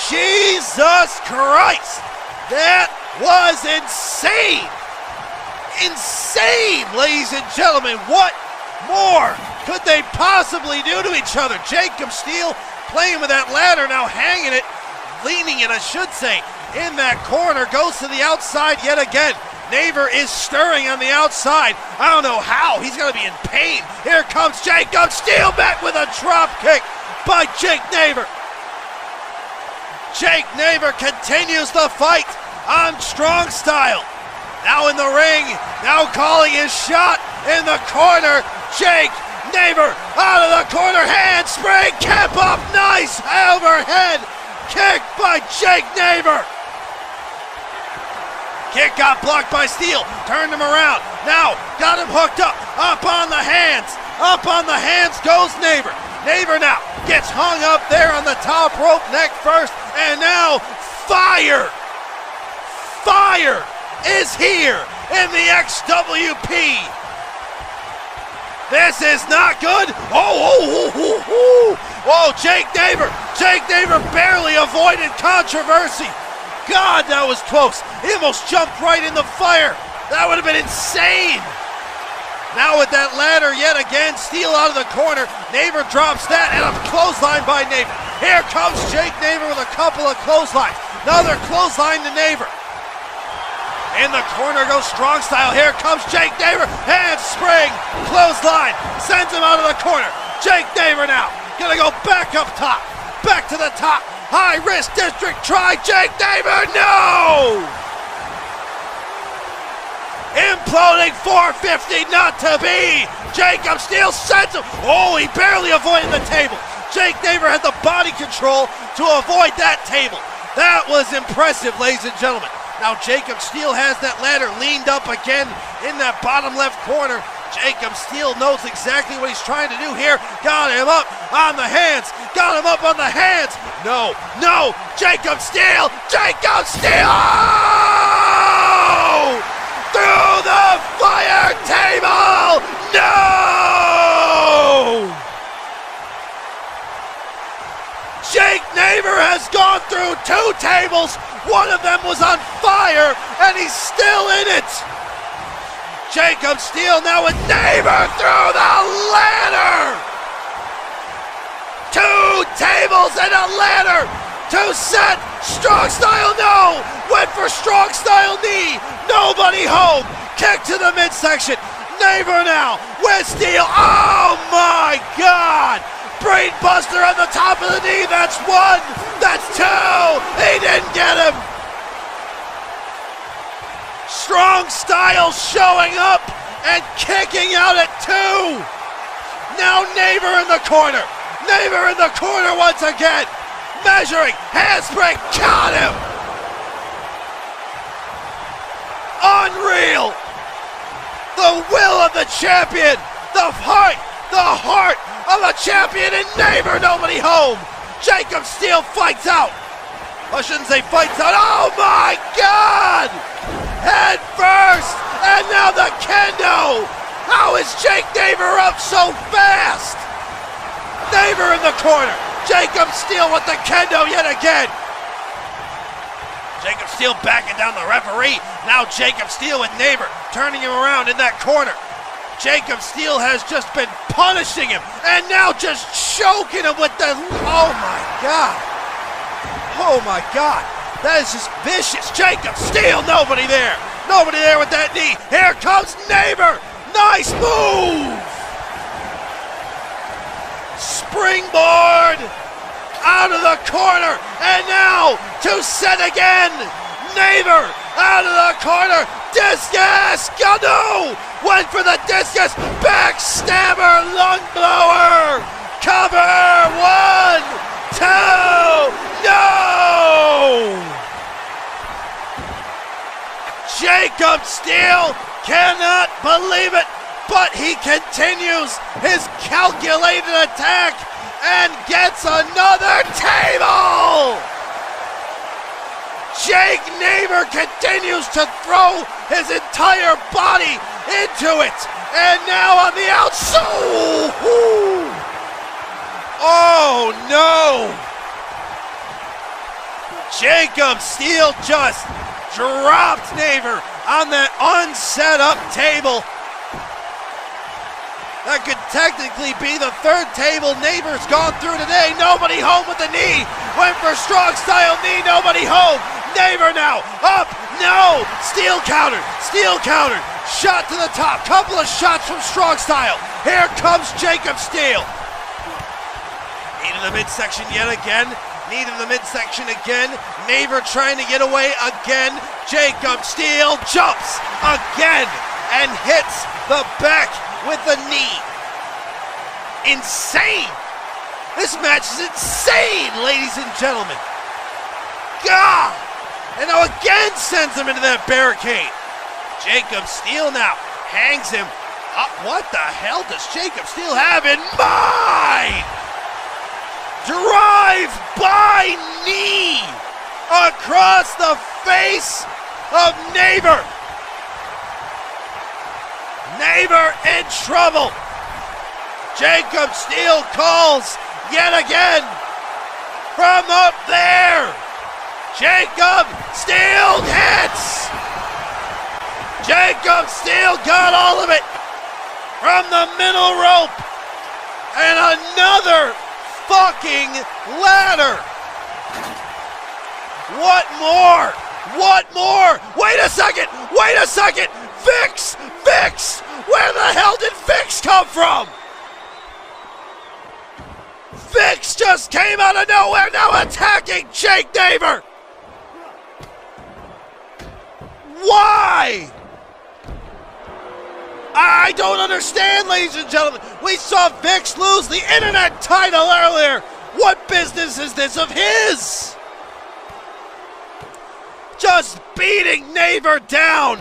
Jesus Christ, that was insane. Insane, ladies and gentlemen. What more could they possibly do to each other? Jacob Steele playing with that ladder, now hanging it, leaning it, I should say, in that corner, goes to the outside yet again. Navor is stirring on the outside. I don't know how. He's going to be in pain. Here comes Jacob Steele back with a drop kick by Jake Navor. Jake Navor continues the fight on Strong Style. Now in the ring, now calling his shot in the corner. Jake Navor out of the corner, handspring, cap up, nice overhead kick by Jake Navor. Kick got blocked by Steele, turned him around, now got him hooked up on the hands. Up on the hands goes Navor. Navor now gets hung up there on the top rope, neck first, and now fire is here in the XWP. This is not good. Oh, Jake Navor barely avoided controversy. God, that was close. He almost jumped right in the fire. That would have been insane. Now with that ladder yet again, Steele out of the corner. Navor drops that and a clothesline by Navor. Here comes Jake Navor with a couple of clotheslines. Another clothesline to Navor. In the corner goes Strong Style. Here comes Jake Navor. Handspring, clothesline, sends him out of the corner. Jake Navor now gonna go back up top, back to the top. High risk district try, Jake Navor, no! Imploding 450, not to be. Jacob Steele sends him. Oh, he barely avoided the table. Jake Navor had the body control to avoid that table. That was impressive, ladies and gentlemen. Now Jacob Steele has that ladder leaned up again in that bottom left corner. Jacob Steele knows exactly what he's trying to do here. Got him up on the hands. Got him up on the hands. No. Jacob Steele. Oh! Through the fire table. No! Jake Navor has gone through 2 tables. One of them was on fire, and he's still in it. Jacob Steele now with Navor through the ladder. 2 tables and a ladder to set. Strong Style, no. Went for Strong Style knee. Nobody home. Kick to the midsection. Navor now with Steele. Oh my God. Brain buster on the top of the knee. That's 1. That's 2. He didn't get him. Strong Style showing up and kicking out at 2. Now Navor in the corner. Navor in the corner once again. Measuring, handspring, got him. Unreal. The will of the champion. The heart of a champion in Navor. Nobody home. Jacob Steele fights out. I shouldn't say fights out. Oh my God! Head first, and now the kendo. How is Jake Navor up so fast? Navor in the corner. Jacob Steele with the kendo yet again. Jacob Steele backing down the referee. Now Jacob Steele with Navor turning him around in that corner. Jacob Steele has just been punishing him, and now just choking him with the, oh my God. Oh my God. That is just vicious. Jacob Steele, nobody there. Nobody there with that knee. Here comes Navor. Nice move. Springboard out of the corner. And now to set again. Navor out of the corner. Discus. No. Went for the discus. Backstabber. Lung blower. Cover. 1, 2. No! Jacob Steele cannot believe it, but he continues his calculated attack and gets another table! Jake Navor continues to throw his entire body into it, And now on the outside. Oh no! Jacob Steele just dropped Navor on that unset up table. That could technically be the third table Navor's gone through today. Nobody home with the knee. Went for strong style knee, nobody home. Navor now, up, no. Steele countered, shot to the top. Couple of shots from strong style. Here comes Jacob Steele. Knee to the midsection yet again. Knee to the midsection again. Navor trying to get away again. Jacob Steele jumps again and hits the back with the knee. Insane. This match is insane, ladies and gentlemen. God. And now again sends him into that barricade. Jacob Steele now hangs him up. What the hell does Jacob Steele have in mind? Drive-by knee across the face of Navor. Navor in trouble. Jacob Steele calls yet again from up there. Jacob Steele hits. Jacob Steele got all of it from the middle rope. And another fucking ladder. What more? What more? Wait a second. Vixx. Where the hell did Vixx come from? Vixx just came out of nowhere, now attacking Jake Navor. Why? I don't understand, ladies and gentlemen. We saw Vixx lose the internet title earlier. What business is this of his? Just beating Navor down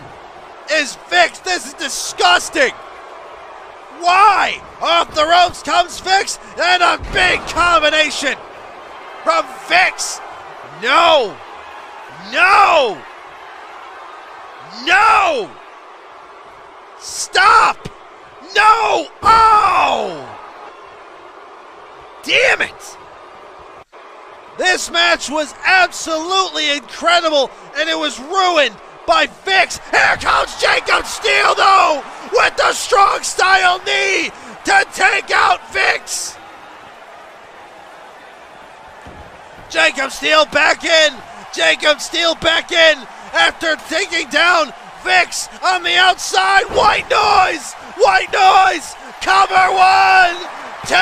is Vixx. This is disgusting. Why? Off the ropes comes Vixx, and a big combination from Vixx. No. Stop! No! Oh! Damn it! This match was absolutely incredible, and it was ruined by Vixx. Here comes Jacob Steele, though, with the strong style knee to take out Vixx. Jacob Steele back in. After taking down Vixx on the outside. White noise. Cover 1, 2.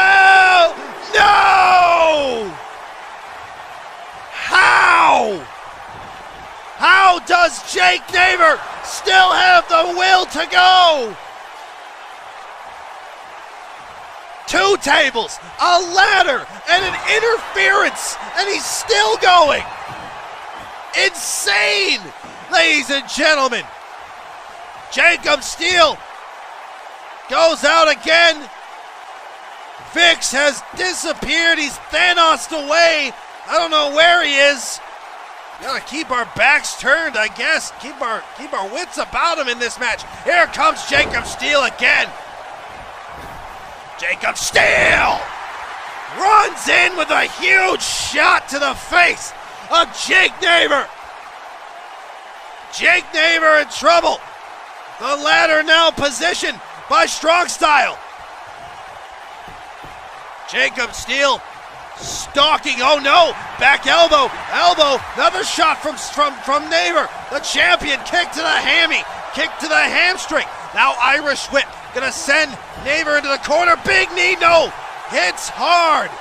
No! How does Jake Navor still have the will to go? 2 tables, a ladder, and an interference, and he's still going. Insane, ladies and gentlemen. Jacob Steele goes out again. Vixx has disappeared. He's Thanos'd away. I don't know where he is. Gotta keep our backs turned, I guess. Keep our wits about him in this match. Here comes Jacob Steele again. Jacob Steele runs in with a huge shot to the face of Jake Navor. Jake Navor in trouble. The ladder now positioned by Strong Style. Jacob Steele stalking, oh no, back elbow, another shot from Navor. The champion, kick to the hammy, kick to the hamstring. Now Irish whip, gonna send Navor into the corner, big knee, no, hits hard.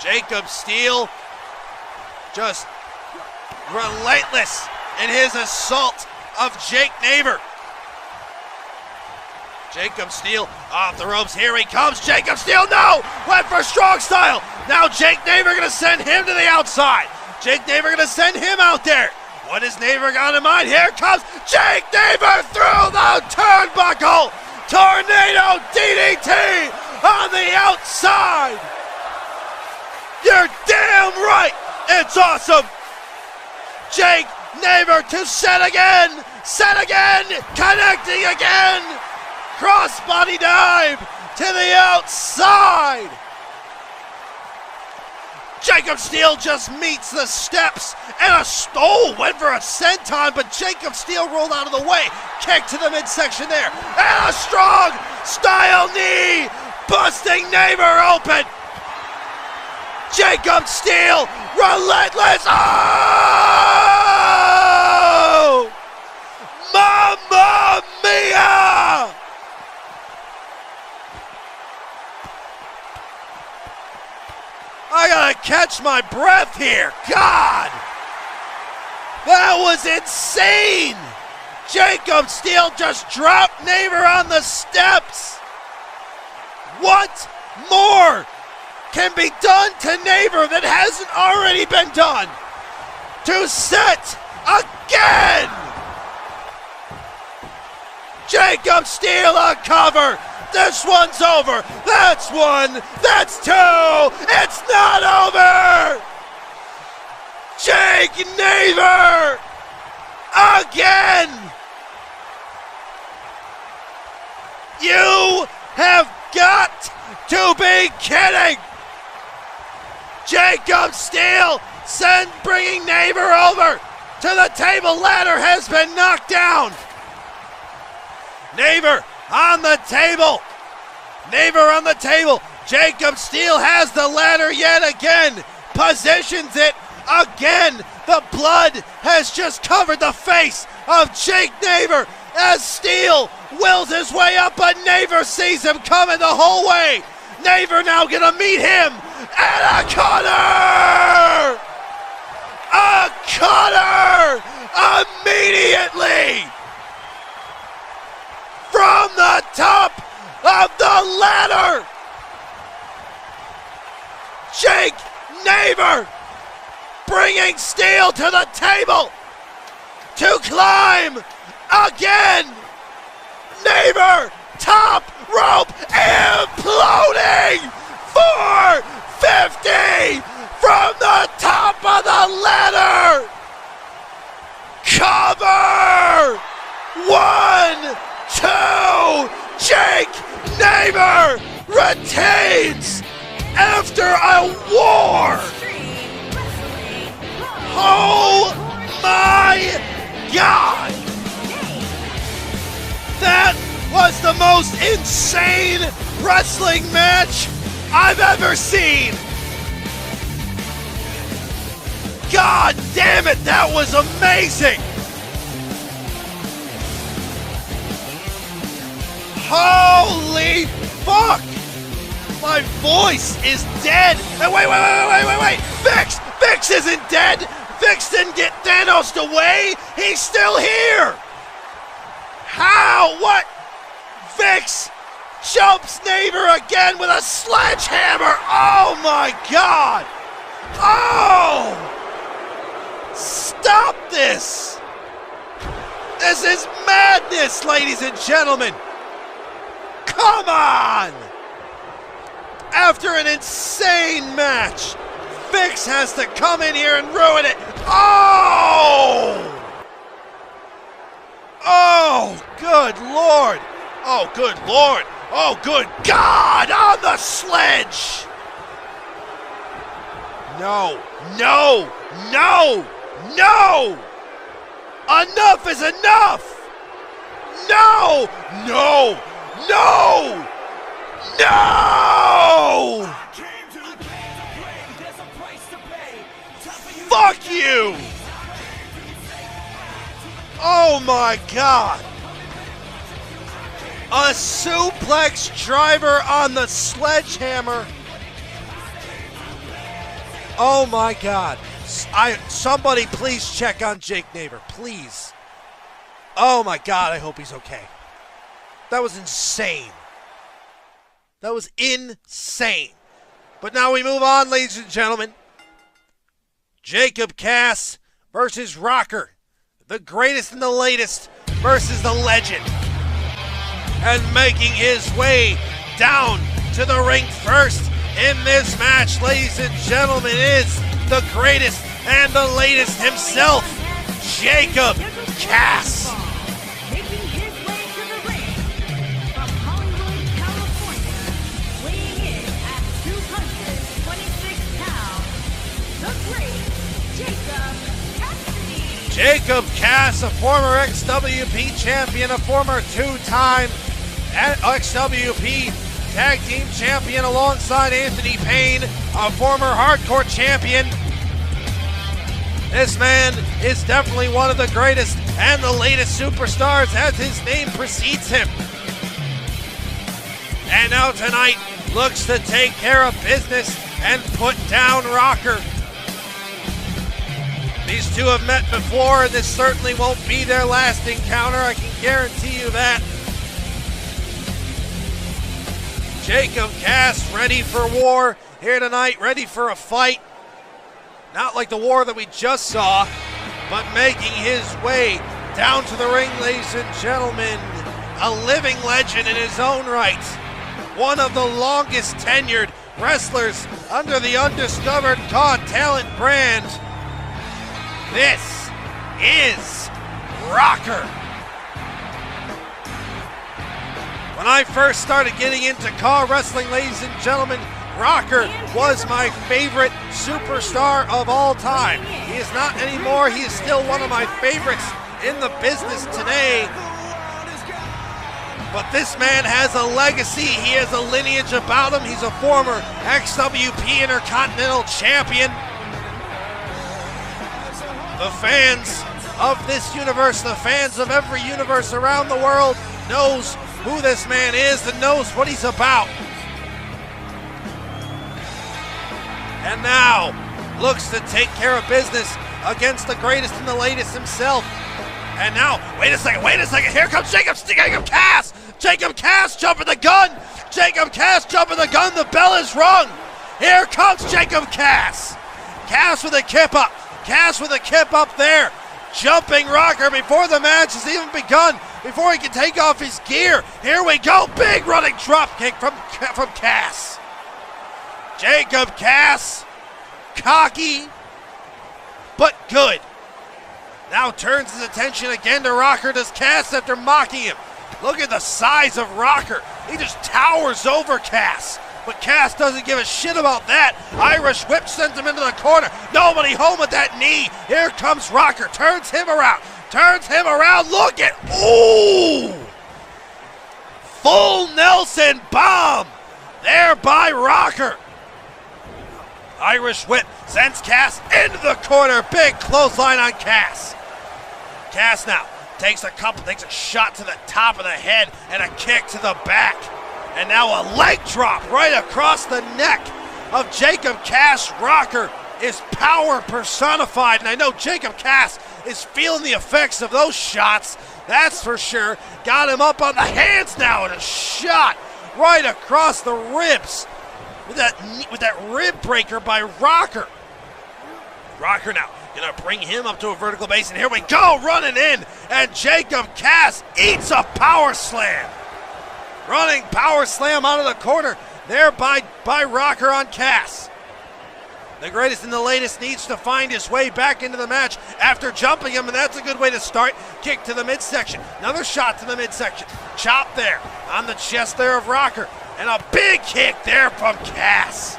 Jacob Steele just relentless in his assault of Jake Navor. Jacob Steele off the ropes. Here he comes. Jacob Steele, no! Went for Strong Style. Now Jake Navor going to send him to the outside. Jake Navor going to send him out there. What has Navor got in mind? Here comes Jake Navor through the turnbuckle. Tornado DDT on the outside. You're damn right. It's awesome. Jake Navor to set again, connecting again. Crossbody dive to the outside. Jacob Steele just meets the steps, and went for a senton, but Jacob Steele rolled out of the way. Kick to the midsection there, and a strong style knee, busting Navor open. Jacob Steele, relentless. Oh! Mamma mia! I gotta catch my breath here. God! That was insane! Jacob Steele just dropped Navor on the steps. What more can be done to Navor that hasn't already been done? To set again! Jacob Steele a cover. This one's over. That's one. That's two. It's not over. Jake Navor again. You have got to be kidding. Jacob Steele bringing Navor over to the table. Ladder has been knocked down. Navor on the table. Navor on the table. Jacob Steele has the ladder yet again. Positions it again. The blood has just covered the face of Jake Navor as Steele wills his way up, but Navor sees him coming the whole way. Navor now gonna meet him, and a Cunner! A Cunner immediately! From the top of the ladder! Jake Navor bringing Steele to the table to climb again! Navor, top rope, imploding! 450 from the top of the ladder! Cover! 1, 2, Jake Navor retains after a war! Oh my God! That was the most insane wrestling match I've ever seen! God damn it, that was amazing! Holy fuck! My voice is dead! And wait! Vixx! Vixx isn't dead! Vixx didn't get Thanos away! He's still here! How? What? Vixx jumps Navor again with a sledgehammer! Oh my God! Oh! Stop this! This is madness, ladies and gentlemen! Come on! After an insane match, Vixx has to come in here and ruin it. Oh! Oh, good Lord! Oh, good Lord! Oh, good God! On the sledge! No! Enough is enough! No! Fuck you! Oh my God! A suplex driver on the sledgehammer. Oh my God. Somebody please check on Jake Navor, please. Oh my God, I hope he's okay. That was insane. That was insane. But now we move on, ladies and gentlemen. Jacob Cass versus Rocker. The greatest and the latest versus the legend. And making his way down to the ring first in this match, ladies and gentlemen, is the greatest and the latest himself, Jacob Cass. Making his way to the ring from Hollywood, California, weighing in at 226 pounds, the great Jacob Cassidy. Jacob Cass, a former XWP champion, a former two-time XWP Tag Team Champion alongside Anthony Payne, a former Hardcore Champion. This man is definitely one of the greatest and the latest superstars as his name precedes him. And now tonight looks to take care of business and put down Rocker. These two have met before, and this certainly won't be their last encounter, I can guarantee you that. Jacob Cass ready for war here tonight, ready for a fight. Not like the war that we just saw, but making his way down to the ring, ladies and gentlemen. A living legend in his own right. One of the longest tenured wrestlers under the Undiscovered God Talent brand. This is Rocker. When I first started getting into car wrestling, ladies and gentlemen, Rocker was my favorite superstar of all time. He is not anymore. He is still one of my favorites in the business today. But this man has a legacy. He has a lineage about him. He's a former XWP Intercontinental Champion. The fans of this universe, the fans of every universe around the world knows who this man is and knows what he's about. And now looks to take care of business against the greatest and the latest himself. And now, wait a second, here comes Jacob Cass! Jacob Cass jumping the gun! Jacob Cass jumping the gun, the bell is rung! Here comes Jacob Cass! Cass with a kip up, Cass with a kip up there, jumping Rocker before the match has even begun, before he can take off his gear. Here we go, big running drop kick from Cass. Jacob Cass, cocky, but good. Now turns his attention again to Rocker. Does Cass after mocking him. Look at the size of Rocker. He just towers over Cass. But Cass doesn't give a shit about that. Irish whip sends him into the corner. Nobody home with that knee. Here comes Rocker. Turns him around. Look at, ooh! Full Nelson bomb there by Rocker. Irish whip sends Cass into the corner. Big clothesline on Cass. Cass now takes a shot to the top of the head and a kick to the back. And now a leg drop right across the neck of Jacob Cass. Rocker is power personified, and I know Jacob Cass is feeling the effects of those shots, that's for sure. Got him up on the hands now, and a shot right across the ribs with that rib breaker by Rocker. Rocker now gonna bring him up to a vertical base, and here we go, running in, and Jacob Cass eats a power slam. Running power slam out of the corner there by Rocker on Cass. The greatest and the latest needs to find his way back into the match after jumping him, and that's a good way to start. Kick to the midsection. Another shot to the midsection. Chop there on the chest there of Rocker. And a big kick there from Cass.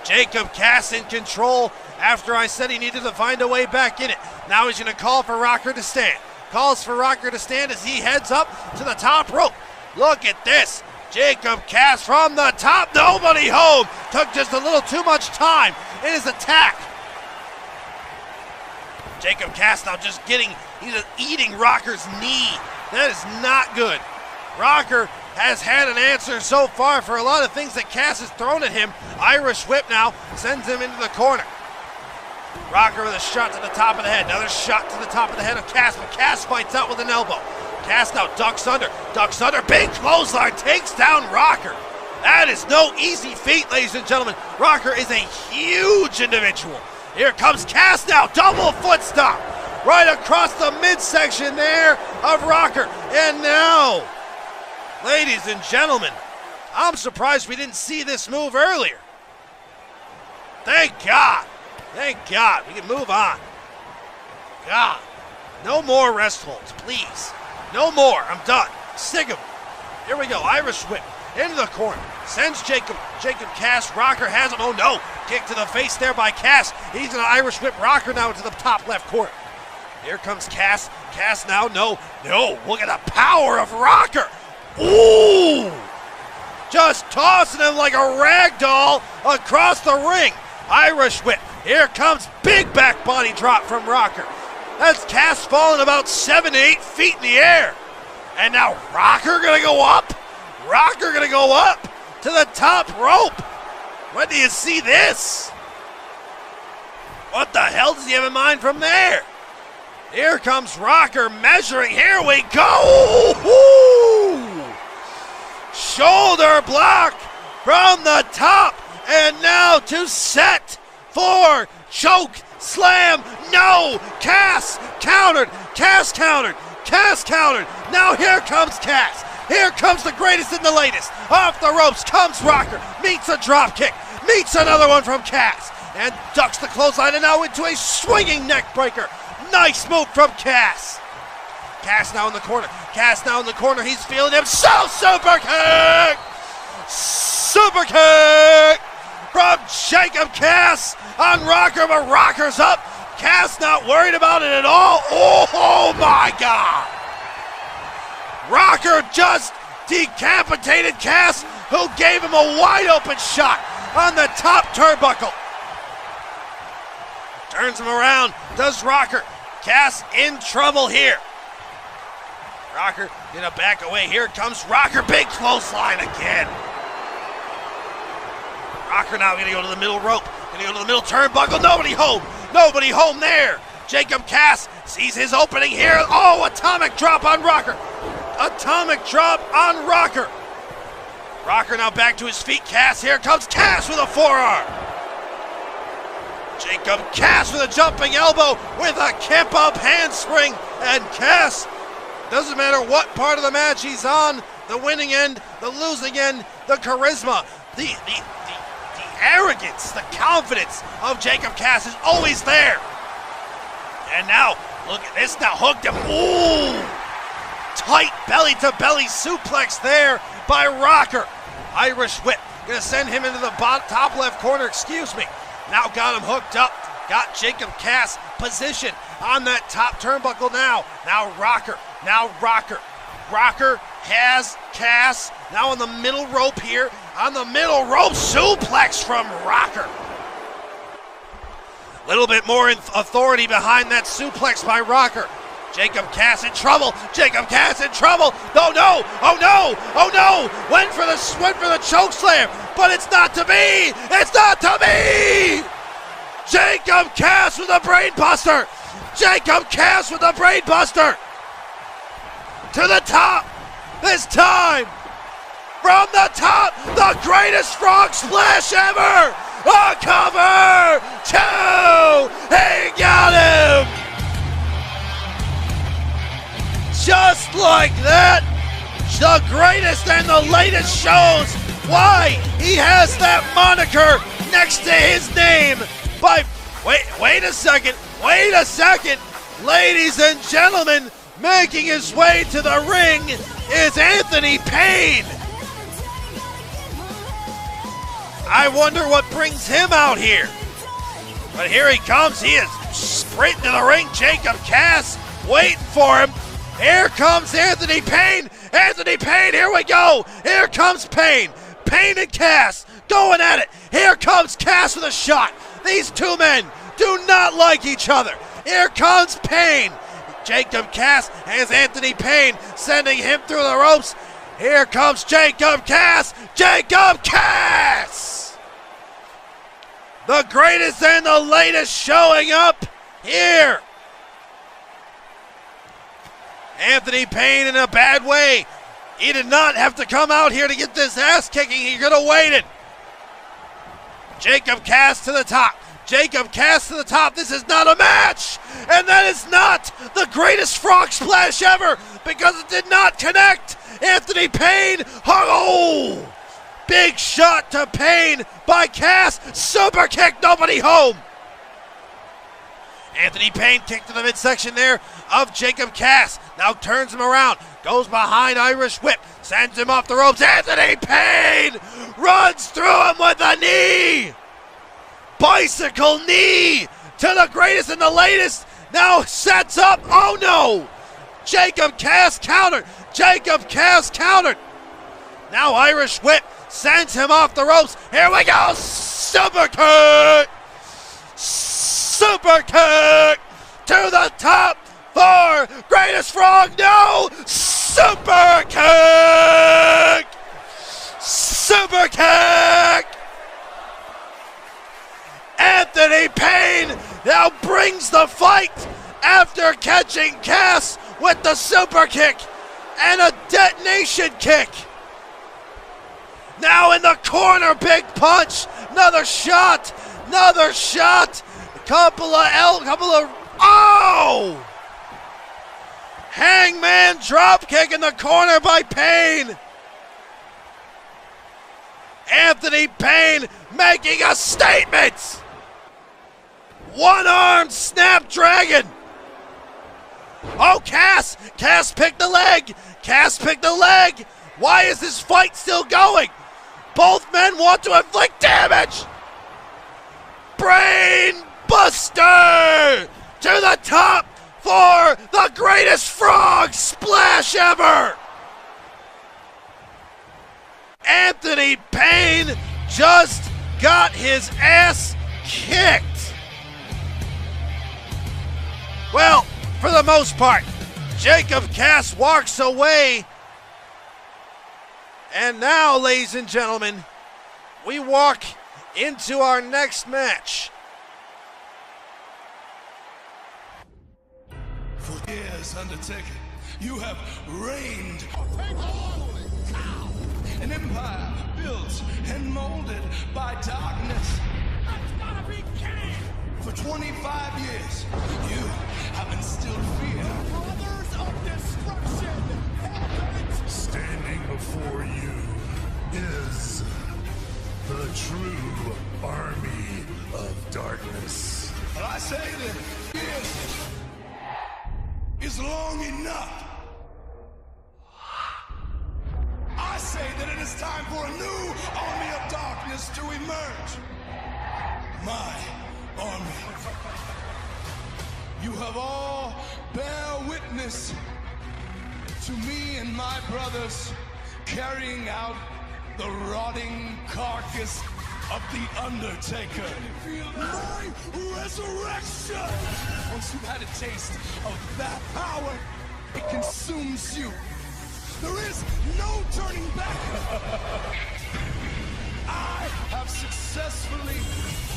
Jacob Cass in control after I said he needed to find a way back in it. Now he's going to call for Rocker to stand. Calls for Rocker to stand as he heads up to the top rope. Look at this. Jacob Cass from the top. Nobody home. Took just a little too much time in his attack. Jacob Cass now just he's eating Rocker's knee. That is not good. Rocker has had an answer so far for a lot of things that Cass has thrown at him. Irish whip now sends him into the corner. Rocker with a shot to the top of the head. Another shot to the top of the head of Cass, but Cass fights out with an elbow. Cass now ducks under, big clothesline, takes down Rocker. That is no easy feat, ladies and gentlemen. Rocker is a huge individual. Here comes Cass now, double foot stomp, right across the midsection there of Rocker. And now, ladies and gentlemen, I'm surprised we didn't see this move earlier. Thank God, we can move on. God. No more rest holds, please. No more. I'm done. Sick of them. Here we go. Irish whip into the corner. Sends Jacob Cass. Rocker has him. Oh no. Kick to the face there by Cass. He's going to Irish whip Rocker now into the top left corner. Here comes Cass. Cass now. No. Look at the power of Rocker. Ooh. Just tossing him like a rag doll across the ring. Irish whip. Here comes big back body drop from Rocker. That's Cass falling about 7 to 8 feet in the air. And now Rocker gonna go up. Rocker gonna go up to the top rope. When do you see this? What the hell does he have in mind from there? Here comes Rocker measuring. Here we go. Ooh. Shoulder block from the top. And now to set for choke slam. No. Cass countered. Cass countered. Cass countered. Now here comes Cass. Here comes the greatest and the latest. Off the ropes comes Rocker. Meets a drop kick. Meets another one from Cass. And ducks the clothesline and now into a swinging neck breaker. Nice move from Cass. Cass now in the corner. Cass now in the corner. He's feeling him. So super kick. Super kick from Jacob Cass on Rocker, but Rocker's up. Cass not worried about it at all. Oh my God. Rocker just decapitated Cass, who gave him a wide open shot on the top turnbuckle. Turns him around, does Rocker. Cass in trouble here. Rocker gonna back away. Here comes Rocker, big clothesline again. Rocker now gonna go to the middle rope, gonna go to the middle turnbuckle. Nobody home there. Jacob Cass sees his opening here. Oh, atomic drop on Rocker. Atomic drop on Rocker. Rocker now back to his feet. Cass, here comes Cass with a forearm. Jacob Cass with a jumping elbow with a kip up handspring. And Cass, doesn't matter what part of the match he's on, the winning end, the losing end, the charisma, the arrogance, the confidence of Jacob Cass is always there. And now, look at this now, hooked him. Ooh! Tight belly-to-belly suplex there by Rocker. Irish whip, gonna send him into the top left corner, excuse me. Now got him hooked up, got Jacob Cass positioned on that top turnbuckle now. Now Rocker. Rocker has Cass now on the middle rope here. On the middle rope, suplex from Rocker. A little bit more authority behind that suplex by Rocker. Jacob Cass in trouble. Jacob Cass in trouble. Oh no. Went for the choke slam, but it's not to be. It's not to be. Jacob Cass with a brain buster. Jacob Cass with a brain buster. To the top. This time. From the top, the greatest frog splash ever! A cover! 2! He got him! Just like that, the greatest and the latest shows why he has that moniker next to his name. But wait a second. Ladies and gentlemen, making his way to the ring is Anthony Payne. I wonder what brings him out here. But here he comes. He is sprinting to the ring. Jacob Cass waiting for him. Here comes Anthony Payne. Anthony Payne, here we go. Here comes Payne. Payne and Cass going at it. Here comes Cass with a shot. These two men do not like each other. Here comes Payne. Jacob Cass has Anthony Payne sending him through the ropes. Here comes Jacob Cass. Jacob Cass! The greatest and the latest showing up here. Anthony Payne in a bad way. He did not have to come out here to get this ass kicking. He could have waited. Jacob Cass to the top. Jacob Cass to the top. This is not a match. And that is not the greatest frog splash ever because it did not connect. Anthony Payne. Oh! Big shot to Payne by Cass. Super kick. Nobody home. Anthony Payne kicked to the midsection there of Jacob Cass. Now turns him around. Goes behind Irish Whip. Sends him off the ropes. Anthony Payne runs through him with a knee. Bicycle knee to the greatest and the latest. Now sets up. Oh no. Jacob Cass countered. Jacob Cass countered. Now Irish Whip sends him off the ropes. Here we go. Super kick. Super kick to the top for greatest frog. No. Super kick. Super kick. Anthony Payne now brings the fight after catching Cass with the super kick and a detonation kick. Now in the corner, big punch. Another shot. Another shot. Couple of, oh! Hangman drop kick in the corner by Payne. Anthony Payne making a statement. One-armed snapdragon. Oh, Cass. Cass picked the leg. Cass picked the leg. Why is this fight still going? Both men want to inflict damage. Brain buster to the top for the greatest frog splash ever. Anthony Payne just got his ass kicked. Well, for the most part, Jacob Cass walks away. And now, ladies and gentlemen, we walk into our next match. For years, Undertaker, you have reigned. An empire built and molded by darkness. That's gotta be Kane. For 25 years, you have instilled fear. Brothers of destruction. Standing before you is the true army of darkness. But I say that years is long enough. I say that it is time for a new army of darkness to emerge. My army. You have all bear witness to me and my brothers carrying out the rotting carcass of the Undertaker. My resurrection! Once you've had a taste of that power, it consumes you. There is no turning back. I have successfully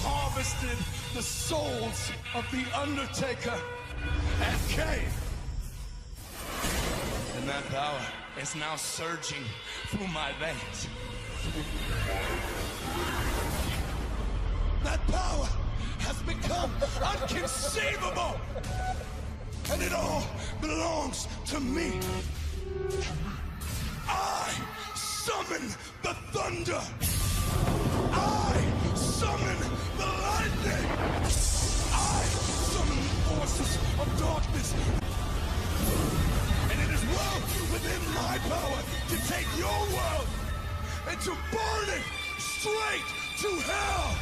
harvested the souls of the Undertaker and Kane. And that power is now surging through my veins. That power has become inconceivable. And it all belongs to me. I summon the thunder. I summon the lightning. I summon the forces of darkness. And it is well within my power to take your world and to burn it straight to hell.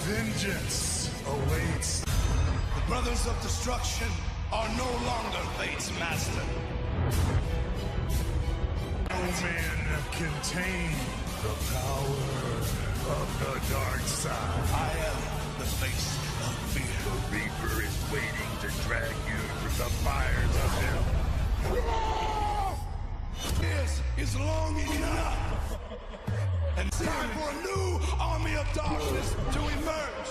Vengeance awaits. The Brothers of Destruction are no longer fate's master. No man can tame the power of the dark side. I am the face of fear. The Reaper is waiting to drag you through the fires of hell. This is long enough. And it's time for a new army of darkness to emerge.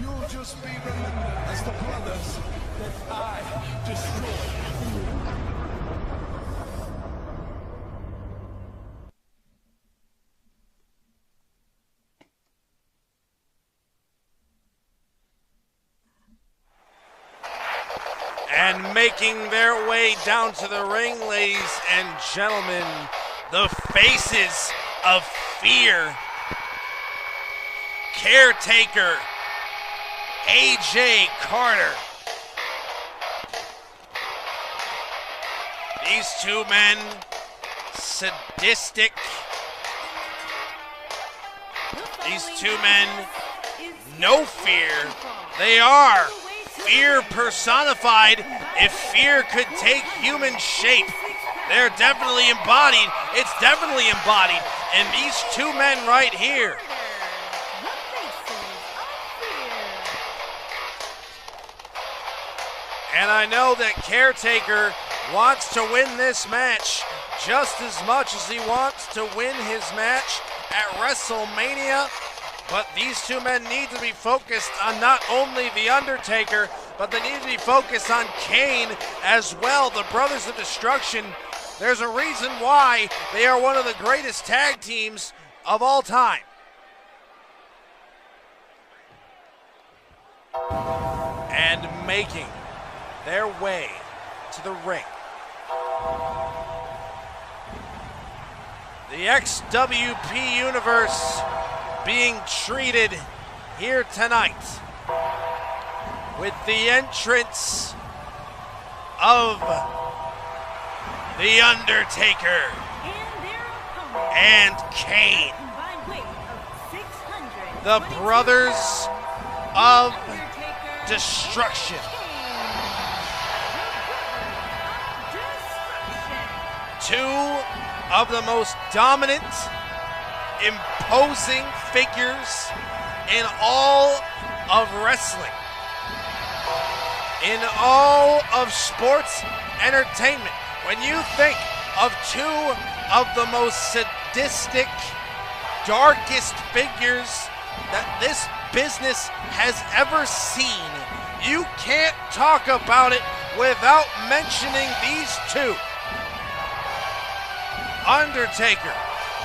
You'll just be remembered as the brothers that I destroyed. And making their way down to the ring, ladies and gentlemen, the faces of fear. Caretaker, AJ Carter. These two men, sadistic. These two men, no fear. They are fear personified. If fear could take human shape, they're definitely embodied. It's definitely embodied in these two men right here. And I know that Caretaker wants to win this match just as much as he wants to win his match at WrestleMania. But these two men need to be focused on not only The Undertaker, but they need to be focused on Kane as well. The Brothers of Destruction, there's a reason why they are one of the greatest tag teams of all time. And making their way to the ring, the XWP Universe being treated here tonight with the entrance of The Undertaker and Kane, the Brothers of Destruction. Two of the most dominant, imposing figures in all of wrestling, in all of sports entertainment. When you think of two of the most sadistic, darkest figures that this business has ever seen, you can't talk about it without mentioning these two. Undertaker,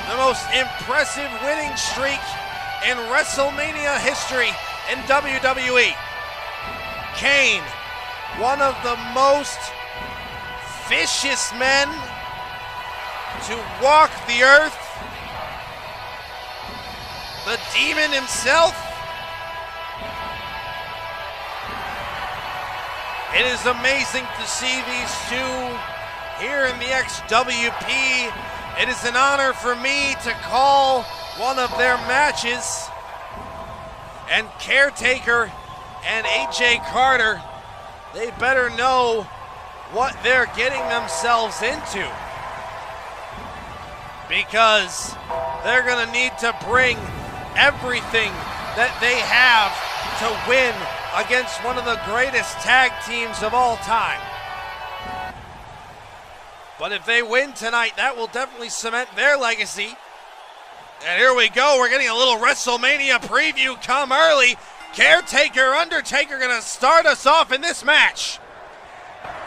the most impressive winning streak in WrestleMania history in WWE. Kane, one of the most vicious men to walk the earth. The demon himself. It is amazing to see these two here in the XWP. It is an honor for me to call one of their matches. And Caretaker and AJ Carter, they better know what they're getting themselves into, because they're gonna need to bring everything that they have to win against one of the greatest tag teams of all time. But if they win tonight, that will definitely cement their legacy. And here we go. We're getting a little WrestleMania preview come early. Caretaker, Undertaker gonna start us off in this match.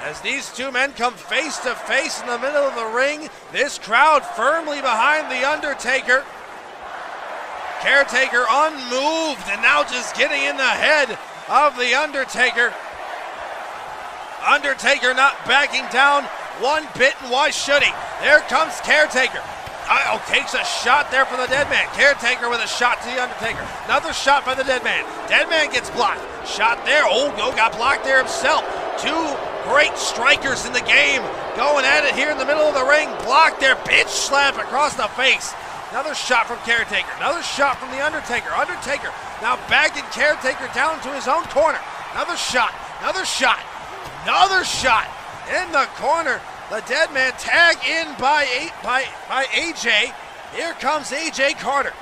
As these two men come face to face in the middle of the ring, this crowd firmly behind the Undertaker. Caretaker unmoved and now just getting in the head of the Undertaker. Undertaker not backing down one bit, and why should he? There comes Caretaker. Takes a shot there from the dead man. Caretaker with a shot to the Undertaker. Another shot by the dead man. Dead man gets blocked. Shot there. Got blocked there himself. Two great strikers in the game going at it here in the middle of the ring. Blocked there. Bitch slap across the face. Another shot from Caretaker. Another shot from the Undertaker. Undertaker now backing Caretaker down to his own corner. Another shot. Another shot. Another shot in the corner. The dead man tag in by AJ. Here comes AJ Carter.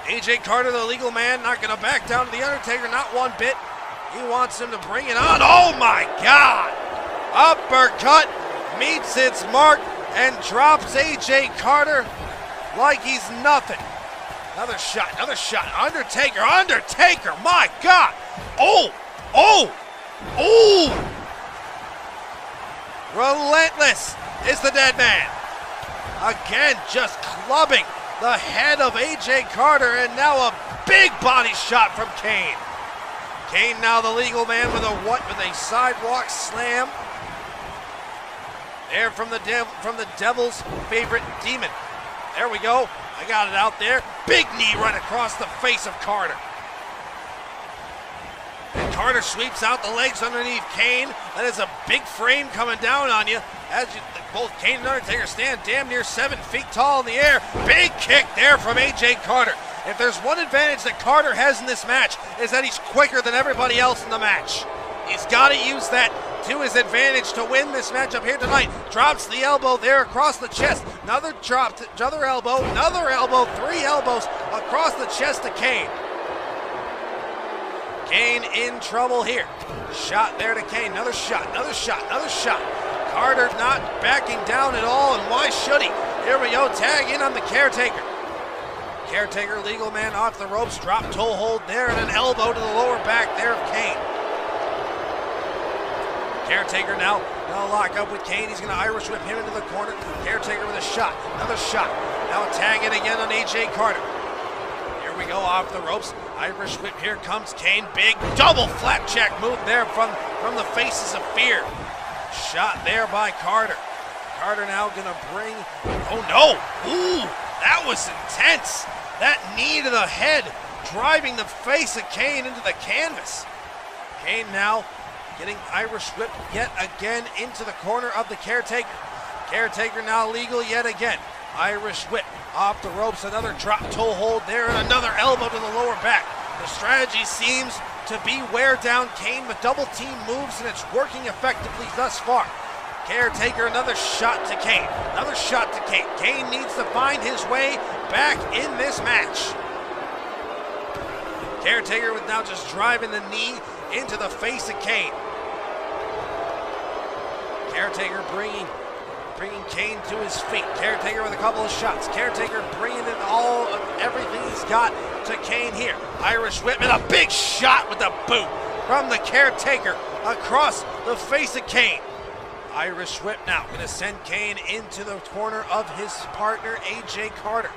AJ Carter, the legal man, not going to back down to the Undertaker, not one bit. He wants him to bring it on. Oh my God! Uppercut meets its mark and drops AJ Carter like he's nothing. Another shot, another shot. Undertaker, my God! Oh! Relentless is the dead man. Again, just clubbing the head of AJ Carter, and now a big body shot from Kane. Kane now the legal man with a sidewalk slam. There from the Devil's favorite demon. There we go. I got it out there. Big knee right across the face of Carter. And Carter sweeps out the legs underneath Kane. That is a big frame coming down on you. Both Kane and Undertaker stand damn near 7 feet tall in the air. Big kick there from AJ Carter. If there's one advantage that Carter has in this match, is that he's quicker than everybody else in the match. He's got to use that to his advantage to win this matchup here tonight. Drops the elbow there across the chest. Another drop, another elbow, 3 elbows across the chest to Kane. Kane in trouble here. Shot there to Kane. Another shot, another shot, another shot. Carter not backing down at all, and why should he? Here we go, tag in on the Caretaker. Caretaker, legal man off the ropes, drop toe hold there, and an elbow to the lower back there of Kane. Caretaker now gonna lock up with Kane. He's gonna Irish whip him into the corner. Caretaker with a shot, another shot. Now tag it again on AJ Carter. Here we go off the ropes. Irish whip, here comes Kane. Big double flapjack move there from the Faces of Fear. Shot there by Carter. Carter now gonna bring, oh no, ooh, that was intense. That knee to the head, driving the face of Kane into the canvas. Kane now getting Irish whipped yet again into the corner of the Caretaker. Caretaker now legal yet again. Irish whip off the ropes, another drop toe hold there, and another elbow to the lower back. The strategy seems to be wear down Kane with double team moves, and it's working effectively thus far. Caretaker, another shot to Kane. Another shot to Kane. Kane needs to find his way back in this match. Caretaker with now just driving the knee into the face of Kane. Caretaker bringing Kane to his feet. Caretaker with a couple of shots. Caretaker bringing in everything he's got to Kane here. Irish whip and a big shot with the boot from the Caretaker across the face of Kane. Irish whip now going to send Kane into the corner of his partner, AJ Carter.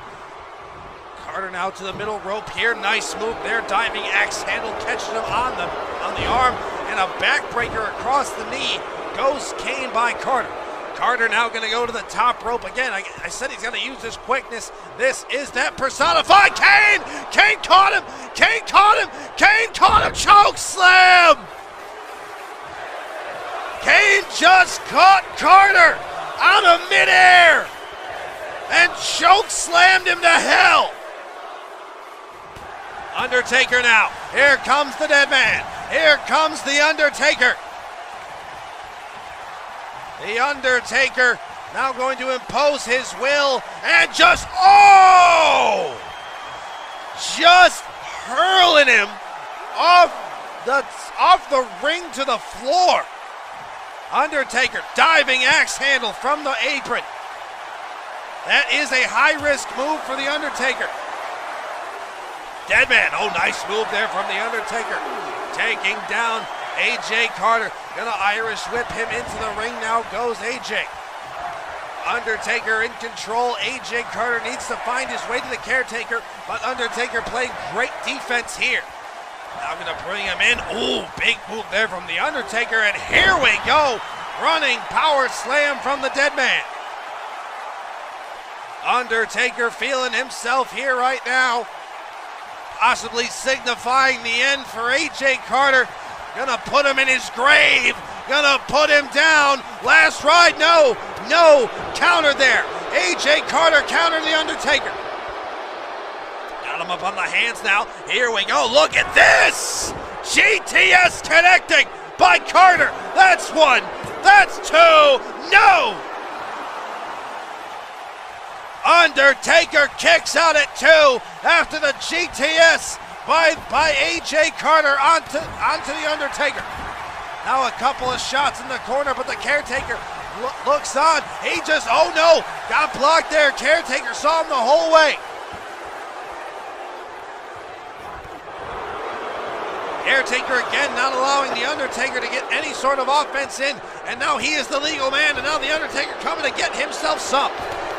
Carter now to the middle rope here. Nice move there. Diving axe handle catching him on the arm, and a backbreaker across the knee goes Kane by Carter. Carter now going to go to the top rope again. I said he's going to use his quickness. This is that personified Kane! Kane caught him! Kane caught him! Kane caught him! Choke slam! Kane just caught Carter out of midair and choke slammed him to hell. Undertaker now. Here comes the dead man. Here comes the Undertaker. The Undertaker now going to impose his will and just hurling him off the ring to the floor. Undertaker diving axe handle from the apron. That is a high-risk move for the Undertaker. Deadman, nice move there from the Undertaker. Taking down AJ Carter. Gonna Irish whip him into the ring. Now goes AJ. Undertaker in control. AJ Carter needs to find his way to the Caretaker, but Undertaker playing great defense here. Now gonna bring him in. Ooh, big move there from the Undertaker, and here we go. Running power slam from the dead man. Undertaker feeling himself here right now. Possibly signifying the end for AJ Carter. Gonna put him in his grave. Gonna put him down. Last ride, no. Counter there. AJ Carter countered the Undertaker. Got him up on the hands now. Here we go. Look at this. GTS connecting by Carter. That's one. That's two. No. Undertaker kicks out at 2 after the GTS by AJ Carter onto the Undertaker. Now a couple of shots in the corner, but the Caretaker looks on. He just, got blocked there. Caretaker saw him the whole way. Caretaker again not allowing the Undertaker to get any sort of offense in, and now he is the legal man, and now the Undertaker coming to get himself some.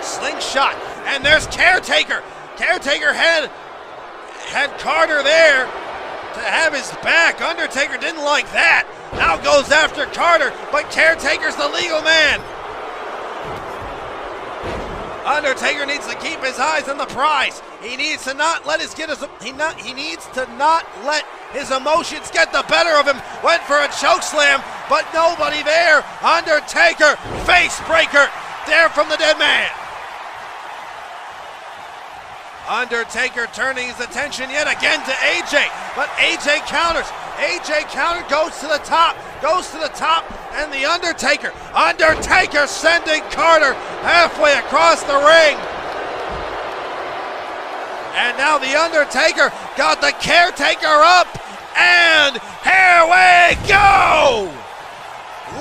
Slingshot, and there's Caretaker. Caretaker had Carter there, to have his back. Undertaker didn't like that. Now goes after Carter, but Caretaker's the legal man. Undertaker needs to keep his eyes on the prize. He needs to not let his emotions get the better of him. Went for a choke slam, but nobody there. Undertaker, face breaker, there from the dead man. Undertaker turning his attention yet again to AJ, but AJ counters. AJ counter goes to the top, and the Undertaker sending Carter halfway across the ring. And now the Undertaker got the Caretaker up, and here we go!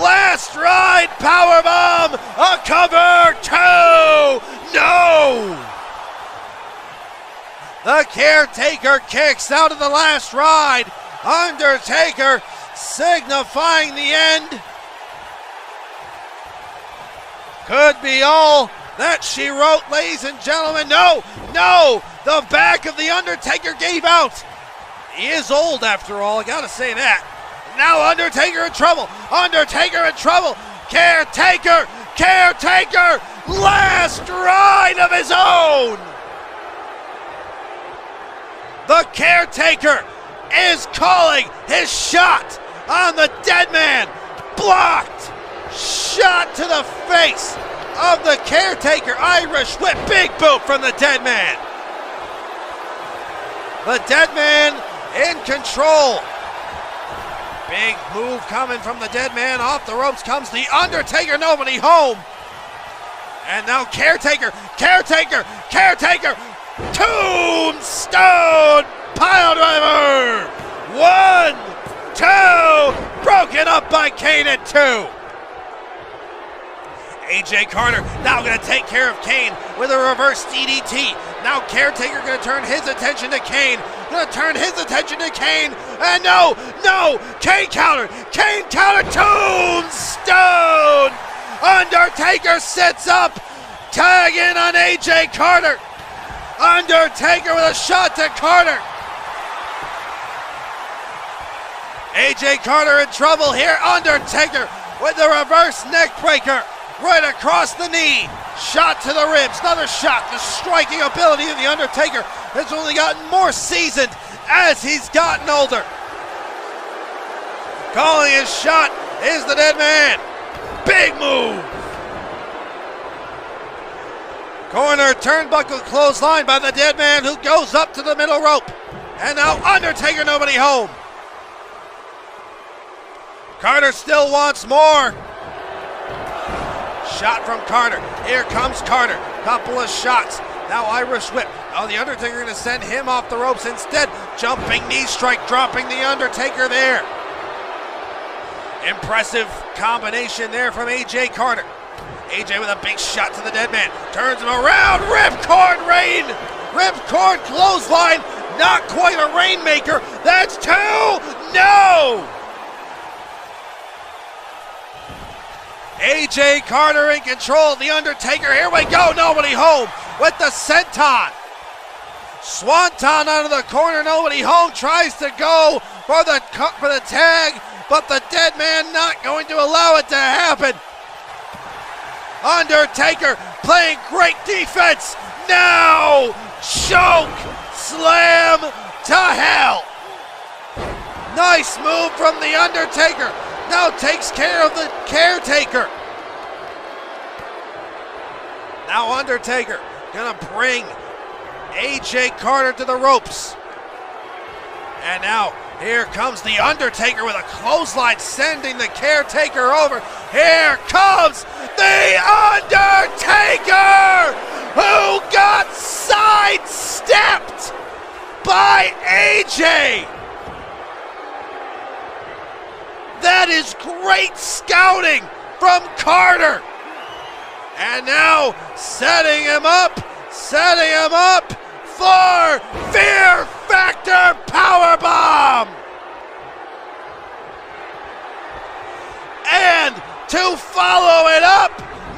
Last ride powerbomb, a cover two, no! The Caretaker kicks out of the last ride. Undertaker signifying the end. Could be all that she wrote, ladies and gentlemen. No, the back of the Undertaker gave out. He is old after all, I gotta say that. Now Undertaker in trouble. Caretaker, last ride of his own. The Caretaker is calling his shot on the dead man. Blocked. Shot to the face of the Caretaker. Irish whip. Big boot from the dead man. The dead man in control. Big move coming from the dead man. Off the ropes comes the Undertaker. Nobody home. And now Caretaker. Tombstone piledriver. 1, 2. Broken up by Kane at 2. AJ Carter now going to take care of Kane with a reverse DDT. Now Caretaker going to turn his attention to Kane. And no. Kane countered. Tombstone. Undertaker sits up. Tag in on AJ Carter. Undertaker with a shot to Carter. AJ Carter in trouble here. Undertaker with the reverse neck breaker right across the knee. Shot to the ribs. Another shot. The striking ability of the Undertaker has only gotten more seasoned as he's gotten older. Calling his shot is the dead man. Big move. Corner turnbuckle clothesline by the dead man, who goes up to the middle rope. And now Undertaker, nobody home. Carter still wants more. Shot from Carter. Here comes Carter. Couple of shots. Now Irish whip. Oh, the Undertaker going to send him off the ropes instead. Jumping knee strike, dropping the Undertaker there. Impressive combination there from AJ Carter. AJ with a big shot to the dead man. Turns him around. Ripcord rain. Ripcord clothesline. Not quite a rainmaker. That's 2. No. AJ Carter in control of the Undertaker. Here we go. Nobody home with the senton. Swanton out of the corner. Nobody home. Tries to go for the tag, but the dead man not going to allow it to happen. Undertaker playing great defense. Now choke slam to hell. Nice move from the Undertaker. Now takes care of the Caretaker. Now Undertaker gonna bring AJ Carter to the ropes. And now here comes the Undertaker with a clothesline, sending the Caretaker over. Here comes the Undertaker, who got sidestepped by AJ. That is great scouting from Carter. And now setting him up for Fear Factor Powerbomb. And to follow it up,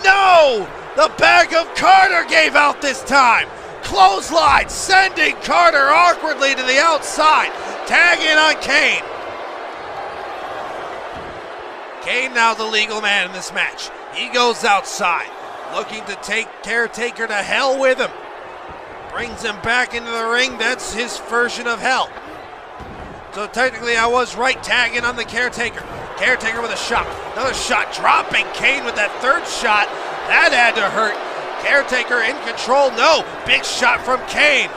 no, the back of Carter gave out this time. clothesline, sending Carter awkwardly to the outside. Tag in on Kane. Kane now the legal man in this match. He goes outside, looking to take Caretaker to hell with him. Brings him back into the ring. That's his version of hell. So technically I was right, tagging on the Caretaker. Caretaker with a shot. Another shot, dropping Kane with that third shot. That had to hurt. Caretaker in control. No, big shot from Kane.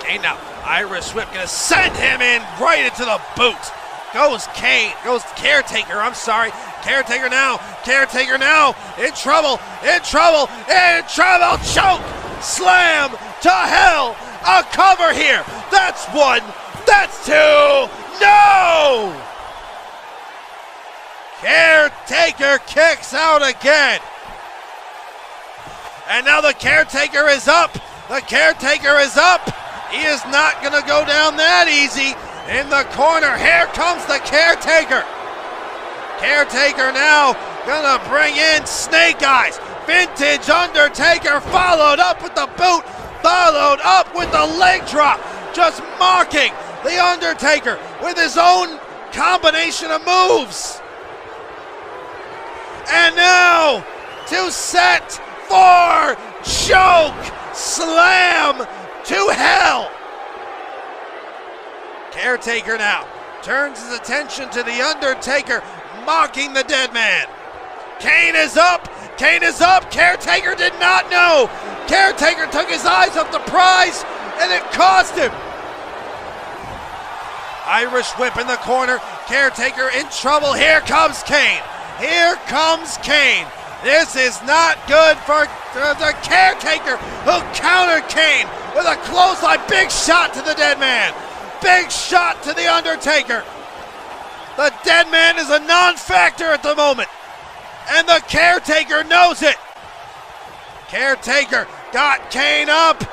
Kane now, Irish whip, gonna send him in right into the boot. Goes Kane, goes Caretaker, I'm sorry. Caretaker now, in trouble, choke, slam to hell, a cover here. That's one, that's two, no! Caretaker kicks out again. And now the Caretaker is up. The Caretaker is up. He is not going to go down that easy. In the corner, here comes the Caretaker. Caretaker now going to bring in Snake Eyes. Vintage Undertaker followed up with the boot, followed up with the leg drop. Just mocking the Undertaker with his own combination of moves. And now to set for choke slam to hell. Caretaker now turns his attention to the Undertaker, mocking the dead man. Kane is up. Caretaker did not know. Caretaker took his eyes off the prize, and it cost him. Irish whip in the corner. Caretaker in trouble. Here comes Kane. This is not good for the Caretaker, who countered Kane with a clothesline. Big shot to the dead man. Big shot to the Undertaker. The dead man is a non-factor at the moment, and the Caretaker knows it. Caretaker got Kane up.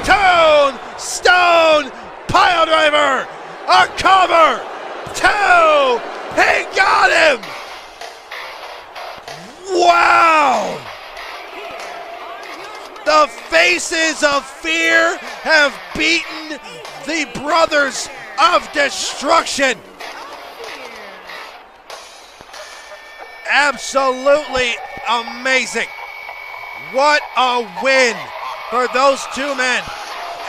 Tombstone pile driver. A cover. Two. He got him. Wow! The faces of fear have beaten the brothers of destruction. Absolutely amazing. What a win for those two men.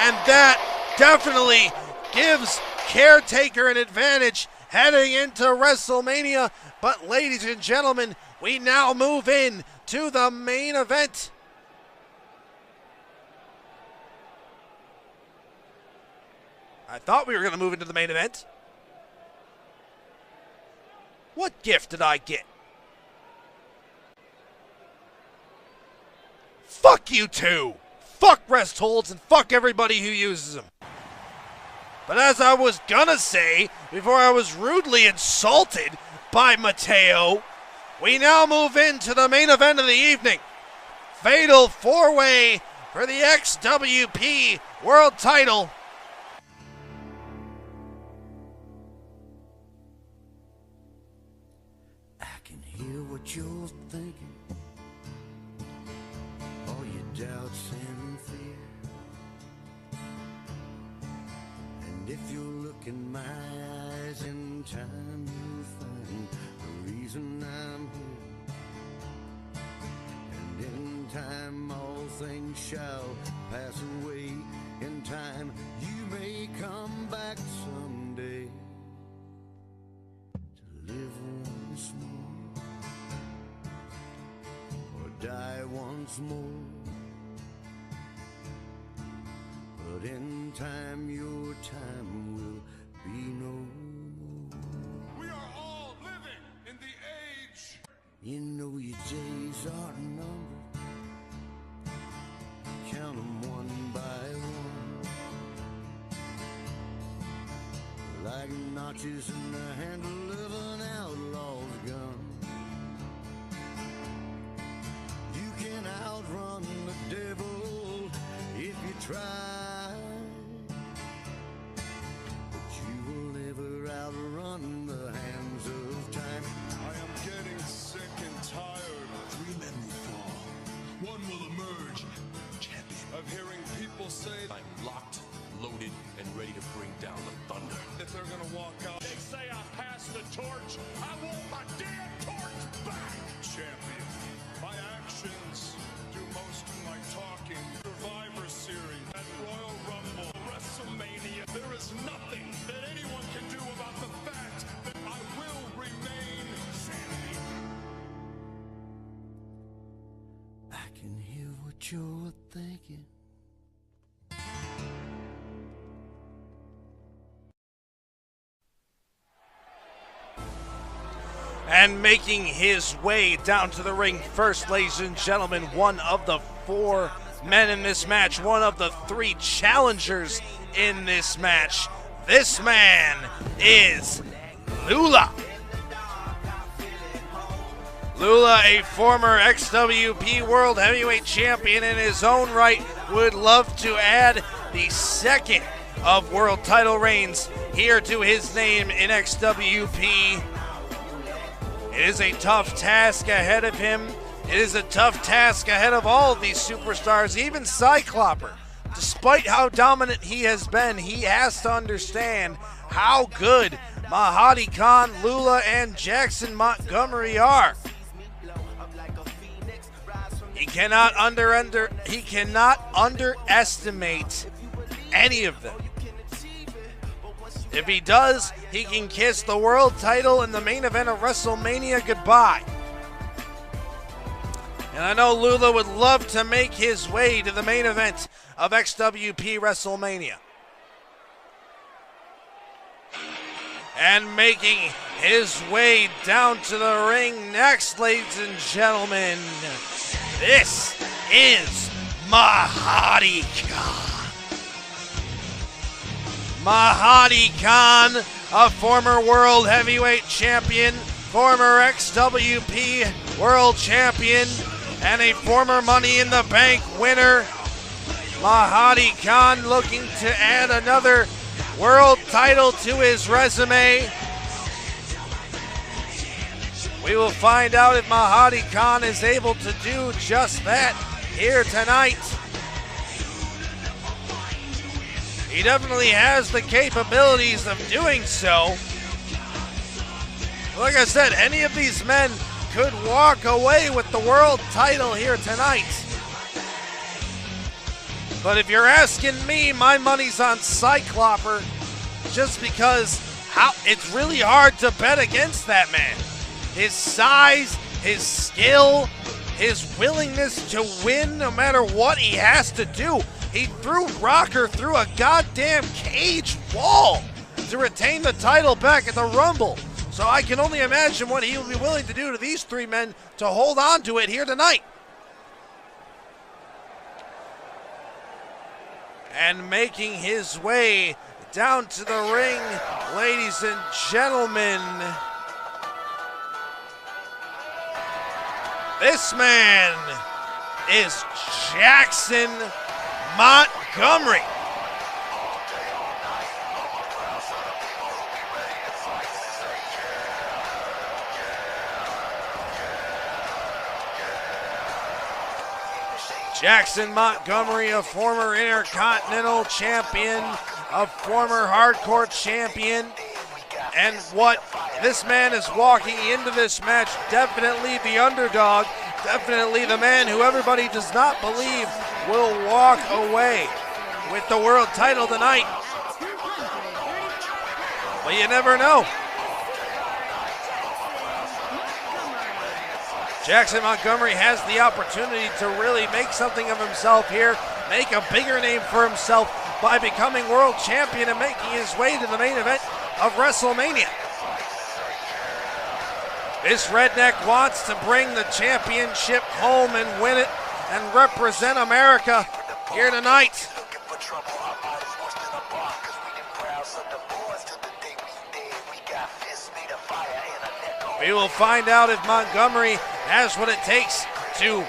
And that definitely gives Caretaker an advantage heading into WrestleMania. But ladies and gentlemen, we now move in to the main event. I thought we were going to move into the main event. What gift did I get? Fuck you two. Fuck rest holds and fuck everybody who uses them. But as I was gonna say, before I was rudely insulted by Matteo, we now move into the main event of the evening. Fatal 4-way for the XWP World Title. I can hear what you're thinking, all your doubts and fear. And if you look in my eyes in time, you'll find the reason I'm here. And in time all things shall pass away. In time you may come back someday to live once more or die once more. But in time your time will be no more. We are all living in the age. You know your days are numbered. Count them one by one, like notches in the handle of an outlaw's gun. You can outrun the devil if you try, but you will never outrun the hands of time. I am getting sick and tired. 3 men will fall. One will emerge. can hear what you're thinking. And making his way down to the ring first, ladies and gentlemen, one of the 4 men in this match, one of the 3 challengers in this match. This man is Lula. Lula, a former XWP World Heavyweight Champion in his own right, would love to add the 2nd of world title reigns here to his name in XWP. It is a tough task ahead of him. It is a tough task ahead of all of these superstars, even Cycloper. Despite how dominant he has been, he has to understand how good Mahadi Khan, Lula, and Jackson Montgomery are. He cannot underestimate any of them. If he does, he can kiss the world title in the main event of WrestleMania goodbye. And I know Lula would love to make his way to the main event of XWP WrestleMania. And making his way down to the ring next, ladies and gentlemen, this is Mahadi Khan. Mahadi Khan, a former World Heavyweight Champion, former XWP World Champion, and a former Money in the Bank winner. Mahadi Khan looking to add another world title to his resume. We will find out if Mahadi Khan is able to do just that here tonight. He definitely has the capabilities of doing so. Like I said, any of these men could walk away with the world title here tonight. But if you're asking me, my money's on Cycloper, just because it's really hard to bet against that man. His size, his skill, his willingness to win no matter what he has to do. He threw Rocker through a goddamn cage wall to retain the title back at the Rumble. So I can only imagine what he will be willing to do to these 3 men to hold on to it here tonight. And making his way down to the ring, ladies and gentlemen, this man is Jackson Montgomery. Jackson Montgomery, a former Intercontinental Champion, a former Hardcore Champion, and what this man is walking into this match, definitely the underdog, definitely the man who everybody does not believe will walk away with the world title tonight. But you never know. Jackson Montgomery has the opportunity to really make something of himself here, make a bigger name for himself by becoming world champion and making his way to the main event of WrestleMania. This redneck wants to bring the championship home and win it and represent America here tonight. We will find out if Montgomery has what it takes to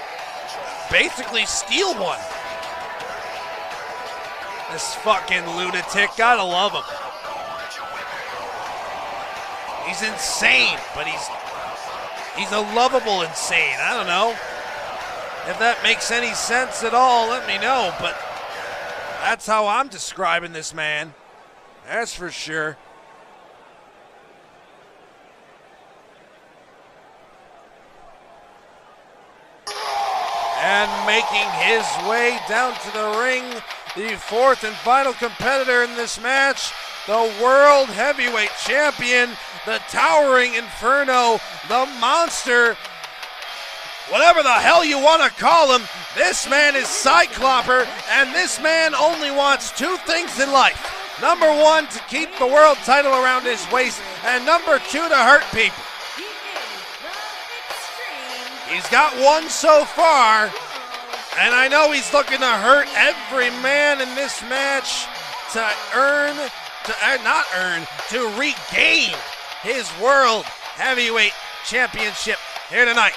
basically steal one. This fucking lunatic, gotta love him. He's insane, but he's a lovable insane. I don't know. If that makes any sense at all, let me know, but that's how I'm describing this man. That's for sure. And making his way down to the ring, the 4th and final competitor in this match, the World Heavyweight Champion, the Towering Inferno, the Monster, whatever the hell you want to call him, this man is Cycloper, and this man only wants two things in life. Number one, to keep the world title around his waist, and number two, to hurt people. He's got one so far, and I know he's looking to hurt every man in this match to regain his World Heavyweight Championship here tonight.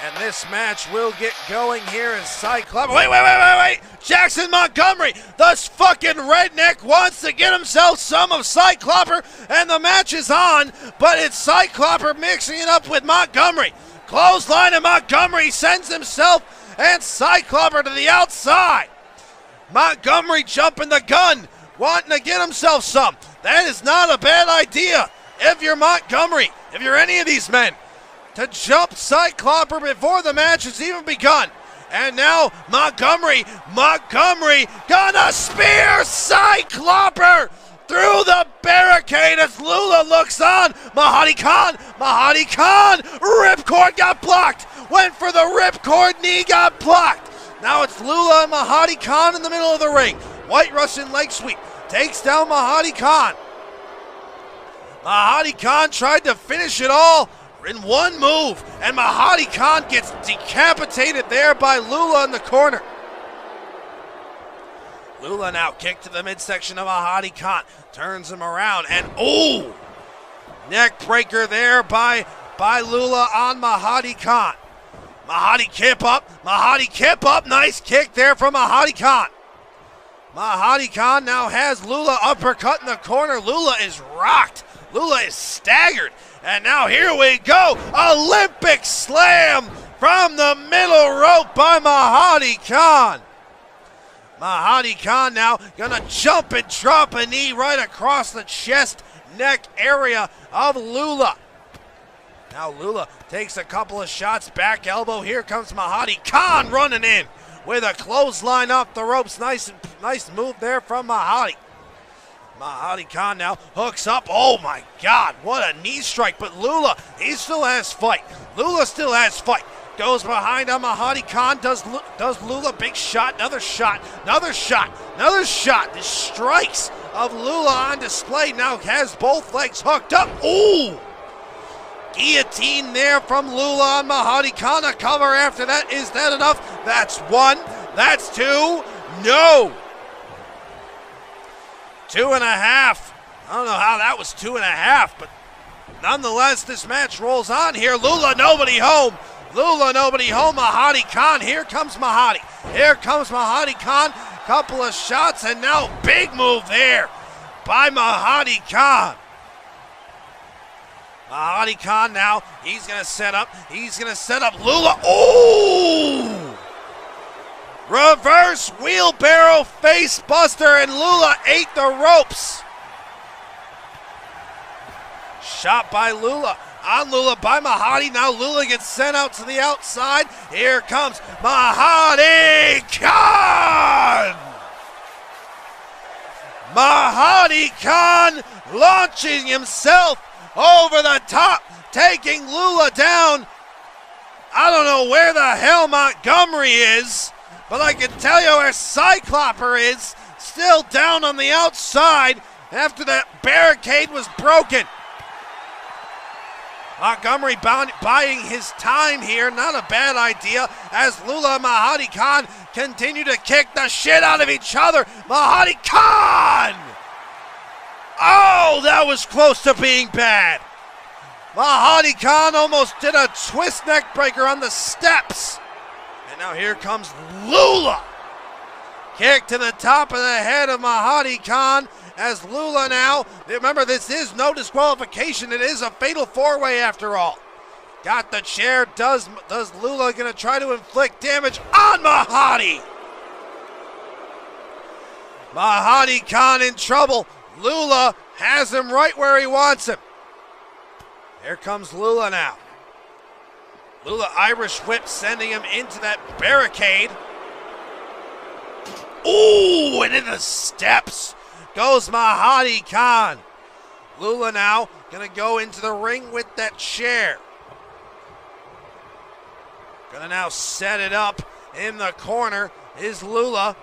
And this match will get going here as Cycloper. Wait. Jackson Montgomery, this fucking redneck wants to get himself some of Cycloper, and the match is on, but it's Cycloper mixing it up with Montgomery. Clothesline, and Montgomery sends himself and Cycloper to the outside. Montgomery jumping the gun, wanting to get himself some. That is not a bad idea if you're Montgomery, if you're any of these men, to jump Cycloper before the match has even begun. And now Montgomery gonna spear Cycloper through the barricade as Lula looks on. Mahadi Khan, ripcord got blocked. Went for the ripcord, knee got blocked. Now it's Lula and Mahadi Khan in the middle of the ring. White Russian leg sweep takes down Mahadi Khan. Mahadi Khan tried to finish it all in one move, and Mahadi Khan gets decapitated there by Lula in the corner. Lula now kicked to the midsection of Mahadi Khan, turns him around, and neck breaker there by Lula on Mahadi Khan. Mahadi kip up, nice kick there from Mahadi Khan. Mahadi Khan now has Lula uppercut in the corner. Lula is rocked, Lula is staggered. And now here we go, Olympic slam from the middle rope by Mahadi Khan. Mahadi Khan now gonna jump and drop a knee right across the chest, neck area of Lula. Now Lula takes a couple of shots, back elbow. Here comes Mahadi Khan running in with a clothesline off the ropes. Nice move there from Mahadi. Mahadi Khan now hooks up. Oh my God, what a knee strike. But Lula, he still has fight. Lula still has fight. Goes behind on Mahadi Khan, does Lula, big shot, another shot. The strikes of Lula on display, now has both legs hooked up. Ooh! Guillotine there from Lula on Mahadi Khan. A cover after that. Is that enough? That's one. That's two. No. 2.5. I don't know how that was 2.5, but nonetheless, this match rolls on here. Lula, nobody home. Mahadi Khan. Here comes Mahadi Khan. Couple of shots, and now big move there by Mahadi Khan. Mahadi Khan now, he's gonna set up Lula. Oh! Reverse wheelbarrow face buster, and Lula ate the ropes. Shot by Lula. On Lula by Mahadi. Now Lula gets sent out to the outside. Here comes Mahadi Khan. Mahadi Khan launching himself over the top, taking Lula down. I don't know where the hell Montgomery is, but I can tell you where Cycloper is, still down on the outside after that barricade was broken. Montgomery buying his time here, not a bad idea, as Lula and Mahadi Khan continue to kick the shit out of each other. Mahadi Khan! Oh, that was close to being bad. Mahadi Khan almost did a twist neck breaker on the steps. And now here comes Lula. Kick to the top of the head of Mahadi Khan as Lula now, remember this is no disqualification, it is a fatal four-way after all. Got the chair, does Lula gonna try to inflict damage on Mahadi? Mahadi Khan in trouble. Lula has him right where he wants him. Here comes Lula now. Lula Irish whip sending him into that barricade. Ooh, and in the steps goes Mahadi Khan. Lula now gonna go into the ring with that chair. Gonna now set it up in the corner is Lula.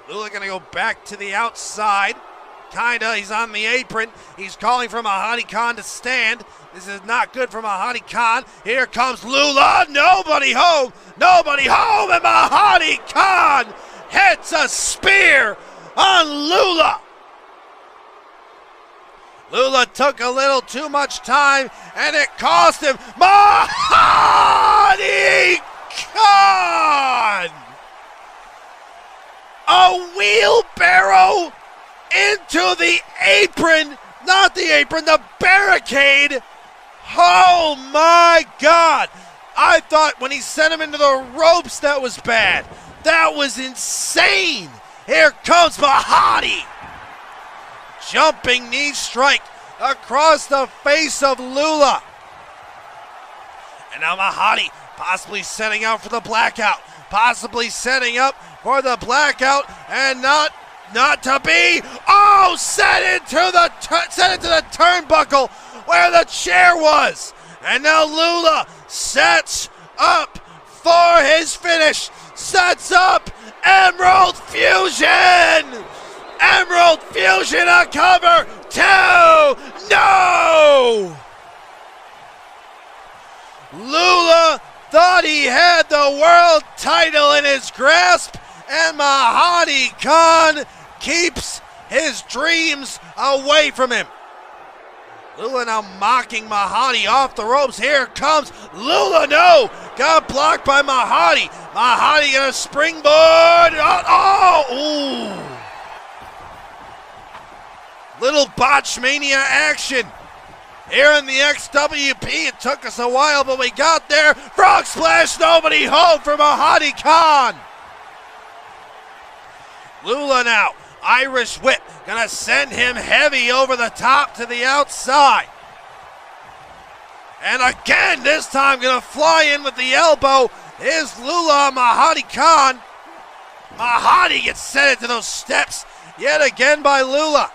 Lula gonna go back to the outside. Kinda, he's on the apron. He's calling for Mahadi Khan to stand. This is not good for Mahadi Khan. Here comes Lula. Nobody home. Nobody home. And Mahadi Khan hits a spear on Lula. Lula took a little too much time, and it cost him. Mahadi Khan! A wheelbarrow into the apron, not the apron, the barricade. Oh my God. I thought when he sent him into the ropes that was bad. That was insane. Here comes Mahadi. Jumping knee strike across the face of Lula. And now Mahadi possibly setting up for the blackout. Possibly setting up for the blackout and not to be. Oh, set it to the turnbuckle where the chair was. And now Lula sets up for his finish. Sets up Emerald Fusion. Emerald Fusion a cover. 2. No. Lula thought he had the world title in his grasp, and Mahadi Khan keeps his dreams away from him. Lula now mocking Mahadi off the ropes. Here comes Lula. No! Got blocked by Mahadi. Mahadi gonna springboard. Ooh. Little botchmania action. Here in the XWP, it took us a while, but we got there. Frog splash, nobody home for Mahadi Khan. Lula now, Irish whip, gonna send him heavy over the top to the outside. And again, this time gonna fly in with the elbow is Lula Mahadi Khan. Mahadi gets sent into those steps yet again by Lula.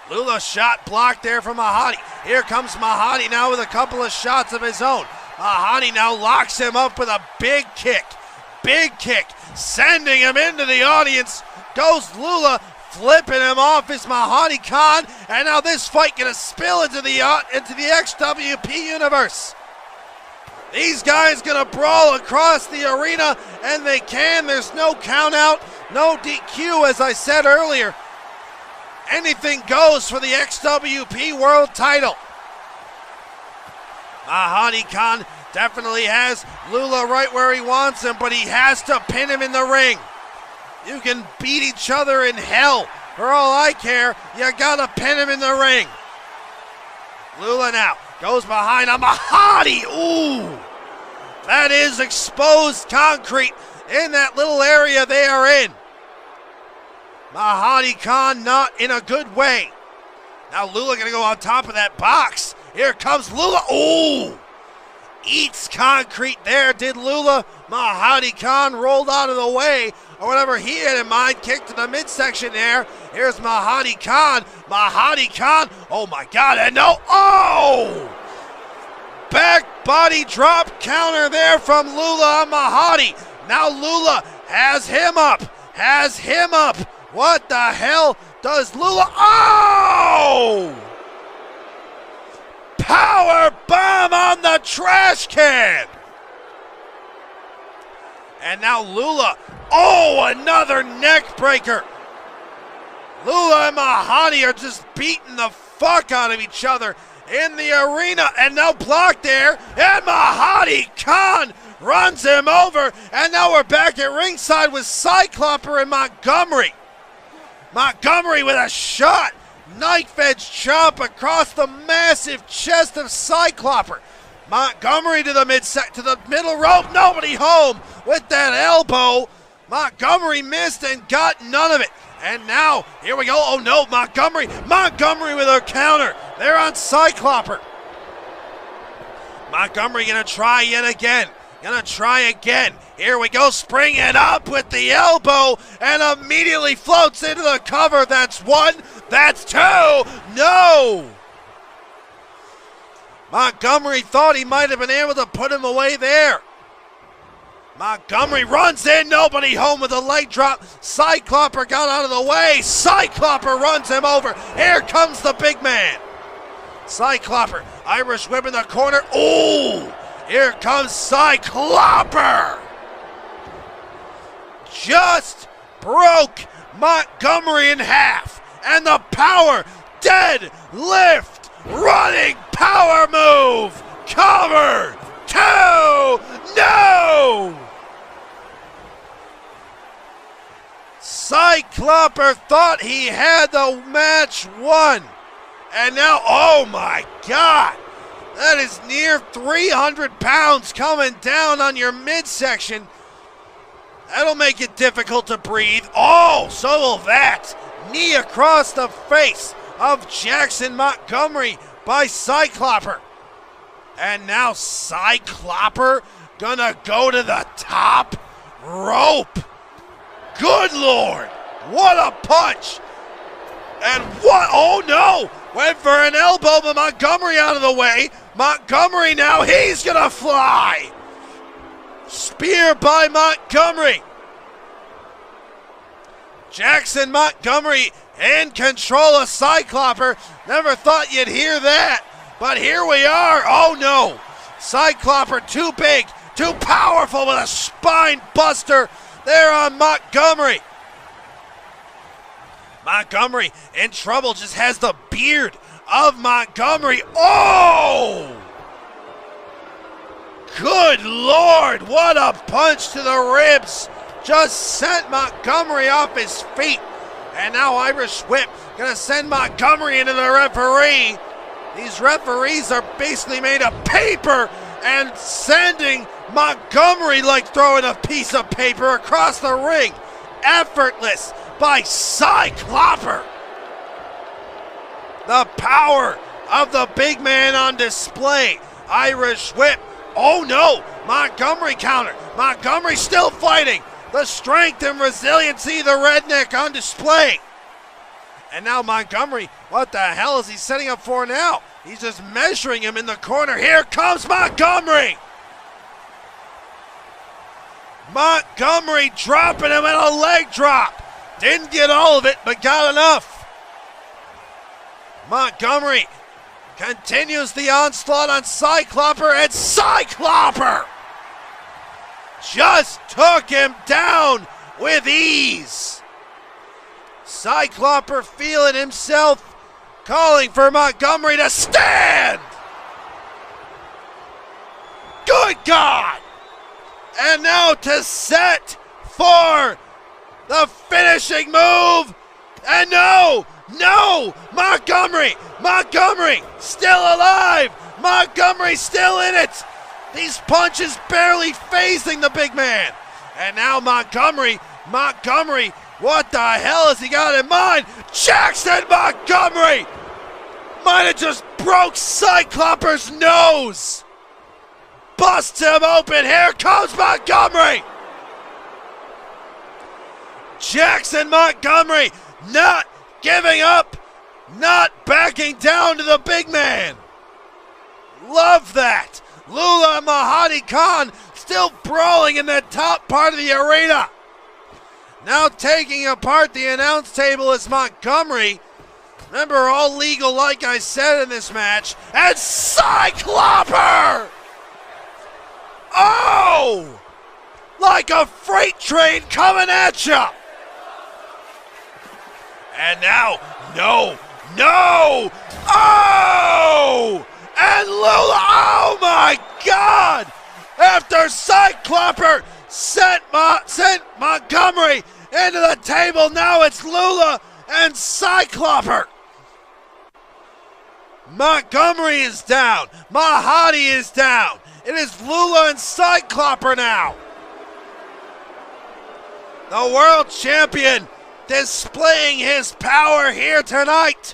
Lula shot blocked there from Mahadi. Here comes Mahadi now with a couple of shots of his own. Mahadi now locks him up with a big kick. Big kick. Sending him into the audience. Goes Lula. Flipping him off is Mahadi Khan. And now this fight gonna spill into the XWP universe. These guys gonna brawl across the arena, and they can. There's no count out, no DQ, as I said earlier. Anything goes for the XWP World title. Mahadi Khan definitely has Lula right where he wants him, but he has to pin him in the ring. You can beat each other in hell. For all I care, you gotta pin him in the ring. Lula now goes behind a Mahadi. Ooh! That is exposed concrete in that little area they are in. Mahadi Khan not in a good way. Now Lula gonna go on top of that box. Here comes Lula. Ooh! Eats concrete there, did Lula. Mahadi Khan rolled out of the way, or whatever he had in mind. Kick to the midsection there. Here's Mahadi Khan. Mahadi Khan. Oh my God, and no. Oh! Back body drop counter there from Lula on Mahadi. Now Lula has him up. Has him up. What the hell does Lula? Oh! Power bomb on the trash can. And now Lula. Oh, another neck breaker. Lula and Mahadi are just beating the fuck out of each other in the arena. And now blocked there. And Mahadi Khan runs him over. And now we're back at ringside with Cycloper and Montgomery. Montgomery with a shot. Knife edge chop across the massive chest of Cycloper. Montgomery to the middle rope. Nobody home with that elbow. Montgomery missed and got none of it. And now, here we go. Oh no, Montgomery with a counter. They're on Cycloper. Montgomery gonna try yet again. Gonna try again. Here we go, spring it up with the elbow and immediately floats into the cover. That's one, that's two. No! Montgomery thought he might have been able to put him away there. Montgomery runs in, nobody home with a leg drop. Cycloper got out of the way. Cycloper runs him over. Here comes the big man. Cycloper, Irish whip in the corner. Ooh, here comes Cycloper. Just broke Montgomery in half. And the power dead lift running power move. Cover 2. No! Cycloper thought he had the match won. And now, oh my God, that is near 300 pounds coming down on your midsection. That'll make it difficult to breathe. Oh, so will that. Knee across the face of Jackson Montgomery by Cycloper. And now Cycloper gonna go to the top rope. Good Lord, what a punch. And what, oh no, went for an elbow, but Montgomery out of the way. Montgomery now, he's gonna fly. Spear by Montgomery. Jackson Montgomery in control of Cycloper. Never thought you'd hear that, but here we are. Oh no, Cycloper too big, too powerful with a spine buster there on Montgomery. Montgomery in trouble, just has the beard of Montgomery. Oh! Good Lord, what a punch to the ribs. Just sent Montgomery off his feet. And now Irish whip gonna send Montgomery into the referee. These referees are basically made of paper and sending Montgomery like throwing a piece of paper across the ring. Effortless by Cycloper. The power of the big man on display. Irish whip. Oh no, Montgomery counter. Montgomery still fighting. The strength and resiliency of the redneck on display. And now Montgomery, what the hell is he setting up for now? He's just measuring him in the corner. Here comes Montgomery. Montgomery dropping him in a leg drop. Didn't get all of it, but got enough. Montgomery continues the onslaught on Cycloper, and Cycloper just took him down with ease. Cycloper feeling himself, calling for Montgomery to stand. Good God! And now to set for the finishing move. And no, Montgomery still alive. Montgomery still in it. These punches barely phasing the big man. And now Montgomery, what the hell has he got in mind? Jackson Montgomery might have just broke Cycloper's nose. Busts him open. Here comes Montgomery. Jackson Montgomery not giving up, not backing down to the big man. Love that. Lula and Mahadi Khan still brawling in the top part of the arena. Now taking apart the announce table is Montgomery. Remember, all legal like I said in this match. And Cycloper! Oh! Like a freight train coming at you. And now, no! Oh! And Lula, oh my God! After Cycloper sent Montgomery into the table, now it's Lula and Cycloper. Montgomery is down. Mahadi is down. It is Lula and Cycloper now. The world champion displaying his power here tonight.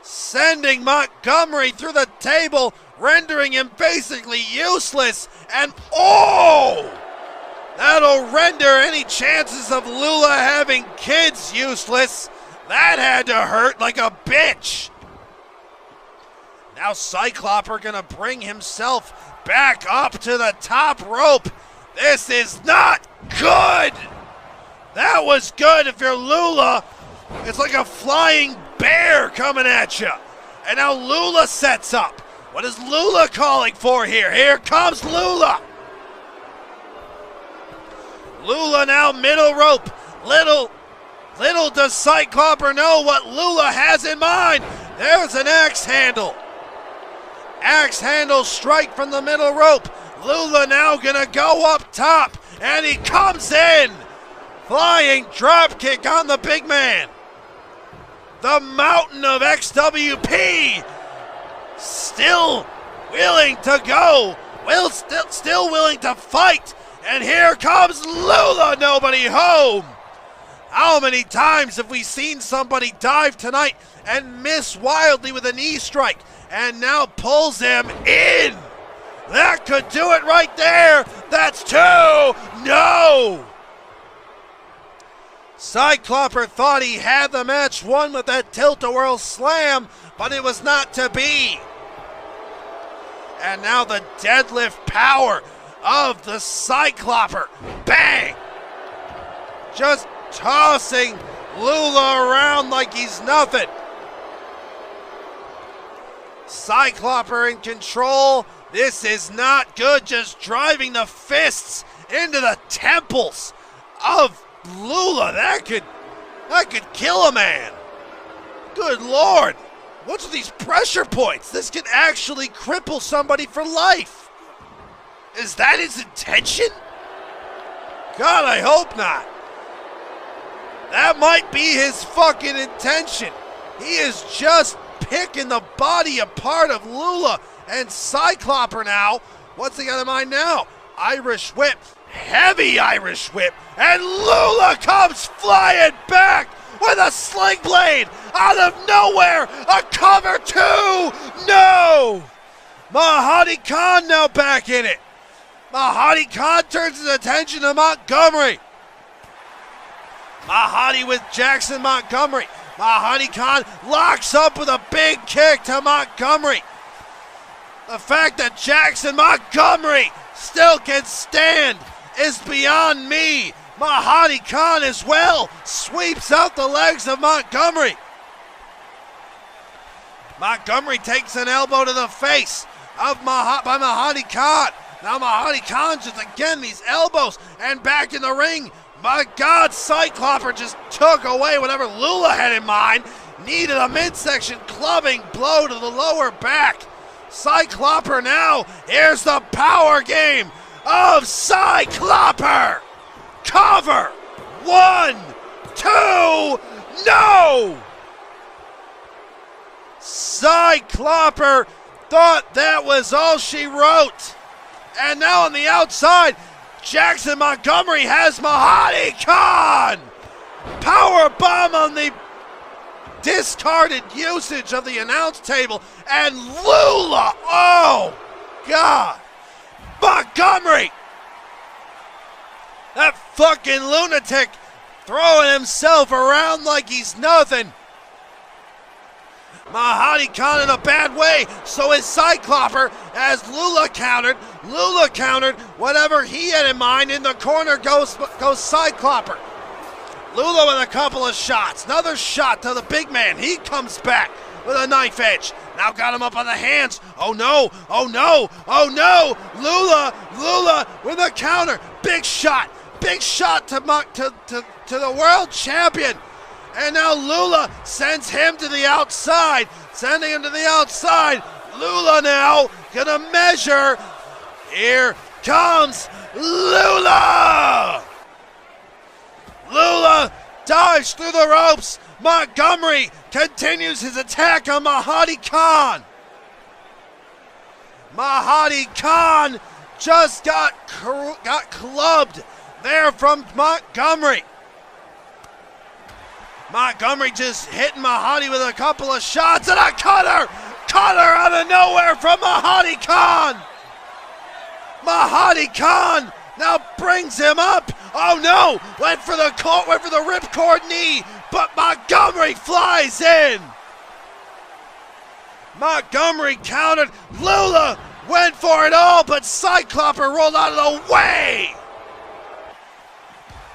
Sending Montgomery through the table, rendering him basically useless. And oh! That'll render any chances of Lula having kids useless. That had to hurt like a bitch. Now Cycloper gonna bring himself back up to the top rope. This is not good. That was good if you're Lula. It's like a flying bear coming at you. And now Lula sets up. What is Lula calling for here? Here comes Lula. Lula now middle rope. Little does Cycloper know what Lula has in mind. There's an axe handle. Axe handle strike from the middle rope. Lula now gonna go up top, and he comes in. Flying drop kick on the big man. The mountain of XWP still willing to go, still willing to fight. And here comes Lula, nobody home. How many times have we seen somebody dive tonight and miss wildly with a knee strike, and now pulls him in? That could do it right there. That's 2. No. Cycloper thought he had the match won with that tilt-a-whirl slam, but it was not to be. And now the deadlift power of the Cycloper. Bang! Just tossing Lula around like he's nothing. Cycloper in control. This is not good. Just driving the fists into the temples of Lula. That could kill a man. Good Lord. What's with these pressure points? This could actually cripple somebody for life. Is that his intention? God, I hope not. That might be his fucking intention. He is just picking the body apart of Lula. And Cycloper now, what's he got in mind now? Irish whip, heavy Irish whip, and Lula comes flying back with a sling blade out of nowhere. A cover 2, no! Mahadi Khan now back in it. Mahadi Khan turns his attention to Montgomery. Mahadi with Jackson Montgomery. Mahadi Khan locks up with a big kick to Montgomery. The fact that Jackson Montgomery still can stand is beyond me. Mahadi Khan as well sweeps out the legs of Montgomery. Montgomery takes an elbow to the face by Mahadi Khan. Now Mahadi Khan just again these elbows and back in the ring. My God, Cycloper just took away whatever Lula had in mind. Knee to the midsection, clubbing blow to the lower back. Cycloper now, here's the power game of Cycloper. Cover, 1, 2, no! Cycloper thought that was all she wrote. And now on the outside, Jackson Montgomery has Mahadi Khan. Power bomb on the discarded usage of the announce table. And Lula, oh God. Montgomery, that fucking lunatic, throwing himself around like he's nothing. Mahadi Khan in a bad way, so is Cycloper, as Lula countered. Lula countered whatever he had in mind. In the corner goes Cycloper. Lula with a couple of shots. Another shot to the big man. He comes back with a knife edge. Now got him up on the hands. Oh no, oh no, oh no. Lula with a counter. Big shot to the world champion. And now Lula sends him to the outside. Sending him to the outside. Lula now gonna measure. Here comes Lula. Lula dives through the ropes. Montgomery continues his attack on Mahadi Khan. Mahadi Khan just got clubbed there from Montgomery. Montgomery just hitting Mahadi with a couple of shots and a cutter out of nowhere from Mahadi Khan. Mahadi Khan now brings him up. Oh no, went for the ripcord knee, but Montgomery flies in. Montgomery countered. Lula went for it all, but Cycloper rolled out of the way.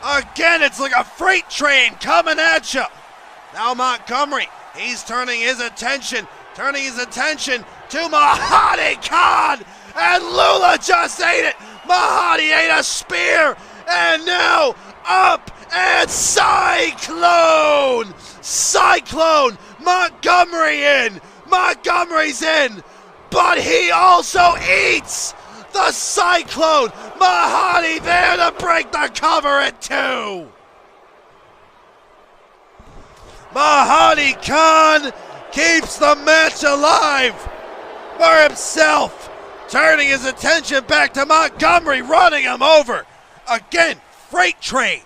Again, it's like a freight train coming at you. Now Montgomery, he's turning his attention to Mahadi Khan, and Lula just ate it. Mahadi ate a spear, and now up and Cyclone! Montgomery in! Montgomery's in! But he also eats the Cyclone! Mahadi there to break the cover at 2! Mahadi Khan keeps the match alive for himself, turning his attention back to Montgomery, running him over. Again, freight train.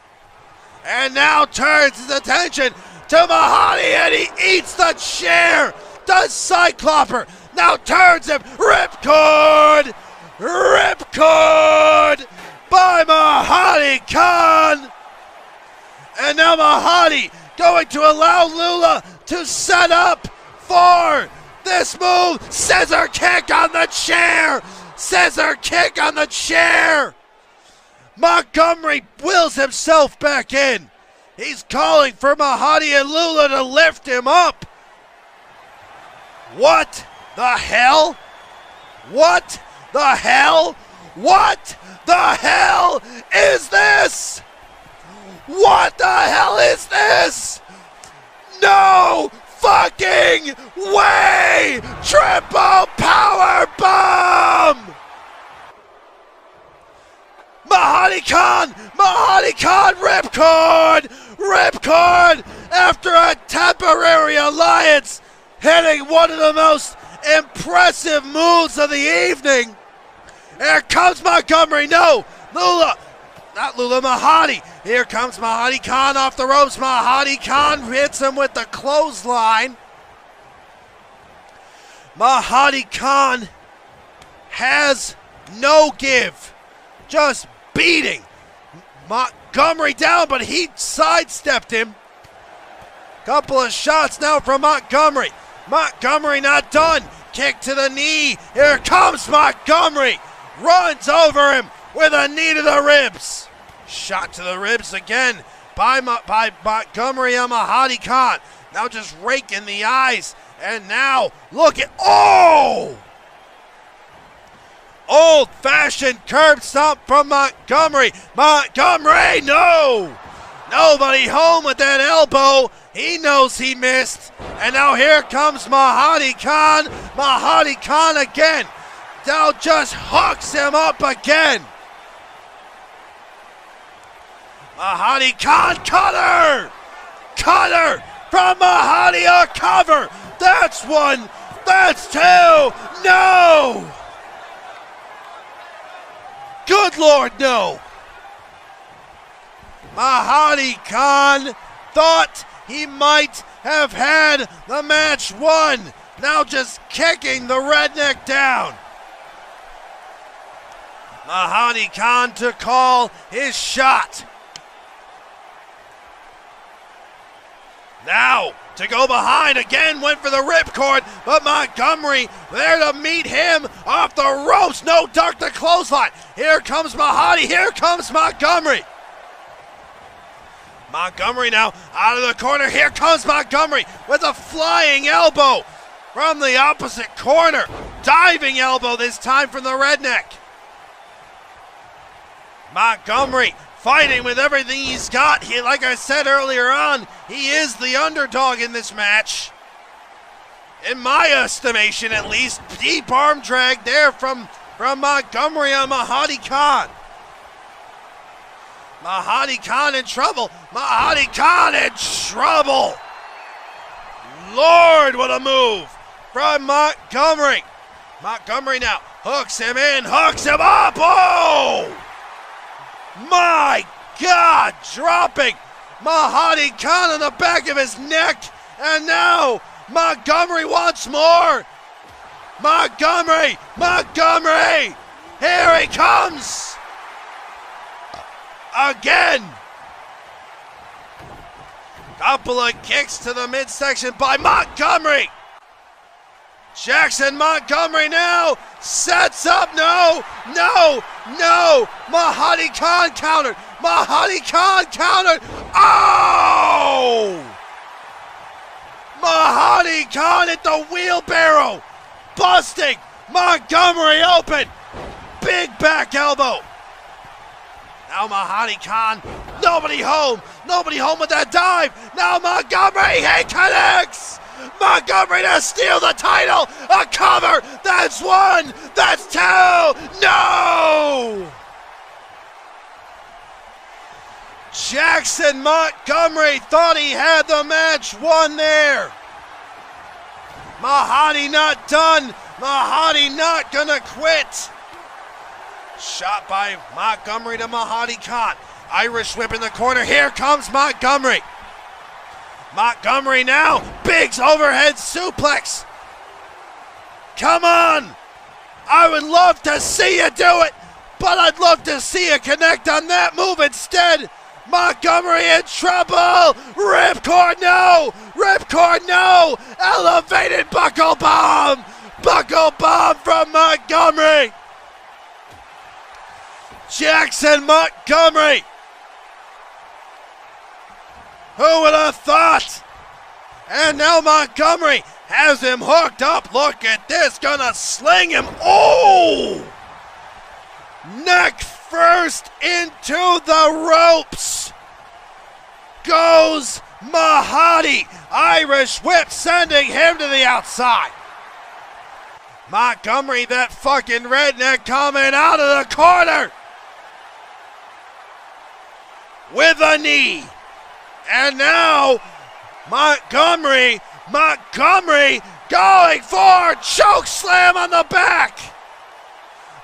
And now turns his attention to Mahadi, and he eats the chair. Does Cycloper. Now turns him. Ripcord by Mahadi Khan. And now Mahadi going to allow Lula to set up for this move. Scissor kick on the chair. Montgomery wills himself back in. He's calling for Mahadi and Lula to lift him up. What the hell? What the hell? What the hell is this? What the hell is this? No fucking way! Triple power bomb! Mahadi Khan, ripcord after a temporary alliance, hitting one of the most impressive moves of the evening. Here comes Montgomery, no, Mahadi. Here comes Mahadi Khan off the ropes. Mahadi Khan hits him with the clothesline. Mahadi Khan has no give, just beating Montgomery down, but he sidestepped him. Couple of shots now from Montgomery. Montgomery not done. Kick to the knee. Here comes Montgomery. Runs over him with a knee to the ribs. Shot to the ribs again by Montgomery on Mahadi Khan. Now just raking the eyes. And now look at, old-fashioned curb stomp from Montgomery. Montgomery, no! Nobody home with that elbow. He knows he missed. And now here comes Mahadi Khan. Mahadi Khan again. Now just hooks him up again. Mahadi Khan, Cunner from Mahadi, a cover. That's one. That's two. No. Good Lord, no. Mahadi Khan thought he might have had the match won. Now just kicking the redneck down. Mahadi Khan to call his shot. Now to go behind again, went for the ripcord, but Montgomery there to meet him off the ropes. No, duck the clothesline. Here comes Mahadi. Here comes Montgomery. Montgomery now out of the corner. Here comes Montgomery with a flying elbow from the opposite corner. Diving elbow this time from the redneck. Montgomery fighting with everything he's got. He, like I said earlier on, he is the underdog in this match. In my estimation, at least. Deep arm drag there from Montgomery on Mahadi Khan. Mahadi Khan in trouble. Mahadi Khan in trouble. Lord, what a move from Montgomery. Montgomery now hooks him in, hooks him up. Oh! My God, dropping Mahadi Khan on the back of his neck. And now Montgomery once more. Montgomery. Here he comes. Again. Couple of kicks to the midsection by Montgomery. Jackson Montgomery now sets up. No. Mahadi Khan countered. Oh! Mahadi Khan at the wheelbarrow, busting Montgomery open. Big back elbow. Now Mahadi Khan, nobody home with that dive. Now Montgomery, he connects. Montgomery to steal the title. A cover. That's one. That's two. No! Jackson Montgomery thought he had the match won there. Mahadi not done. Mahadi not gonna quit. Shot by Montgomery to Mahadi Khan. Irish whip in the corner. Here comes Montgomery. Montgomery now. Biggs overhead suplex. Come on. I would love to see you do it, but I'd love to see you connect on that move instead. Montgomery in trouble. Ripcord no. Elevated buckle bomb. From Montgomery. Jackson Montgomery. Who would have thought? And now Montgomery has him hooked up. Look at this. Gonna sling him. Oh! Neck first into the ropes. Goes Mahadi. Irish whip sending him to the outside. Montgomery, that fucking redneck, coming out of the corner with a knee. And now Montgomery going for choke slam on the back.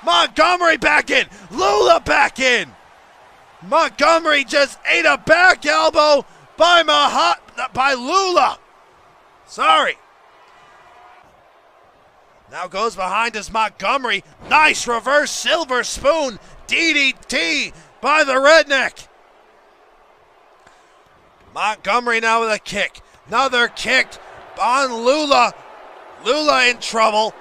Montgomery back in. Lula back in. Montgomery just ate a back elbow by Lula. Sorry. Now goes behind us Montgomery. Nice reverse silver spoon. DDT by the redneck. Montgomery now with a kick. Another kick on Lula. Lula in trouble.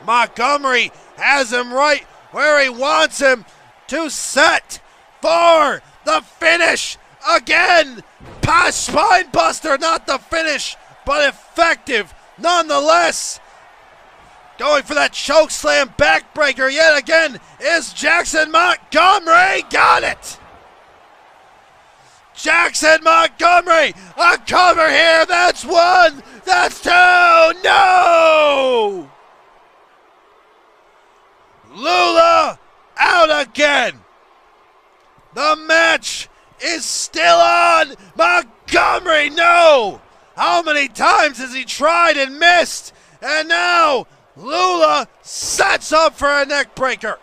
Montgomery has him right where he wants him to set for the finish. Again, past spine buster, not the finish, but effective nonetheless. Going for that choke slam backbreaker yet again is Jackson Montgomery. Got it. Jackson Montgomery, a cover here. That's one. That's two. No. Lula out again. The match is still on. Montgomery, no. How many times has he tried and missed? And now Lula sets up for a neck breaker.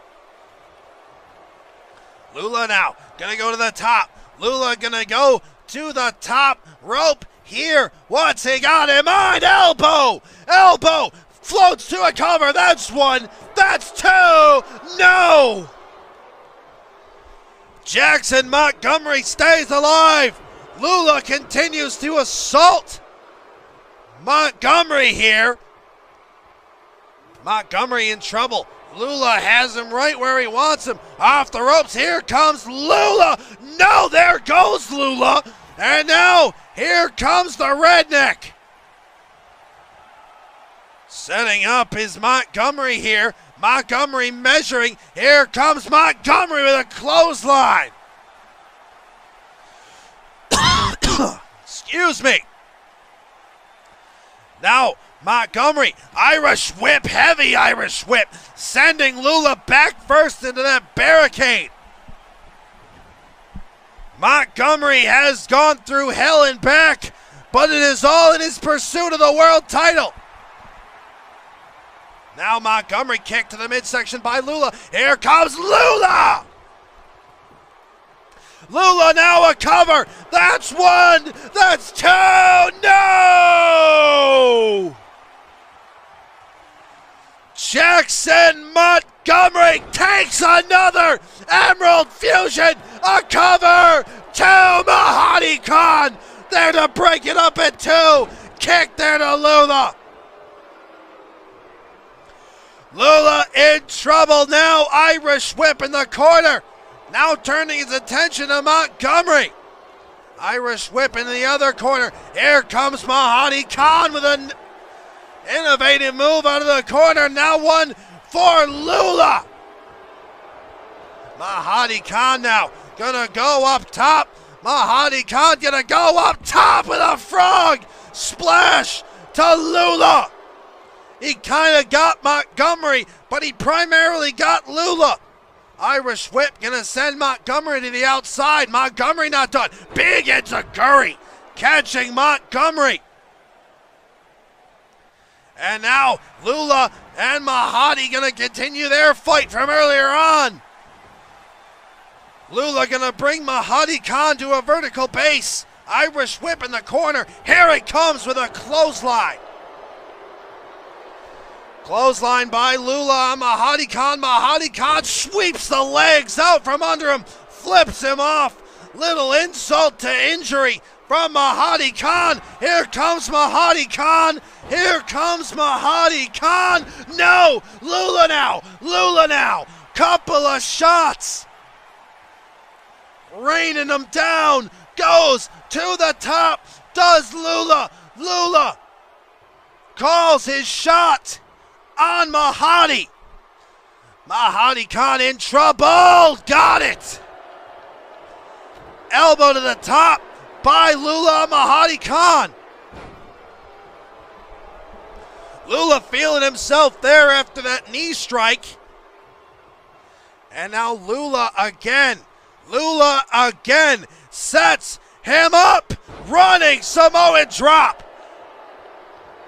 Lula now gonna go to the top. Lula gonna go to the top rope here. What's he got in mind? Elbow! Elbow! Floats to a cover. That's one. That's two. No! Jackson Montgomery stays alive. Lula continues to assault Montgomery here. Montgomery in trouble. Lula has him right where he wants him. Off the ropes. Here comes Lula. No, there goes Lula. And now here comes the redneck. Setting up is Montgomery here. Montgomery measuring. Here comes Montgomery with a clothesline. Excuse me. Now Montgomery, Irish whip, heavy Irish whip, sending Lula back first into that barricade. Montgomery has gone through hell and back, but it is all in his pursuit of the world title. Now Montgomery kicked to the midsection by Lula. Here comes Lula! Lula now a cover. That's one. That's two. No! Jackson Montgomery takes another Emerald Fusion. A cover to Mahadi Khan. There to break it up at two. Kick there to Lula. Lula in trouble now. Irish whip in the corner. Now turning his attention to Montgomery. Irish whip in the other corner. Here comes Mahadi Khan with an innovative move out of the corner. Now one for Lula. Mahadi Khan now gonna go up top. Mahadi Khan gonna go up top with a frog splash to Lula. He kind of got Montgomery, but he primarily got Lula. Irish whip gonna send Montgomery to the outside. Montgomery not done. Big enziguri catching Montgomery. And now Lula and Mahadi gonna continue their fight from earlier on. Lula gonna bring Mahadi Khan to a vertical base. Irish whip in the corner. Here it comes with a clothesline. Clothesline by Lula on Mahadi Khan. Mahadi Khan sweeps the legs out from under him, flips him off. Little insult to injury from Mahadi Khan. Here comes Mahadi Khan. Here comes Mahadi Khan. No, Lula now. Lula now. Couple of shots. Raining them down. Goes to the top. Does Lula. Lula calls his shot on Mahadi. Mahadi Khan in trouble. Got it. Elbow to the top by Lula. Mahadi Khan. Lula feeling himself there after that knee strike. And now Lula again. Lula again sets him up. Running Samoan drop.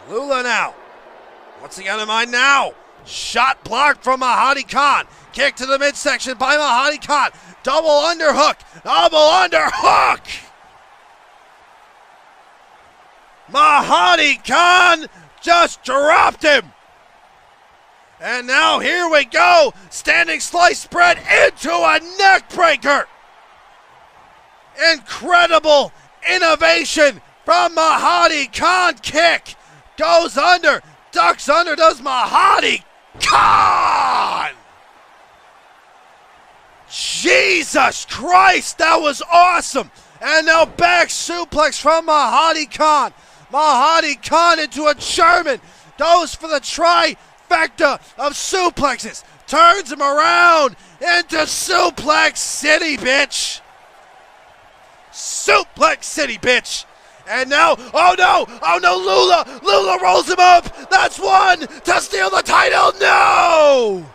Lula now. What's he got in mind now? Shot blocked from Mahadi Khan. Kick to the midsection by Mahadi Khan. Double underhook. Double underhook. Mahadi Khan just dropped him. And now here we go. Standing slice spread into a neck breaker. Incredible innovation from Mahadi Khan. Kick. Goes under. Ducks under. Does Mahadi Khan. Jesus Christ. That was awesome. And now back suplex from Mahadi Khan. Mahadi Khan into a German. Goes for the trifecta of suplexes. Turns him around into Suplex City, bitch. Suplex City, bitch. And now, oh no, Lula. Lula rolls him up. That's one to steal the title. No.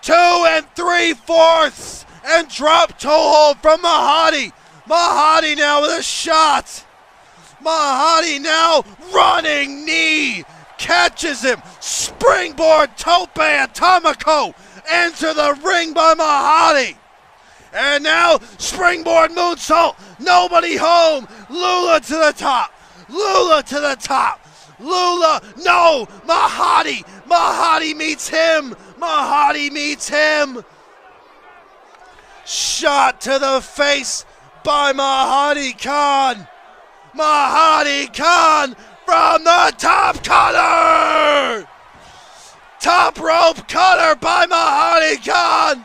2 3/4 and drop toe hold from Mahadi. Mahadi now with a shot. Mahadi now running knee. Catches him. Springboard tope atomico. Enter the ring by Mahadi. And now springboard moonsault. Nobody home. Lula to the top. Lula to the top. Lula. No. Mahadi. Mahadi meets him. Mahadi meets him. Shot to the face by Mahadi Khan. Mahadi Khan from the top. Cunner. Top rope cutter by Mahadi Khan.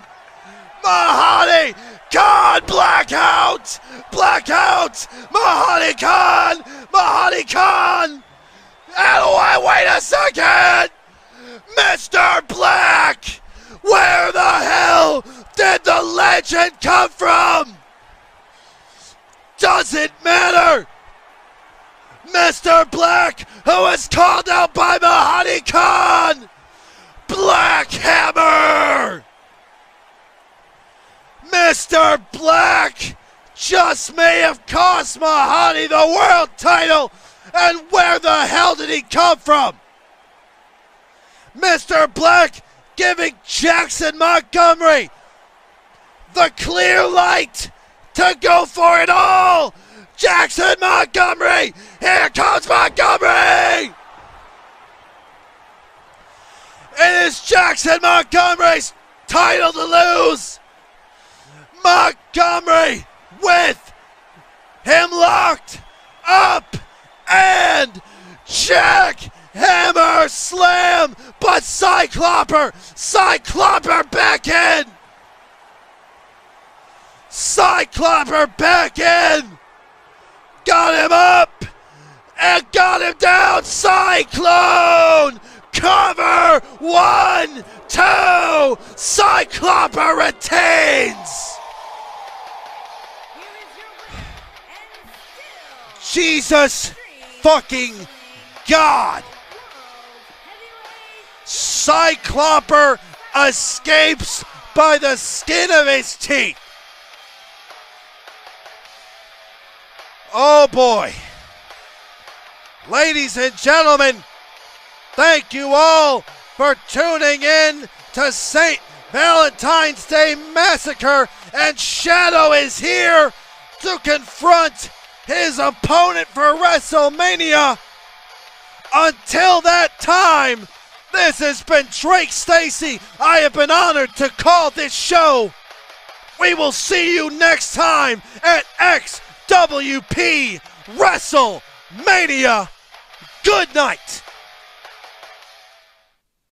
Mahadi Khan, blackout! Blackout! Mahadi Khan! Mahadi Khan! And wait a second! Mr. Black! Where the hell did the legend come from? Doesn't matter! Mr. Black, who is called out by Mahadi Khan! Black Hammer! Mr. Black just may have cost Mahadi the world title, and where the hell did he come from? Mr. Black giving Jackson Montgomery the clear light to go for it all. Jackson Montgomery, here comes Montgomery. It is Jackson Montgomery's title to lose. Montgomery with him locked up, and check Hammer slam, but Cycloper back in. Cycloper back in. Got him up and got him down. Cyclone cover. 1, 2. Cycloper retains. Jesus fucking God. Cycloper escapes by the skin of his teeth. Oh boy. Ladies and gentlemen, thank you all for tuning in to St. Valentine's Day Massacre, and Shadow is here to confront his opponent for WrestleMania. Until that time, this has been Drake Stacey. I have been honored to call this show. We will see you next time at XWP WrestleMania. Good night.